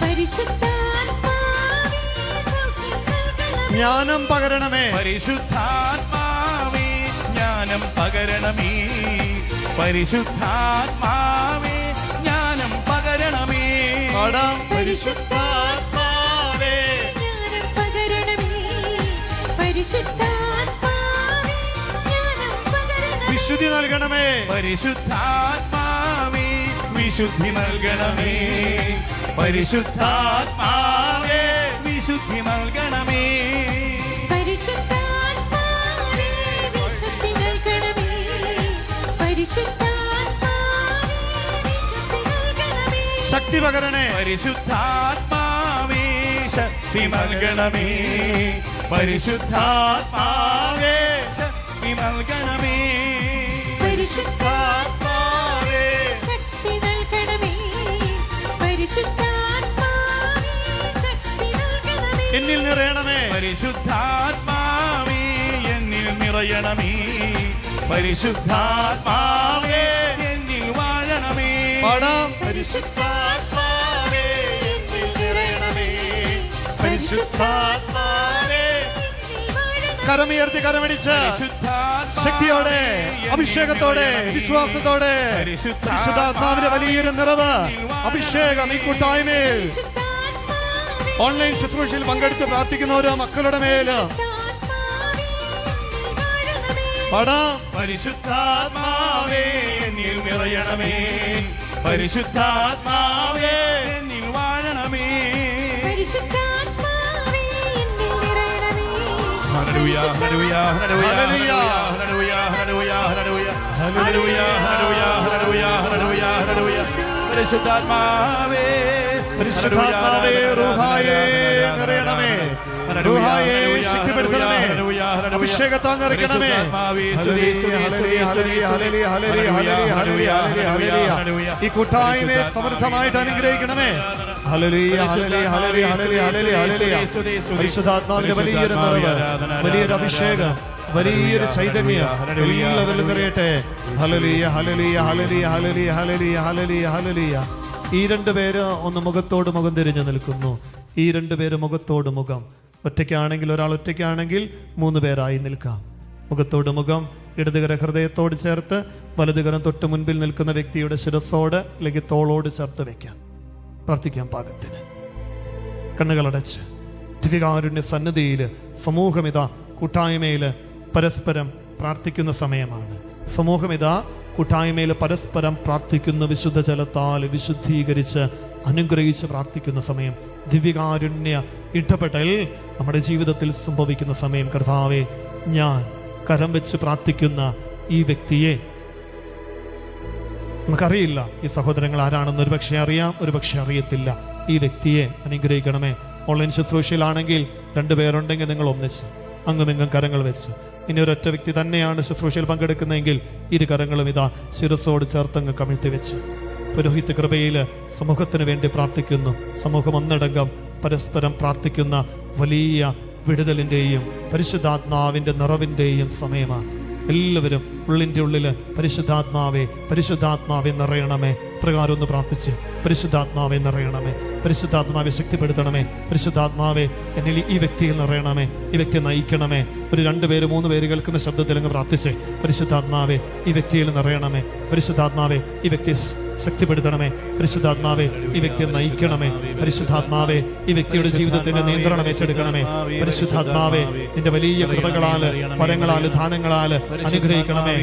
Speaker 3: പരിശുദ്ധാത്മാവേ സൗഖ്യം നൽകണമേ.
Speaker 1: ജ്ഞാനം പകരണമേ.
Speaker 2: പരിശുദ്ധാത്മാവേ ജ്ഞാനം പകരണമേ. പരിശുദ്ധാത്മാവേ ജ്ഞാനം പകരണമേ.
Speaker 1: പാടാം.
Speaker 3: പരിശുദ്ധാത്മാവേ ജ്ഞാനം പകരണമേ. പരിശുദ്ധാത്മാവേ ജ്ഞാനം പകരണമേ.
Speaker 1: വിശുദ്ധി നൽകണമേ.
Speaker 2: പരിശുദ്ധാത്മാവേ വിശുദ്ധി നൽകണമേ. പരിശുദ്ധാത്മാവേ വിശുദ്ധി നൽകണമേ.
Speaker 3: പരിശുദ്ധാത്മാവേ വിശുദ്ധി നൽകണമേ. പരിശുദ്ധാത്മാവേ വിശുദ്ധി നൽകണമേ.
Speaker 1: ശക്തി പകരണേ.
Speaker 2: പരിശുദ്ധാത്മാവേ ശക്തി നൽകണമേ. പരിശുദ്ധാത്മാവേ ശക്തി നൽകണമേ.
Speaker 3: പരിശുദ്ധാത്മാവേ ശക്തി നൽകണമേ. പരിശുദ്ധാത്മാവേ ശക്തി നൽകണമേ.
Speaker 1: എന്നിൽ നിറയണമേ.
Speaker 2: പരിശുദ്ധാത്മാവേ എന്നിൽ നിറയണമേ. പരിശുദ്ധാത്മാവേ എന്നിൽ വാഴണമേ.
Speaker 1: പാടാം.
Speaker 3: പരിശുദ്ധാത്മാവേ എന്നിൽ നിറയണമേ.
Speaker 1: പരിശുദ്ധാത്മാവേ.
Speaker 3: എന്നിൽ വാഴണമേ.
Speaker 1: കരമുയർത്തി കരമടിച്ച് ശക്തിയോടെ, അഭിഷേകത്തോടെ, വിശ്വാസത്തോടെ പരിശുദ്ധാത്മാവിന്റെ വലിയൊരു നിറവ്, അഭിഷേകം ഈ കൂട്ടായ്മയിൽ
Speaker 3: പരിശുദ്ധാത്മാവേ
Speaker 1: ഓൺലൈൻ ശുശ്രൂഷയിൽ പങ്കെടുത്ത് പ്രാർത്ഥിക്കുന്ന ഓരോ മക്കളുടെ മേല്
Speaker 3: പരിശുദ്ധാത്മാവേ എന്നിൽ വാഴണമേ.
Speaker 1: പാടാം.
Speaker 2: പരിശുദ്ധാത്മാവേ എന്നിൽ നിറയണമേ. പരിശുദ്ധാത്മാവേ എന്നിൽ വാഴണമേ.
Speaker 3: പരിശുദ്ധാത്മാവേ എന്നിൽ നിറയണമേ.
Speaker 2: ഹല്ലേലൂയ ഹല്ലേലൂയ ഹല്ലേലൂയ
Speaker 1: ഹല്ലേലൂയ.
Speaker 2: ഹല്ലേലൂയ ഹല്ലേലൂയ ഹല്ലേലൂയ ഹല്ലേലൂയ ഹല്ലേലൂയ ഹല്ലേലൂയ ഹല്ലേലൂയ ഹല്ലേലൂയ. പരിശുദ്ധാത്മാവേ
Speaker 1: പരിശുദ്ധാത്മാവേ റൂഹായേ നിറയണമേ. റൂഹായേ ശക്തിപ്പെടുത്തണമേ. അഭിഷേകത്താൽ നിറയ്ക്കണമേ. ഈ കൂട്ടായ്മയെ സമൃദ്ധമായിട്ട് അനുഗ്രഹിക്കണമേ. ഹല്ലേലൂയ ഹല്ലേലൂയ ഹല്ലേലൂയ ഹല്ലേലൂയ ഹല്ലേലൂയ. പരിശുദ്ധാത്മാവിന്റെ വലിയൊരു നിറവ്, വലിയൊരു അഭിഷേകം, വലിയൊരു ചൈതന്യം എല്ലാവരിലും നിറയട്ടെ. ഹല്ലേലൂയ ഹല്ലേലൂയ ഹല്ലേലൂയ ഹല്ലേലൂയ ഹല്ലേലൂയ ഹല്ലേലൂയ ഹല്ലേലൂയ. ഈ രണ്ടുപേര് ഒന്ന് മുഖത്തോട് മുഖം തിരിഞ്ഞു നിൽക്കുന്നു. ഈ രണ്ടുപേര് മുഖത്തോട് മുഖം. ഒറ്റയ്ക്കാണെങ്കിൽ, ഒരാൾ ഒറ്റയ്ക്കാണെങ്കിൽ 3 പേരായി നിൽക്കാം. മുഖത്തോട് മുഖം, ഇടതുകര ഹൃദയത്തോട് ചേർത്ത് വലതുകരം തൊട്ട് മുൻപിൽ നിൽക്കുന്ന വ്യക്തിയുടെ ശിരസ്സോട് അല്ലെങ്കിൽ തോളോട് ചേർത്ത് വെക്കാം. പ്രാർത്ഥിക്കാം പാകത്തിന്. കണ്ണുകളടച്ച് ദിവ്യകാരുണ്യ സന്നിധിയിൽ സമൂഹമിതാ കൂട്ടായ്മയിൽ പരസ്പരം പ്രാർത്ഥിക്കുന്ന സമയമാണ്. സമൂഹമിതാ കൂട്ടായ്മയിൽ പരസ്പരം പ്രാർത്ഥിക്കുന്ന വിശുദ്ധ ജലത്താൽ വിശുദ്ധീകരിച്ച് അനുഗ്രഹിച്ച് പ്രാർത്ഥിക്കുന്ന സമയം. ദിവ്യകാരുണ്യ ഇടപെടൽ നമ്മുടെ ജീവിതത്തിൽ സംഭവിക്കുന്ന സമയം. കർത്താവേ, ഞാൻ കരം വെച്ച് പ്രാർത്ഥിക്കുന്ന ഈ വ്യക്തിയെ, നമുക്കറിയില്ല ഈ സഹോദരങ്ങൾ ആരാണെന്ന്, ഒരുപക്ഷെ അറിയാം, ഒരുപക്ഷെ അറിയത്തില്ല. ഈ വ്യക്തിയെ അനുഗ്രഹിക്കണമേ. ഓൺലൈൻ ശുശ്രൂഷയിലാണെങ്കിൽ 2 പേരുണ്ടെങ്കിൽ നിങ്ങൾ ഒന്നിച്ച് അങ്ങുമിങ്ങും കരങ്ങൾ വെച്ച്, ഇനി ഒരൊറ്റ വ്യക്തി തന്നെയാണ് ശുശ്രൂഷയിൽ പങ്കെടുക്കുന്നതെങ്കിൽ 2 കരങ്ങളും ഇതാ ശിരസ്സോട് ചേർത്തങ്ങ് കമിഴ്ത്തി വെച്ച് പുരോഹിത കൃപയിൽ സമൂഹത്തിന് വേണ്ടി പ്രാർത്ഥിക്കുന്നു. സമൂഹം ഒന്നടങ്കം പരസ്പരം പ്രാർത്ഥിക്കുന്ന വലിയ വിടുതലിൻ്റെയും പരിശുദ്ധാത്മാവിൻ്റെ നിറവിൻ്റെയും സമയമാണ്. എല്ലാവരും ഉള്ളിൻ്റെ ഉള്ളിൽ പരിശുദ്ധാത്മാവെ പരിശുദ്ധാത്മാവെ നിറയണമേ പ്രകാരം ഒന്ന് പ്രാർത്ഥിച്ച്, പരിശുദ്ധാത്മാവെ നിറയണമേ, പരിശുദ്ധാത്മാവെ ശക്തിപ്പെടുത്തണമേ, പരിശുദ്ധാത്മാവെ എന്നിൽ ഈ വ്യക്തിയിൽ നിറയണമേ, ഈ വ്യക്തിയെ നയിക്കണമേ. ഒരു 2 പേര് 3 പേര് കേൾക്കുന്ന ശബ്ദത്തിൽ അങ്ങ് പ്രാർത്ഥിച്ച്, പരിശുദ്ധാത്മാവെ ഈ വ്യക്തിയിൽ നിറയണമേ, പരിശുദ്ധാത്മാവെ ഈ വ്യക്തിയെ ശക്തിപ്പെടുത്തണമേ. പരിശുദ്ധാത്മാവേ, ഈ വ്യക്തിയെ നയിക്കണമേ. പരിശുദ്ധാത്മാവേ, ഈ വ്യക്തിയുടെ ജീവിതത്തിന്റെ നിയന്ത്രണം ഏറ്റെടുക്കണമേ. പരിശുദ്ധാത്മാവേ, നിന്റെ വലിയ കൃപകളാല്, വരങ്ങളാല്, ദാനങ്ങളാല് അനുഗ്രഹിക്കണമേ.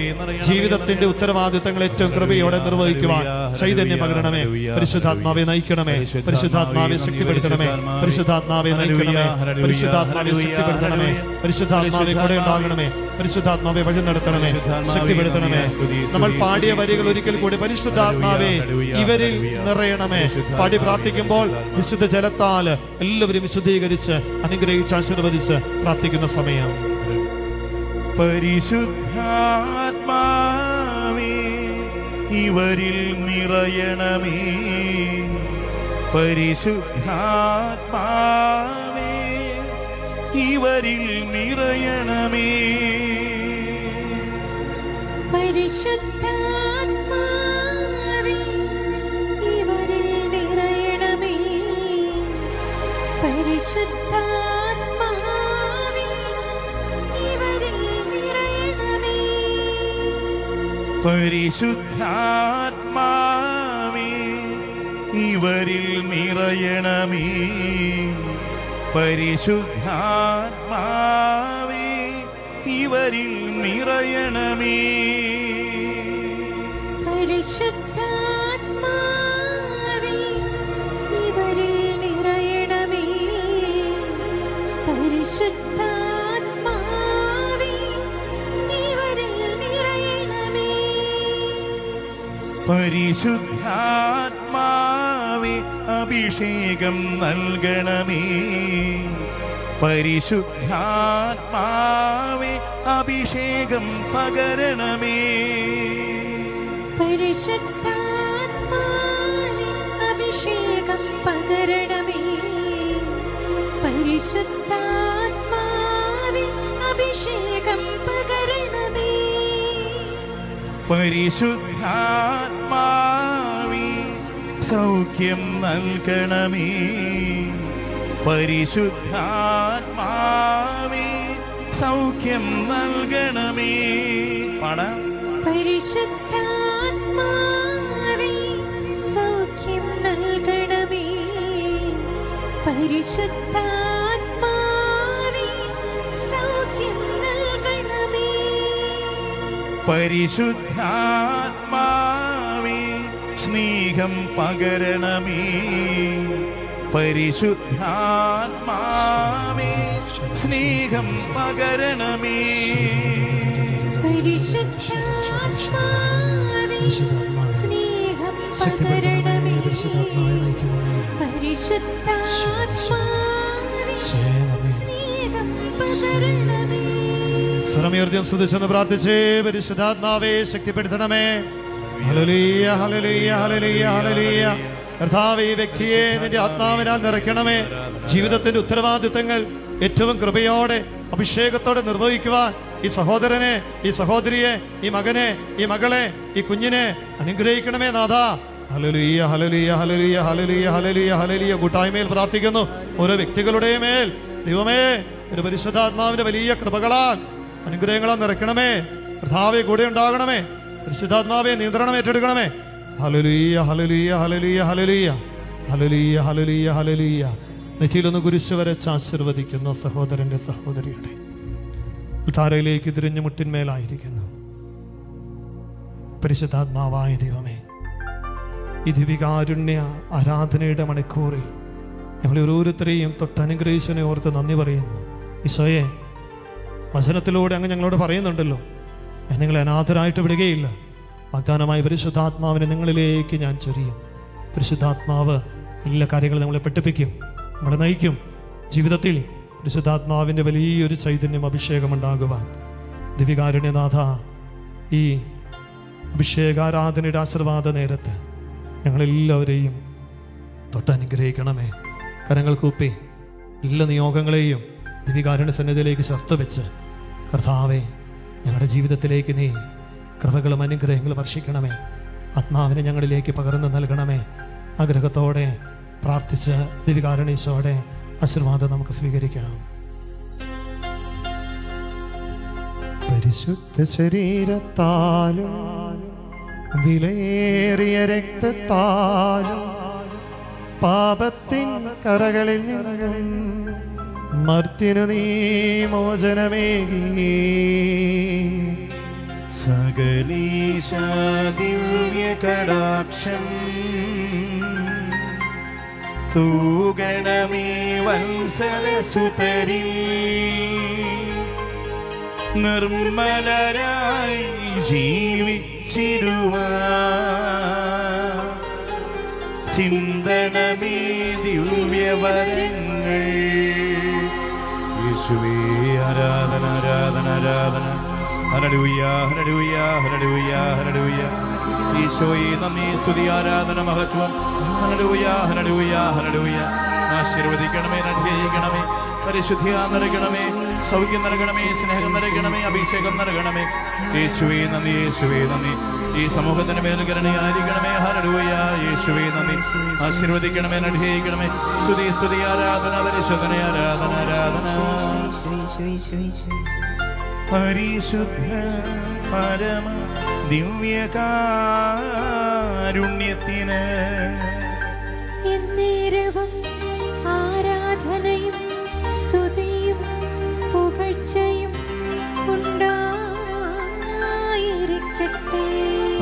Speaker 1: ജീവിതത്തിന്റെ ഉത്തരവാദിത്തങ്ങൾ ഏറ്റവും കൃപയോടെ നിർവഹിക്കുവാൻ ചൈതന്യം പകരണമേ. പരിശുദ്ധാത്മാവെ നയിക്കണമേ. പരിശുദ്ധാത്മാവെ ശക്തിപ്പെടുത്തണമേ. പരിശുദ്ധാത്മാവെ നയിക്കണമേ. പരിശുദ്ധാത്മാവെ ശക്തിപ്പെടുത്തണമേ. പരിശുദ്ധാത്മാവെ കൂടെ ഉണ്ടാകണമേ. പരിശുദ്ധാത്മാവെ വഴി നടത്തണമേ, ശക്തിപ്പെടുത്തണമേ. നമ്മൾ പാടിയ വരികൾ ഒരിക്കൽ കൂടി പരിശുദ്ധാത്മാവെ ഇവരിൽ നിറയണമേ പാടി പ്രാർത്ഥിക്കുമ്പോൾ വിശുദ്ധ ജലത്താൽ എല്ലാവരും വിശുദ്ധീകരിച്ച് അനുഗ്രഹിച്ച് ആശീർവദിച്ച് പ്രാർത്ഥിക്കുന്ന സമയം.
Speaker 2: പരിശുദ്ധാത്മാവേ ഇവരിൽ നിറയണമേ. പരിശുദ്ധാത്മാവേ ഇവരിൽ നിറയണമേ.
Speaker 3: പരിശുദ്ധാത്മാവേ ഇവരിൽ നിറയണമേ. പരിശുദ്ധാത്മാവേ ഇവരിൽ നിറയണമേ.
Speaker 2: പരിശുദ്ധാത്മാവേ ഇവരിൽ നിറയണമേ. പരിശുദ്ധാത്മാവേ ഇവരിൽ നിറയണമേ.
Speaker 3: പരിശുദ്ധാത്മാവേ ഇവരിൽ നിറയണമേ. പരിശുദ്ധാത്മാവേ ഇവരിൽ നിറയണമേ.
Speaker 2: പരിശുദ്ധാത്മാവേ അഭിഷേകം നൽകണമേ. പരിശുദ്ധാത്മാവേ അഭിഷേകം പകരണമേ.
Speaker 3: പരിശുദ്ധാത്മാവേ അഭിഷേകം പകരണമേ. പരിശുദ്ധാത്മാവേ അഭിഷേകം പകരണമേ.
Speaker 2: പരിശുദ്ധാത്മാവേ സൗഖ്യം നൽകണമേ. പരിശുദ്ധാത്മാവേ സൗഖ്യം നൽകണമേ. പാടാം.
Speaker 3: പരിശുദ്ധാത്മാവേ സൗഖ്യം നൽകണമേ. പരിശുദ്ധാത്മാവേ സൗഖ്യം നൽകണമേ.
Speaker 2: പരിശുദ്ധാത്മാവേ സ്നേഹം പകരണമേ. പരിശുദ്ധാത്മാവേ സ്നേഹം പകരണമേ.
Speaker 3: പരിശുദ്ധാത്മാവേ സ്നേഹം പകരണമേ. പരിശുദ്ധാത്മാവേ സ്നേഹം പകരണമേ.
Speaker 1: സ്വരമുയർത്തിയും സ്തുതിച്ചെന്ന് പ്രാർത്ഥിച്ചേ. പരിശുദ്ധാത്മാവേ ശക്തിപ്പെടുത്തണമേ. ഹല്ലേലൂയ, ഹല്ലേലൂയ, ഹല്ലേലൂയ, ഹല്ലേലൂയ. കർത്താവേ, ഈ വ്യക്തിയെ നിന്റെ ആത്മാവിനാൽ നിറയ്ക്കണമേ. ജീവിതത്തിന്റെ ഉത്തരവാദിത്തങ്ങൾ ഏറ്റവും കൃപയോടെ അഭിഷേകത്തോടെ നിർവഹിക്കുവാൻ ഈ സഹോദരനെ, ഈ സഹോദരിയെ, ഈ മകനെ, ഈ മകളെ, ഈ കുഞ്ഞിനെ അനുഗ്രഹിക്കണമേ നാഥ. ഹല്ലേലൂയ, ഹല്ലേലൂയ, ഹല്ലേലൂയ, ഹല്ലേലൂയ, ഹല്ലേലൂയ, ഹല്ലേലൂയ. കൂട്ടായ്മയിൽ പ്രാർത്ഥിക്കുന്നു. ഓരോ വ്യക്തികളുടെയും മേൽ ദൈവമേ ഒരു പരിശുദ്ധാത്മാവിന്റെ വലിയ കൃപകളാൽ അനുഗ്രഹങ്ങളാൽ നിറയ്ക്കണമേ. കർത്താവേ കൂടെ ഉണ്ടാകണമേ. പരിശുദ്ധാത്മാവെ നിയന്ത്രണം ഏറ്റെടുക്കണമേ. ഹല്ലേലൂയ, ഹല്ലേലൂയ, ഹല്ലേലൂയ, ഹല്ലേലൂയ, ഹല്ലേലൂയ, ഹല്ലേലൂയ, ഹല്ലേലൂയ. നെറ്റിയിലൊന്ന് കുരിശ് വരച്ച് ആശീർവദിക്കുന്ന സഹോദരന്റെ സഹോദരിയുടെ താരയിലേക്ക് തിരിഞ്ഞു മുട്ടിന്മേലായിരിക്കുന്നു. പരിശുദ്ധാത്മാവായ ദൈവമേ, ഈ ദിവികാരുണ്യ ആരാധനയുടെ മണിക്കൂറിൽ ഞങ്ങൾ ഓരോരുത്തരെയും തൊട്ടനുഗ്രഹിച്ചതിനെ ഓർത്ത് നന്ദി പറയുന്നു. ഈശോയെ, വചനത്തിലൂടെ അങ്ങ് ഞങ്ങളോട് പറയുന്നുണ്ടല്ലോ, ഞാൻ നിങ്ങളെ അനാഥരായിട്ട് വിടുകയില്ല. വാഗ്ദാനമായ പരിശുദ്ധാത്മാവിനെ നിങ്ങളിലേക്ക് ഞാൻ ചൊരിയും. പരിശുദ്ധാത്മാവ് എല്ലാ കാര്യങ്ങളും നമ്മളെ പഠിപ്പിക്കും, നമ്മളെ നയിക്കും. ജീവിതത്തിൽ പരിശുദ്ധാത്മാവിൻ്റെ വലിയൊരു ചൈതന്യം, അഭിഷേകം ഉണ്ടാകുവാൻ ദിവികാരുണ്യനാഥ ഈ അഭിഷേകാരാധനയുടെ ആശീർവാദ നേരത്ത് ഞങ്ങളെല്ലാവരെയും തൊട്ടനുഗ്രഹിക്കണമേ. കരങ്ങൾ കൂപ്പി എല്ലാ നിയോഗങ്ങളെയും ദിവികാരുണ്യ സന്നിധിയിലേക്ക് ചേർത്ത് വെച്ച്, കർത്താവേ, ഞങ്ങളുടെ ജീവിതത്തിലേക്ക് നീ കൃപകളും അനുഗ്രഹങ്ങളും വർഷിക്കണമേ. ആത്മാവിനെ ഞങ്ങളിലേക്ക് പകർന്നു നൽകണമേ. ആഗ്രഹത്തോടെ പ്രാർത്ഥിച്ച് ദിവികാരുണ്യത്തോടെ ആശീർവാദം നമുക്ക് സ്വീകരിക്കാം. പരിശുദ്ധ ശരീരത്താലും വിലയേറിയ രക്തത്താലും പാപത്തിൻ കറകളിൽ നിന്നും മർത്യനു നീ മോചനമേകി.
Speaker 2: സകലീശ ദിവ്യ കടാക്ഷം തൂഗണമേ വത്സലസുതരിൽ നിർമ്മലരായി ജീവിച്ചിടുവാൻ ചിന്തണമേ ദിവ്യവരങ്ങൾ. യേശുവേ ആരാധന ആരാധന ആരാധന. ഹല്ലേലൂയ ഹല്ലേലൂയ ഹല്ലേലൂയ ഹല്ലേലൂയ. ഈശോയെ നന്ദി സ്തുതി ആരാധന മഹത്വം. ഹല്ലേലൂയ ഹല്ലേലൂയ ഹല്ലേലൂയ. ആശീർവദിക്കണമേ, അനുഗ്രഹിക്കണമേ, പരിശുദ്ധി നൽകണമേ, സൗഖ്യം നൽകണമേ, സ്നേഹം നൽകണമേ, അഭിഷേകം നൽകണമേ. യേശുവേ നന്ദി, യേശുവേ നന്ദി. ഈ സമൂഹത്തിന് മേൽക്കരണയായിരിക്കണമേ. ഹല്ലേലൂയ. യേശുവേ നന്ദി. ആശീർവദിക്കണമേ, അനുഗ്രഹിക്കണമേ. സ്തുതി സ്തുതി ആരാധന, പരിശുദ്ധന ആരാധന ആരാധന. പരിശുദ്ധ പരമ ദിവ്യകാരുണ്യത്തിന്
Speaker 3: എന്നേരവും ആരാധനയും സ്തുതിയും പുകഴ്ചയും ഉണ്ടായിരിക്കട്ടെ.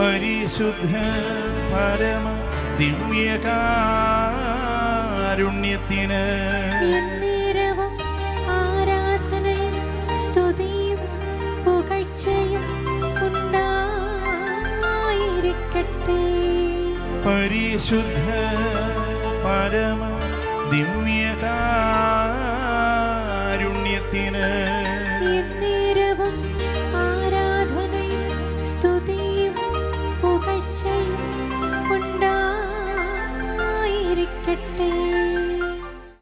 Speaker 2: പരിശുദ്ധ പരമ ദിവ്യകാരുണ്യത്തിന്
Speaker 3: എന്നേരവും ആരാധനയും സ്തുതിയും പുകഴ്ചയും ഉണ്ടായിരിക്കട്ടെ.
Speaker 2: പരിശുദ്ധ പരമ ദിവ്യകാരുണ്യത്തിന്
Speaker 3: എന്നേരവും ആരാധനയും സ്തുതിയും പുകഴ്ചയും ഉണ്ടായിരിക്കട്ടെ.